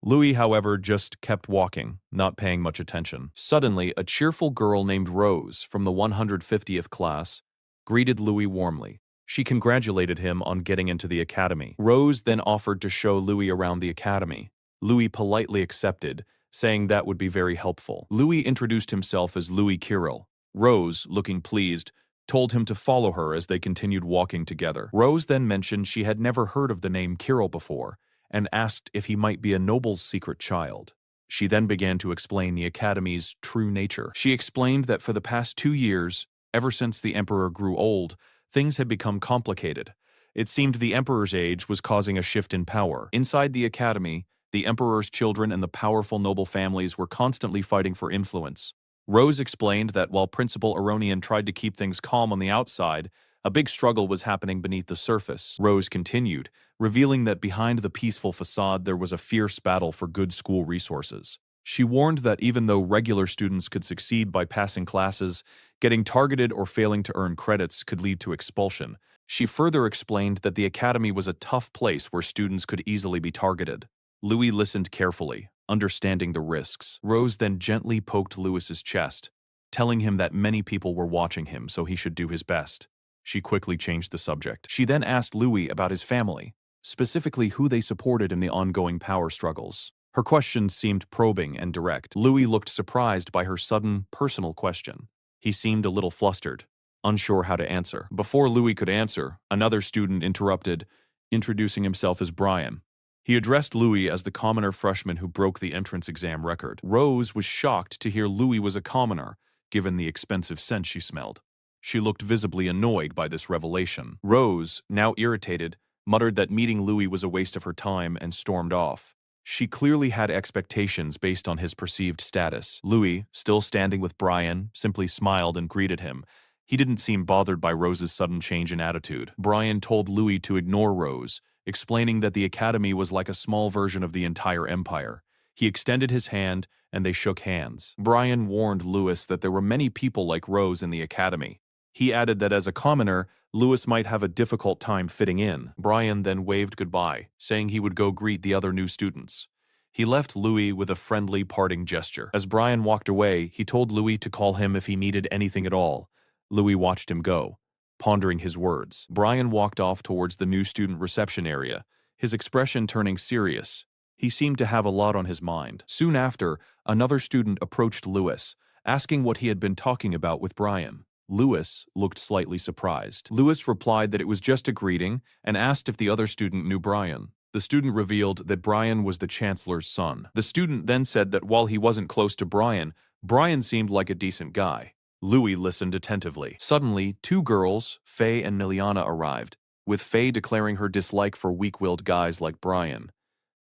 Louis, however, just kept walking, not paying much attention. Suddenly, a cheerful girl named Rose from the 150th class greeted Louis warmly. She congratulated him on getting into the academy. Rose then offered to show Louis around the academy. Louis politely accepted, saying that would be very helpful. Louis introduced himself as Louis Kirill. Rose, looking pleased, told him to follow her as they continued walking together. Rose then mentioned she had never heard of the name Kirill before, and asked if he might be a noble's secret child. She then began to explain the academy's true nature. She explained that for the past 2 years, ever since the emperor grew old, things had become complicated. It seemed the emperor's age was causing a shift in power. Inside the academy, the emperor's children and the powerful noble families were constantly fighting for influence. Rose explained that while Principal Aronian tried to keep things calm on the outside, a big struggle was happening beneath the surface. Rose continued, revealing that behind the peaceful facade there was a fierce battle for good school resources. She warned that even though regular students could succeed by passing classes, getting targeted or failing to earn credits could lead to expulsion. She further explained that the academy was a tough place where students could easily be targeted. Louis listened carefully, understanding the risks. Rose then gently poked Louis's chest, telling him that many people were watching him, so he should do his best. She quickly changed the subject. She then asked Louis about his family, specifically who they supported in the ongoing power struggles. Her questions seemed probing and direct. Louis looked surprised by her sudden, personal question. He seemed a little flustered, unsure how to answer. Before Louis could answer, another student interrupted, introducing himself as Brian. He addressed Louis as the commoner freshman who broke the entrance exam record. Rose was shocked to hear Louis was a commoner, given the expensive scent she smelled. She looked visibly annoyed by this revelation. Rose, now irritated, muttered that meeting Louis was a waste of her time and stormed off. She clearly had expectations based on his perceived status. Louis, still standing with Brian, simply smiled and greeted him. He didn't seem bothered by Rose's sudden change in attitude. Brian told Louis to ignore Rose, explaining that the academy was like a small version of the entire empire. He extended his hand, and they shook hands. Brian warned Louis that there were many people like Rose in the academy. He added that as a commoner, Louis might have a difficult time fitting in. Brian then waved goodbye, saying he would go greet the other new students. He left Louis with a friendly parting gesture. As Brian walked away, he told Louis to call him if he needed anything at all. Louis watched him go, pondering his words. Brian walked off towards the new student reception area, his expression turning serious. He seemed to have a lot on his mind. Soon after, another student approached Louis, asking what he had been talking about with Brian. Louis looked slightly surprised. Louis replied that it was just a greeting and asked if the other student knew Brian. The student revealed that Brian was the chancellor's son. The student then said that while he wasn't close to Brian, Brian seemed like a decent guy. Louis listened attentively. Suddenly, two girls, Faye and Miliana, arrived, with Faye declaring her dislike for weak-willed guys like Brian.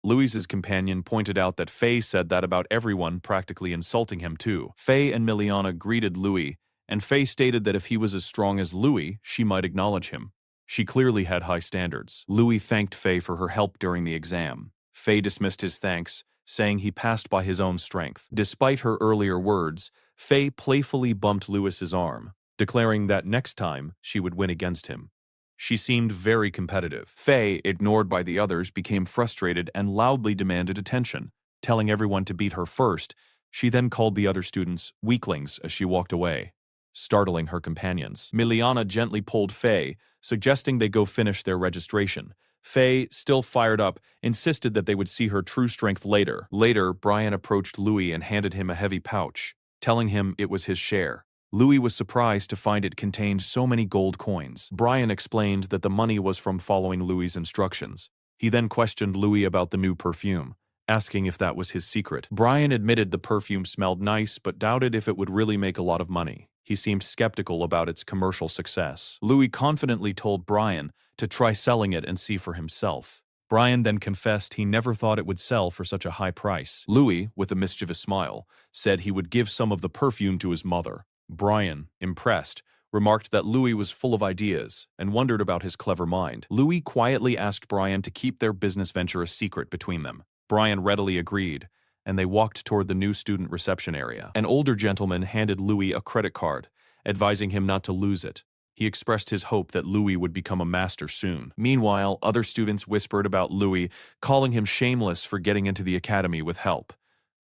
Louis's companion pointed out that Faye said that about everyone, practically insulting him too. Faye and Miliana greeted Louis, and Faye stated that if he was as strong as Louis, she might acknowledge him. She clearly had high standards. Louis thanked Faye for her help during the exam. Faye dismissed his thanks, saying he passed by his own strength. Despite her earlier words, Faye playfully bumped Louis's arm, declaring that next time she would win against him. She seemed very competitive. Faye, ignored by the others, became frustrated and loudly demanded attention, telling everyone to beat her first. She then called the other students weaklings as she walked away, startling her companions. Miliana gently pulled Faye, suggesting they go finish their registration. Faye, still fired up, insisted that they would see her true strength later. Later, Brian approached Louis and handed him a heavy pouch, telling him it was his share. Louis was surprised to find it contained so many gold coins. Brian explained that the money was from following Louis's instructions. He then questioned Louis about the new perfume, asking if that was his secret. Brian admitted the perfume smelled nice, but doubted if it would really make a lot of money. He seemed skeptical about its commercial success. Louis confidently told Brian to try selling it and see for himself. Brian then confessed he never thought it would sell for such a high price. Louis, with a mischievous smile, said he would give some of the perfume to his mother. Brian, impressed, remarked that Louis was full of ideas and wondered about his clever mind. Louis quietly asked Brian to keep their business venture a secret between them. Brian readily agreed, and they walked toward the new student reception area. An older gentleman handed Louis a credit card, advising him not to lose it. He expressed his hope that Louis would become a master soon. Meanwhile, other students whispered about Louis, calling him shameless for getting into the academy with help.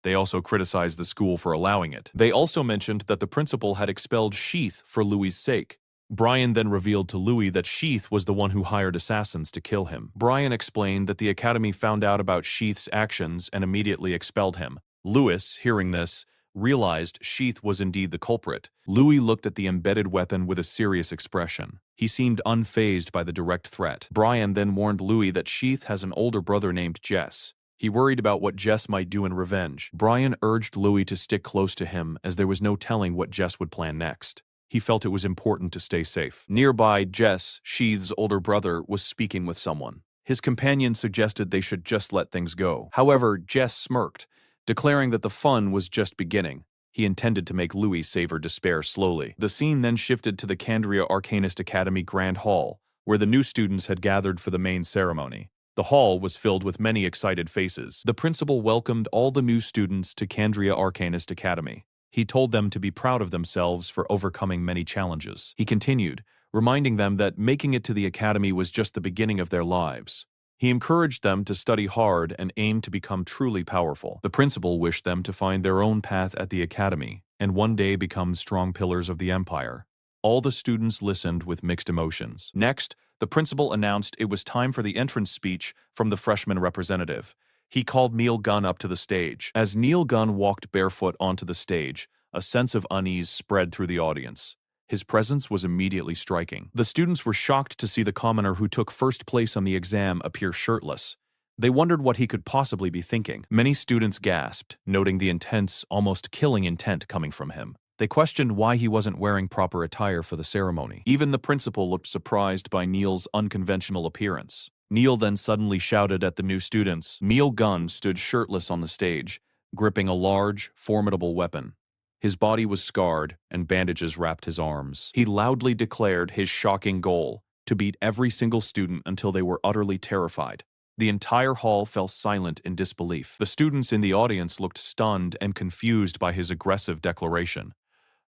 They also criticized the school for allowing it. They also mentioned that the principal had expelled Sheath for Louis's sake. Brian then revealed to Louis that Sheath was the one who hired assassins to kill him. Brian explained that the academy found out about Sheath's actions and immediately expelled him. Louis, hearing this, realized Sheath was indeed the culprit. Louis looked at the embedded weapon with a serious expression. He seemed unfazed by the direct threat. Brian then warned Louis that Sheath has an older brother named Jess. He worried about what Jess might do in revenge. Brian urged Louis to stick close to him, as there was no telling what Jess would plan next. He felt it was important to stay safe. Nearby, Jess, Sheath's older brother, was speaking with someone. His companion suggested they should just let things go. However, Jess smirked, declaring that the fun was just beginning. He intended to make Louis savor despair slowly. The scene then shifted to the Candria Arcanist Academy Grand Hall, where the new students had gathered for the main ceremony. The hall was filled with many excited faces. The principal welcomed all the new students to Candria Arcanist Academy. He told them to be proud of themselves for overcoming many challenges. He continued, reminding them that making it to the academy was just the beginning of their lives. He encouraged them to study hard and aim to become truly powerful. The principal wished them to find their own path at the academy and one day become strong pillars of the empire. All the students listened with mixed emotions. Next, the principal announced it was time for the entrance speech from the freshman representative. He called Neil Gunn up to the stage. As Neil Gunn walked barefoot onto the stage, a sense of unease spread through the audience. His presence was immediately striking. The students were shocked to see the commoner who took first place on the exam appear shirtless. They wondered what he could possibly be thinking. Many students gasped, noting the intense, almost killing intent coming from him. They questioned why he wasn't wearing proper attire for the ceremony. Even the principal looked surprised by Neil's unconventional appearance. Neil then suddenly shouted at the new students. Neil Gunn stood shirtless on the stage, gripping a large, formidable weapon. His body was scarred, and bandages wrapped his arms. He loudly declared his shocking goal, to beat every single student until they were utterly terrified. The entire hall fell silent in disbelief. The students in the audience looked stunned and confused by his aggressive declaration.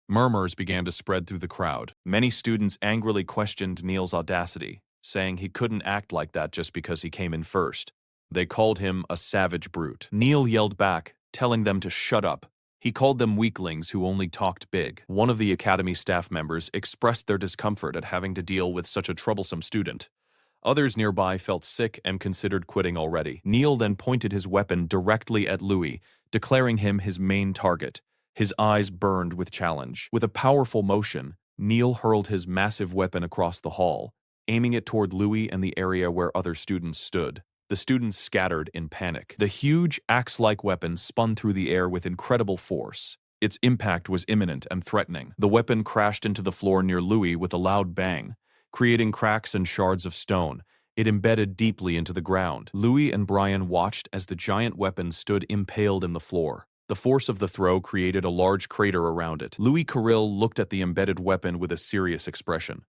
Murmurs began to spread through the crowd. Many students angrily questioned Neil's audacity, saying he couldn't act like that just because he came in first. They called him a savage brute. Neil yelled back, telling them to shut up. He called them weaklings who only talked big. One of the academy staff members expressed their discomfort at having to deal with such a troublesome student. Others nearby felt sick and considered quitting already. Neil then pointed his weapon directly at Louis, declaring him his main target. His eyes burned with challenge. With a powerful motion, Neil hurled his massive weapon across the hall, aiming it toward Louis and the area where other students stood. The students scattered in panic. The huge, axe-like weapon spun through the air with incredible force. Its impact was imminent and threatening. The weapon crashed into the floor near Louis with a loud bang, creating cracks and shards of stone. It embedded deeply into the ground. Louis and Brian watched as the giant weapon stood impaled in the floor. The force of the throw created a large crater around it. Louis Carril looked at the embedded weapon with a serious expression.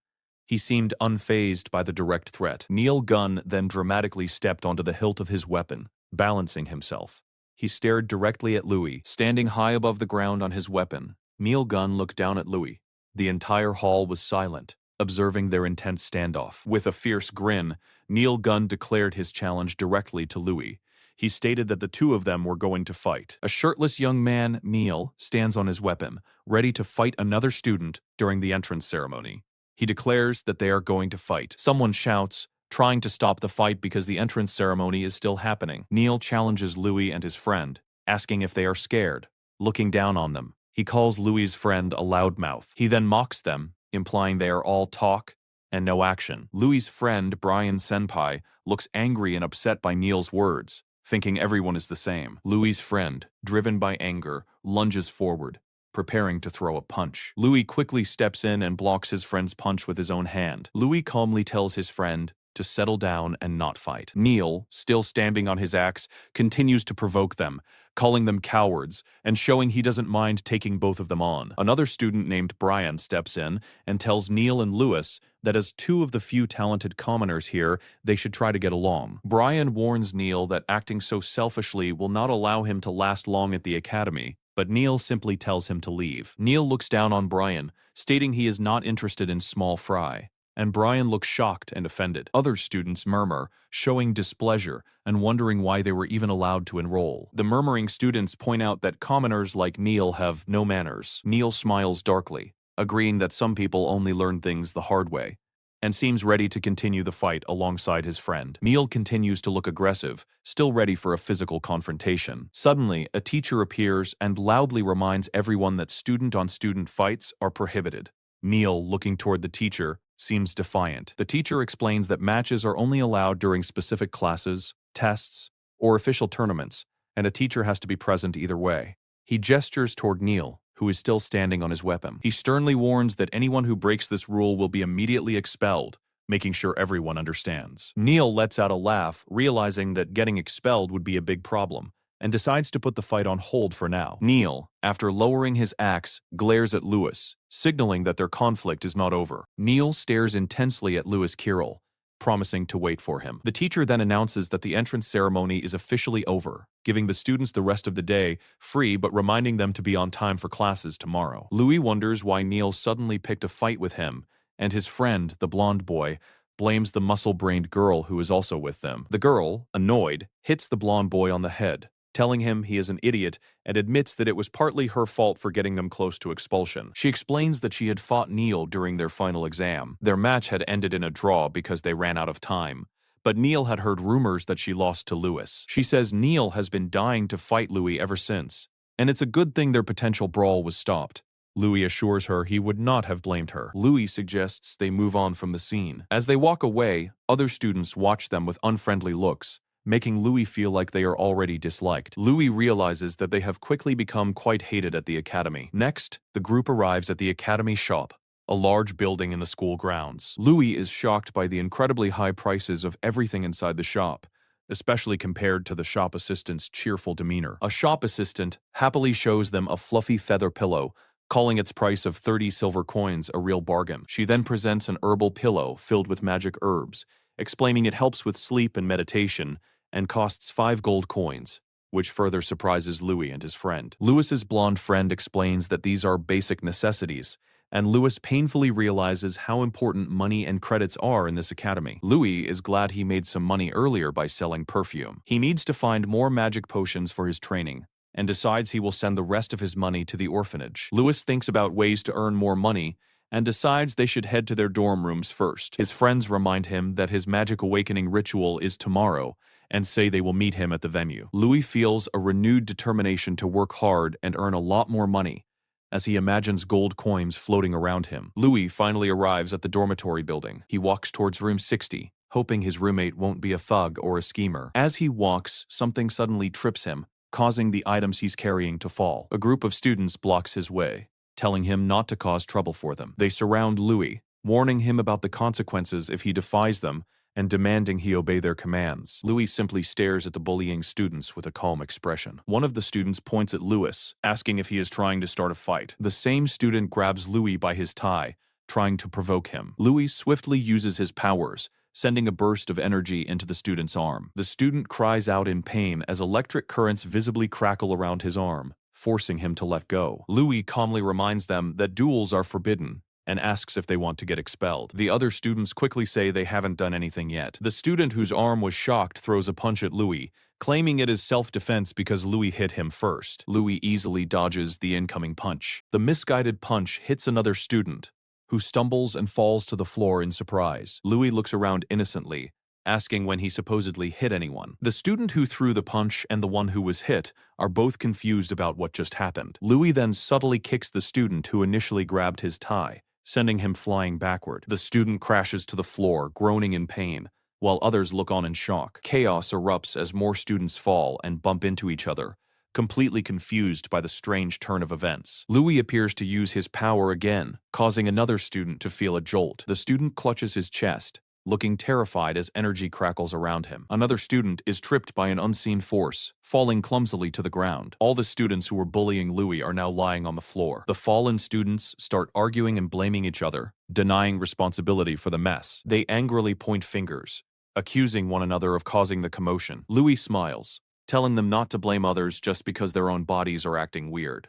He seemed unfazed by the direct threat. Neil Gunn then dramatically stepped onto the hilt of his weapon, balancing himself. He stared directly at Louis, standing high above the ground on his weapon. Neil Gunn looked down at Louis. The entire hall was silent, observing their intense standoff. With a fierce grin, Neil Gunn declared his challenge directly to Louis. He stated that the two of them were going to fight. A shirtless young man, Neil, stands on his weapon, ready to fight another student during the entrance ceremony. He declares that they are going to fight. Someone shouts, trying to stop the fight because the entrance ceremony is still happening. Neil challenges Louis and his friend, asking if they are scared. Looking down on them, he calls Louis's friend a loudmouth. He then mocks them, implying they are all talk and no action. Louis's friend, Brian Senpai, looks angry and upset by Neil's words, thinking everyone is the same. Louis's friend, driven by anger, lunges forward, preparing to throw a punch. Louis quickly steps in and blocks his friend's punch with his own hand. Louis calmly tells his friend to settle down and not fight. Neil, still standing on his axe, continues to provoke them, calling them cowards and showing he doesn't mind taking both of them on. Another student named Brian steps in and tells Neil and Louis that as two of the few talented commoners here, they should try to get along. Brian warns Neil that acting so selfishly will not allow him to last long at the academy, but Neil simply tells him to leave. Neil looks down on Brian, stating he is not interested in small fry, and Brian looks shocked and offended. Other students murmur, showing displeasure and wondering why they were even allowed to enroll. The murmuring students point out that commoners like Neil have no manners. Neil smiles darkly, agreeing that some people only learn things the hard way, and seems ready to continue the fight alongside his friend. Neil continues to look aggressive, still ready for a physical confrontation. Suddenly, a teacher appears and loudly reminds everyone that student-on-student fights are prohibited. Neil, looking toward the teacher, seems defiant. The teacher explains that matches are only allowed during specific classes, tests, or official tournaments, and a teacher has to be present either way. He gestures toward Neil, who is still standing on his weapon. He sternly warns that anyone who breaks this rule will be immediately expelled, making sure everyone understands. Neil lets out a laugh, realizing that getting expelled would be a big problem, and decides to put the fight on hold for now. Neil, after lowering his axe, glares at Lewis, signaling that their conflict is not over. Neil stares intensely at Lewis Carroll, promising to wait for him. The teacher then announces that the entrance ceremony is officially over, giving the students the rest of the day free but reminding them to be on time for classes tomorrow. Louis wonders why Neil suddenly picked a fight with him, and his friend, the blonde boy, blames the muscle-brained girl who is also with them. The girl, annoyed, hits the blonde boy on the head, telling him he is an idiot and admits that it was partly her fault for getting them close to expulsion. She explains that she had fought Neil during their final exam. Their match had ended in a draw because they ran out of time, but Neil had heard rumors that she lost to Lewis. She says Neil has been dying to fight Louis ever since, and it's a good thing their potential brawl was stopped. Louis assures her he would not have blamed her. Louis suggests they move on from the scene. As they walk away, other students watch them with unfriendly looks, making Louis feel like they are already disliked. Louis realizes that they have quickly become quite hated at the academy. Next, the group arrives at the academy shop, a large building in the school grounds. Louis is shocked by the incredibly high prices of everything inside the shop, especially compared to the shop assistant's cheerful demeanor. A shop assistant happily shows them a fluffy feather pillow, calling its price of 30 silver coins a real bargain. She then presents an herbal pillow filled with magic herbs, explaining it helps with sleep and meditation, and costs 5 gold coins, which further surprises Louis and his friend. Lewis's blonde friend explains that these are basic necessities, and Lewis painfully realizes how important money and credits are in this academy. Louis is glad he made some money earlier by selling perfume. He needs to find more magic potions for his training, and decides he will send the rest of his money to the orphanage. Lewis thinks about ways to earn more money, and decides they should head to their dorm rooms first. His friends remind him that his magic awakening ritual is tomorrow, and say they will meet him at the venue. Louis feels a renewed determination to work hard and earn a lot more money, as he imagines gold coins floating around him. Louis finally arrives at the dormitory building. He walks towards room 60, hoping his roommate won't be a thug or a schemer. As he walks, something suddenly trips him, causing the items he's carrying to fall. A group of students blocks his way, telling him not to cause trouble for them. They surround Louis, warning him about the consequences if he defies them, and demanding he obey their commands. Louis simply stares at the bullying students with a calm expression. One of the students points at Lewis, asking if he is trying to start a fight. The same student grabs Louis by his tie, trying to provoke him. Louis swiftly uses his powers, sending a burst of energy into the student's arm. The student cries out in pain as electric currents visibly crackle around his arm, forcing him to let go. Louis calmly reminds them that duels are forbidden, and asks if they want to get expelled. The other students quickly say they haven't done anything yet. The student whose arm was shocked throws a punch at Louis, claiming it is self-defense because Louis hit him first. Louis easily dodges the incoming punch. The misguided punch hits another student, who stumbles and falls to the floor in surprise. Louis looks around innocently, asking when he supposedly hit anyone. The student who threw the punch and the one who was hit are both confused about what just happened. Louis then subtly kicks the student who initially grabbed his tie, sending him flying backward. The student crashes to the floor, groaning in pain, while others look on in shock. Chaos erupts as more students fall and bump into each other, completely confused by the strange turn of events. Louis appears to use his power again, causing another student to feel a jolt. The student clutches his chest, looking terrified as energy crackles around him. Another student is tripped by an unseen force, falling clumsily to the ground. All the students who were bullying Louis are now lying on the floor. The fallen students start arguing and blaming each other, denying responsibility for the mess. They angrily point fingers, accusing one another of causing the commotion. Louis smiles, telling them not to blame others just because their own bodies are acting weird,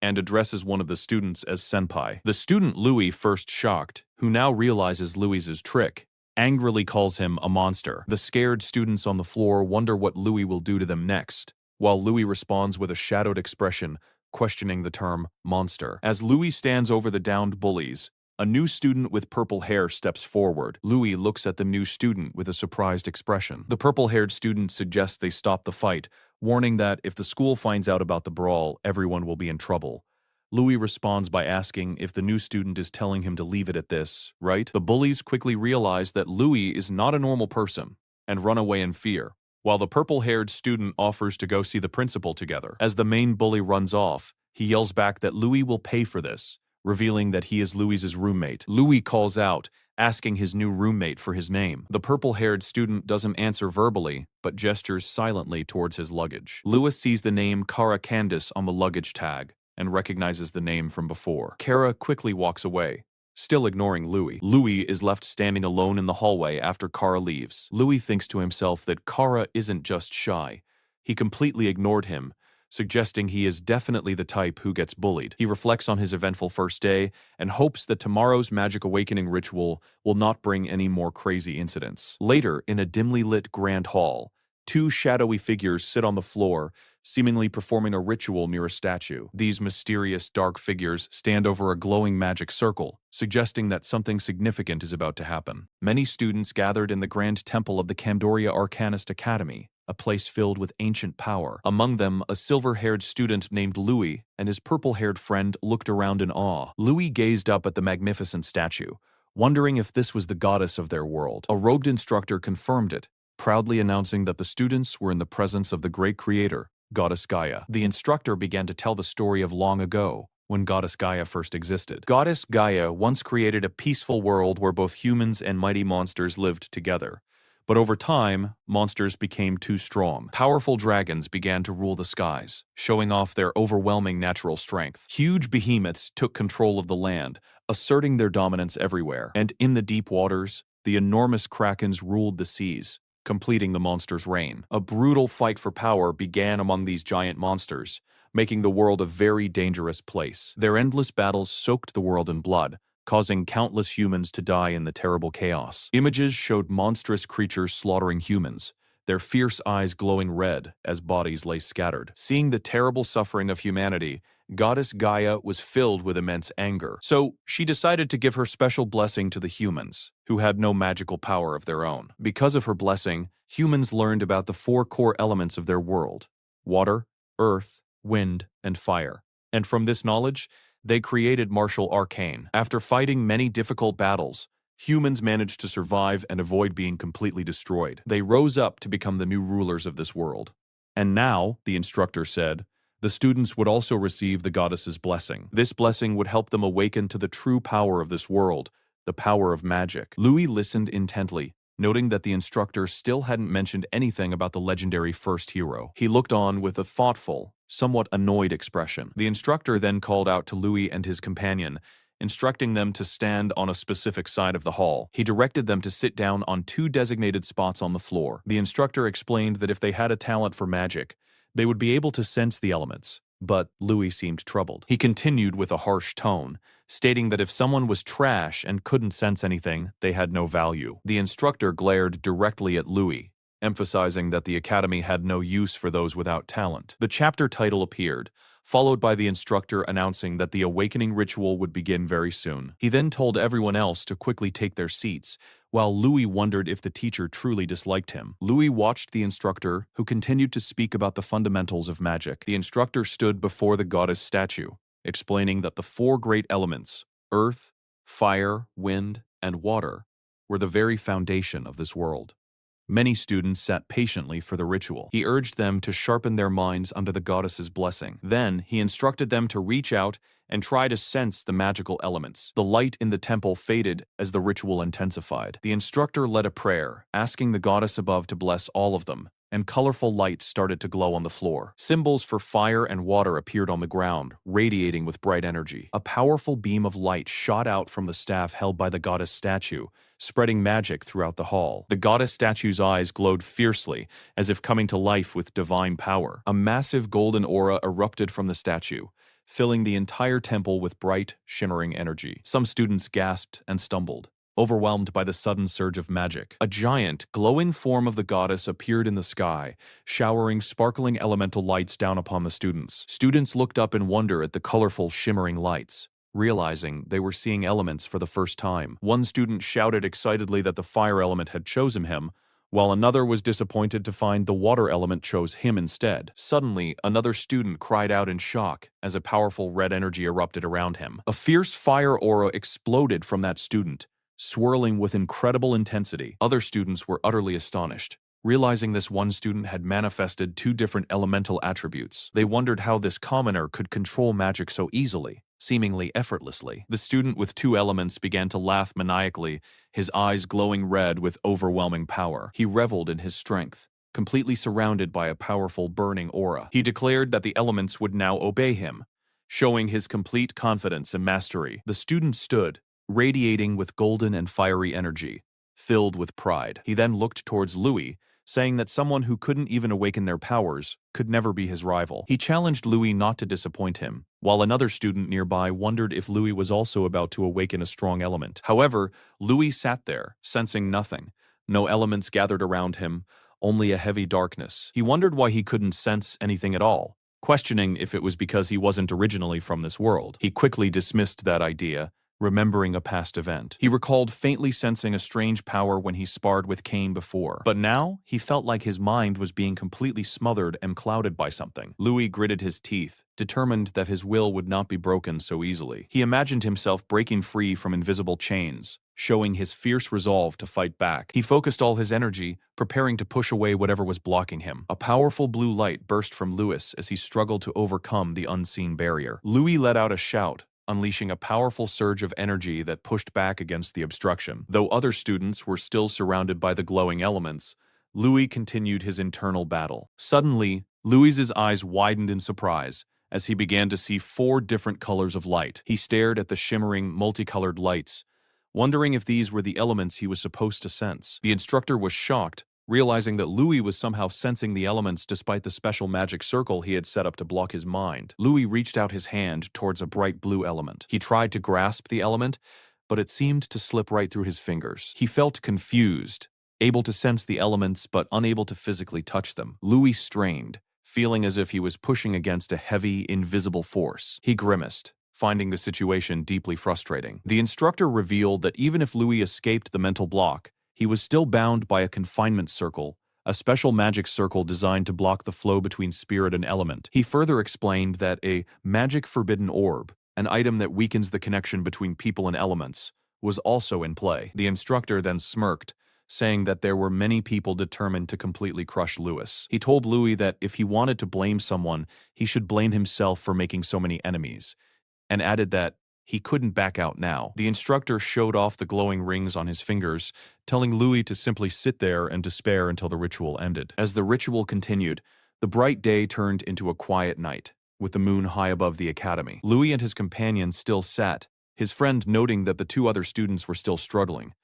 and addresses one of the students as senpai. The student Louis first shocked, who now realizes Louis's trick, angrily calls him a monster. The scared students on the floor wonder what Louis will do to them next, while Louis responds with a shadowed expression, questioning the term monster. As Louis stands over the downed bullies, a new student with purple hair steps forward. Louis looks at the new student with a surprised expression. The purple-haired student suggests they stop the fight, warning that if the school finds out about the brawl, everyone will be in trouble. Louis responds by asking if the new student is telling him to leave it at this, right? The bullies quickly realize that Louis is not a normal person and run away in fear, while the purple-haired student offers to go see the principal together. As the main bully runs off, he yells back that Louis will pay for this, revealing that he is Louis's roommate. Louis calls out asking his new roommate for his name. The purple-haired student doesn't answer verbally, but gestures silently towards his luggage. Lewis sees the name Kara Candice on the luggage tag and recognizes the name from before. Kara quickly walks away, still ignoring Louis. Louis is left standing alone in the hallway after Kara leaves. Louis thinks to himself that Kara isn't just shy. He completely ignored him, suggesting he is definitely the type who gets bullied. He reflects on his eventful first day and hopes that tomorrow's magic awakening ritual will not bring any more crazy incidents. Later, in a dimly lit grand hall, two shadowy figures sit on the floor, seemingly performing a ritual near a statue. These mysterious dark figures stand over a glowing magic circle, suggesting that something significant is about to happen. Many students gathered in the grand temple of the Camdoria Arcanist Academy, a place filled with ancient power. Among them, a silver-haired student named Louis and his purple-haired friend looked around in awe. Louis gazed up at the magnificent statue, wondering if this was the goddess of their world. A robed instructor confirmed it, proudly announcing that the students were in the presence of the great creator, Goddess Gaia. The instructor began to tell the story of long ago, when Goddess Gaia first existed. Goddess Gaia once created a peaceful world where both humans and mighty monsters lived together. But over time, monsters became too strong. Powerful dragons began to rule the skies, showing off their overwhelming natural strength. Huge behemoths took control of the land, asserting their dominance everywhere. And in the deep waters, the enormous krakens ruled the seas, completing the monsters' reign. A brutal fight for power began among these giant monsters, making the world a very dangerous place. Their endless battles soaked the world in blood, causing countless humans to die in the terrible chaos. Images showed monstrous creatures slaughtering humans, their fierce eyes glowing red as bodies lay scattered. Seeing the terrible suffering of humanity, Goddess Gaia was filled with immense anger. So she decided to give her special blessing to the humans, who had no magical power of their own. Because of her blessing, humans learned about the four core elements of their world: water, earth, wind, and fire. And from this knowledge, they created martial arcane. After fighting many difficult battles, humans managed to survive and avoid being completely destroyed. They rose up to become the new rulers of this world. And now, the instructor said, the students would also receive the goddess's blessing. This blessing would help them awaken to the true power of this world, the power of magic. Louis listened intently, noting that the instructor still hadn't mentioned anything about the legendary first hero. He looked on with a thoughtful, somewhat annoyed expression. The instructor then called out to Louis and his companion, instructing them to stand on a specific side of the hall. He directed them to sit down on two designated spots on the floor. The instructor explained that if they had a talent for magic, they would be able to sense the elements, but Louis seemed troubled. He continued with a harsh tone, stating that if someone was trash and couldn't sense anything, they had no value. The instructor glared directly at Louis, emphasizing that the academy had no use for those without talent. The chapter title appeared, followed by the instructor announcing that the awakening ritual would begin very soon. He then told everyone else to quickly take their seats, while Louis wondered if the teacher truly disliked him. Louis watched the instructor, who continued to speak about the fundamentals of magic. The instructor stood before the goddess statue, explaining that the four great elements, earth, fire, wind, and water, were the very foundation of this world. Many students sat patiently for the ritual. He urged them to sharpen their minds under the goddess's blessing. Then, he instructed them to reach out and try to sense the magical elements. The light in the temple faded as the ritual intensified. The instructor led a prayer, asking the goddess above to bless all of them, and colorful lights started to glow on the floor. Symbols for fire and water appeared on the ground, radiating with bright energy. A powerful beam of light shot out from the staff held by the goddess statue, spreading magic throughout the hall. The goddess statue's eyes glowed fiercely, as if coming to life with divine power. A massive golden aura erupted from the statue, filling the entire temple with bright, shimmering energy. Some students gasped and stumbled, overwhelmed by the sudden surge of magic. A giant, glowing form of the goddess appeared in the sky, showering sparkling elemental lights down upon the students. Students looked up in wonder at the colorful, shimmering lights, realizing they were seeing elements for the first time. One student shouted excitedly that the fire element had chosen him, while another was disappointed to find the water element chose him instead. Suddenly, another student cried out in shock as a powerful red energy erupted around him. A fierce fire aura exploded from that student, swirling with incredible intensity. Other students were utterly astonished, realizing this one student had manifested two different elemental attributes. They wondered how this commoner could control magic so easily. seemingly effortlessly. The student with two elements began to laugh maniacally, his eyes glowing red with overwhelming power. He reveled in his strength, completely surrounded by a powerful burning aura. He declared that the elements would now obey him, showing his complete confidence and mastery. The student stood, radiating with golden and fiery energy, filled with pride. He then looked towards Louis, saying that someone who couldn't even awaken their powers could never be his rival. He challenged Louis not to disappoint him, while another student nearby wondered if Louis was also about to awaken a strong element. However, Louis sat there, sensing nothing. No elements gathered around him, only a heavy darkness. He wondered why he couldn't sense anything at all, questioning if it was because he wasn't originally from this world. He quickly dismissed that idea, remembering a past event. He recalled faintly sensing a strange power when he sparred with Cain before, but now he felt like his mind was being completely smothered and clouded by something. Louis gritted his teeth, determined that his will would not be broken so easily. He imagined himself breaking free from invisible chains, showing his fierce resolve to fight back. He focused all his energy, preparing to push away whatever was blocking him. A powerful blue light burst from Louis as he struggled to overcome the unseen barrier. Louis let out a shout, unleashing a powerful surge of energy that pushed back against the obstruction. Though other students were still surrounded by the glowing elements, Louis continued his internal battle. Suddenly, Louis's eyes widened in surprise as he began to see 4 different colors of light. He stared at the shimmering, multicolored lights, wondering if these were the elements he was supposed to sense. The instructor was shocked, realizing that Louis was somehow sensing the elements despite the special magic circle he had set up to block his mind. Louis reached out his hand towards a bright blue element. He tried to grasp the element, but it seemed to slip right through his fingers. He felt confused, able to sense the elements but unable to physically touch them. Louis strained, feeling as if he was pushing against a heavy, invisible force. He grimaced, finding the situation deeply frustrating. The instructor revealed that even if Louis escaped the mental block, he was still bound by a confinement circle, a special magic circle designed to block the flow between spirit and element. He further explained that a magic forbidden orb, an item that weakens the connection between people and elements, was also in play. The instructor then smirked, saying that there were many people determined to completely crush Louis. He told Louis that if he wanted to blame someone, he should blame himself for making so many enemies, and added that he couldn't back out now. The instructor showed off the glowing rings on his fingers, telling Louis to simply sit there and despair until the ritual ended. As the ritual continued, the bright day turned into a quiet night, with the moon high above the academy. Louis and his companion still sat, his friend noting that the 2 other students were still struggling.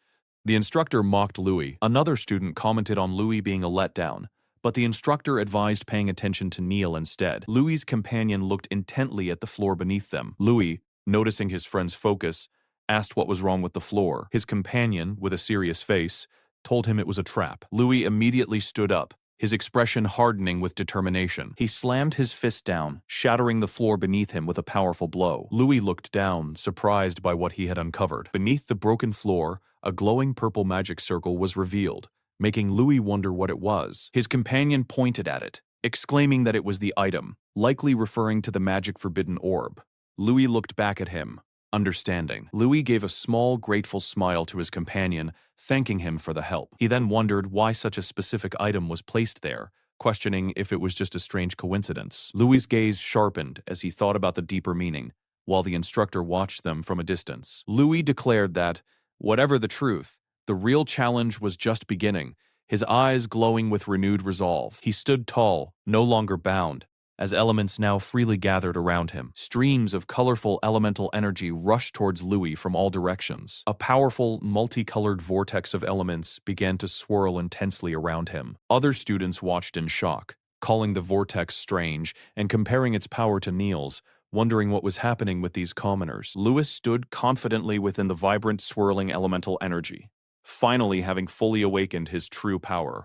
The instructor mocked Louis. Another student commented on Louis being a letdown, but the instructor advised paying attention to Neil instead. Louis's companion looked intently at the floor beneath them. Louis, noticing his friend's focus, asked what was wrong with the floor. His companion, with a serious face, told him it was a trap. Louis immediately stood up, his expression hardening with determination. He slammed his fist down, shattering the floor beneath him with a powerful blow. Louis looked down, surprised by what he had uncovered. Beneath the broken floor, a glowing purple magic circle was revealed, making Louis wonder what it was. His companion pointed at it, exclaiming that it was the item, likely referring to the magic forbidden orb. Louis looked back at him, understanding. Louis gave a small, grateful smile to his companion, thanking him for the help. He then wondered why such a specific item was placed there, questioning if it was just a strange coincidence. Louis's gaze sharpened as he thought about the deeper meaning, while the instructor watched them from a distance. Louis declared that, whatever the truth, the real challenge was just beginning, his eyes glowing with renewed resolve. He stood tall, no longer bound, as elements now freely gathered around him. Streams of colorful elemental energy rushed towards Louis from all directions. A powerful, multicolored vortex of elements began to swirl intensely around him. Other students watched in shock, calling the vortex strange and comparing its power to Neil's, wondering what was happening with these commoners. Louis stood confidently within the vibrant, swirling elemental energy, finally having fully awakened his true power.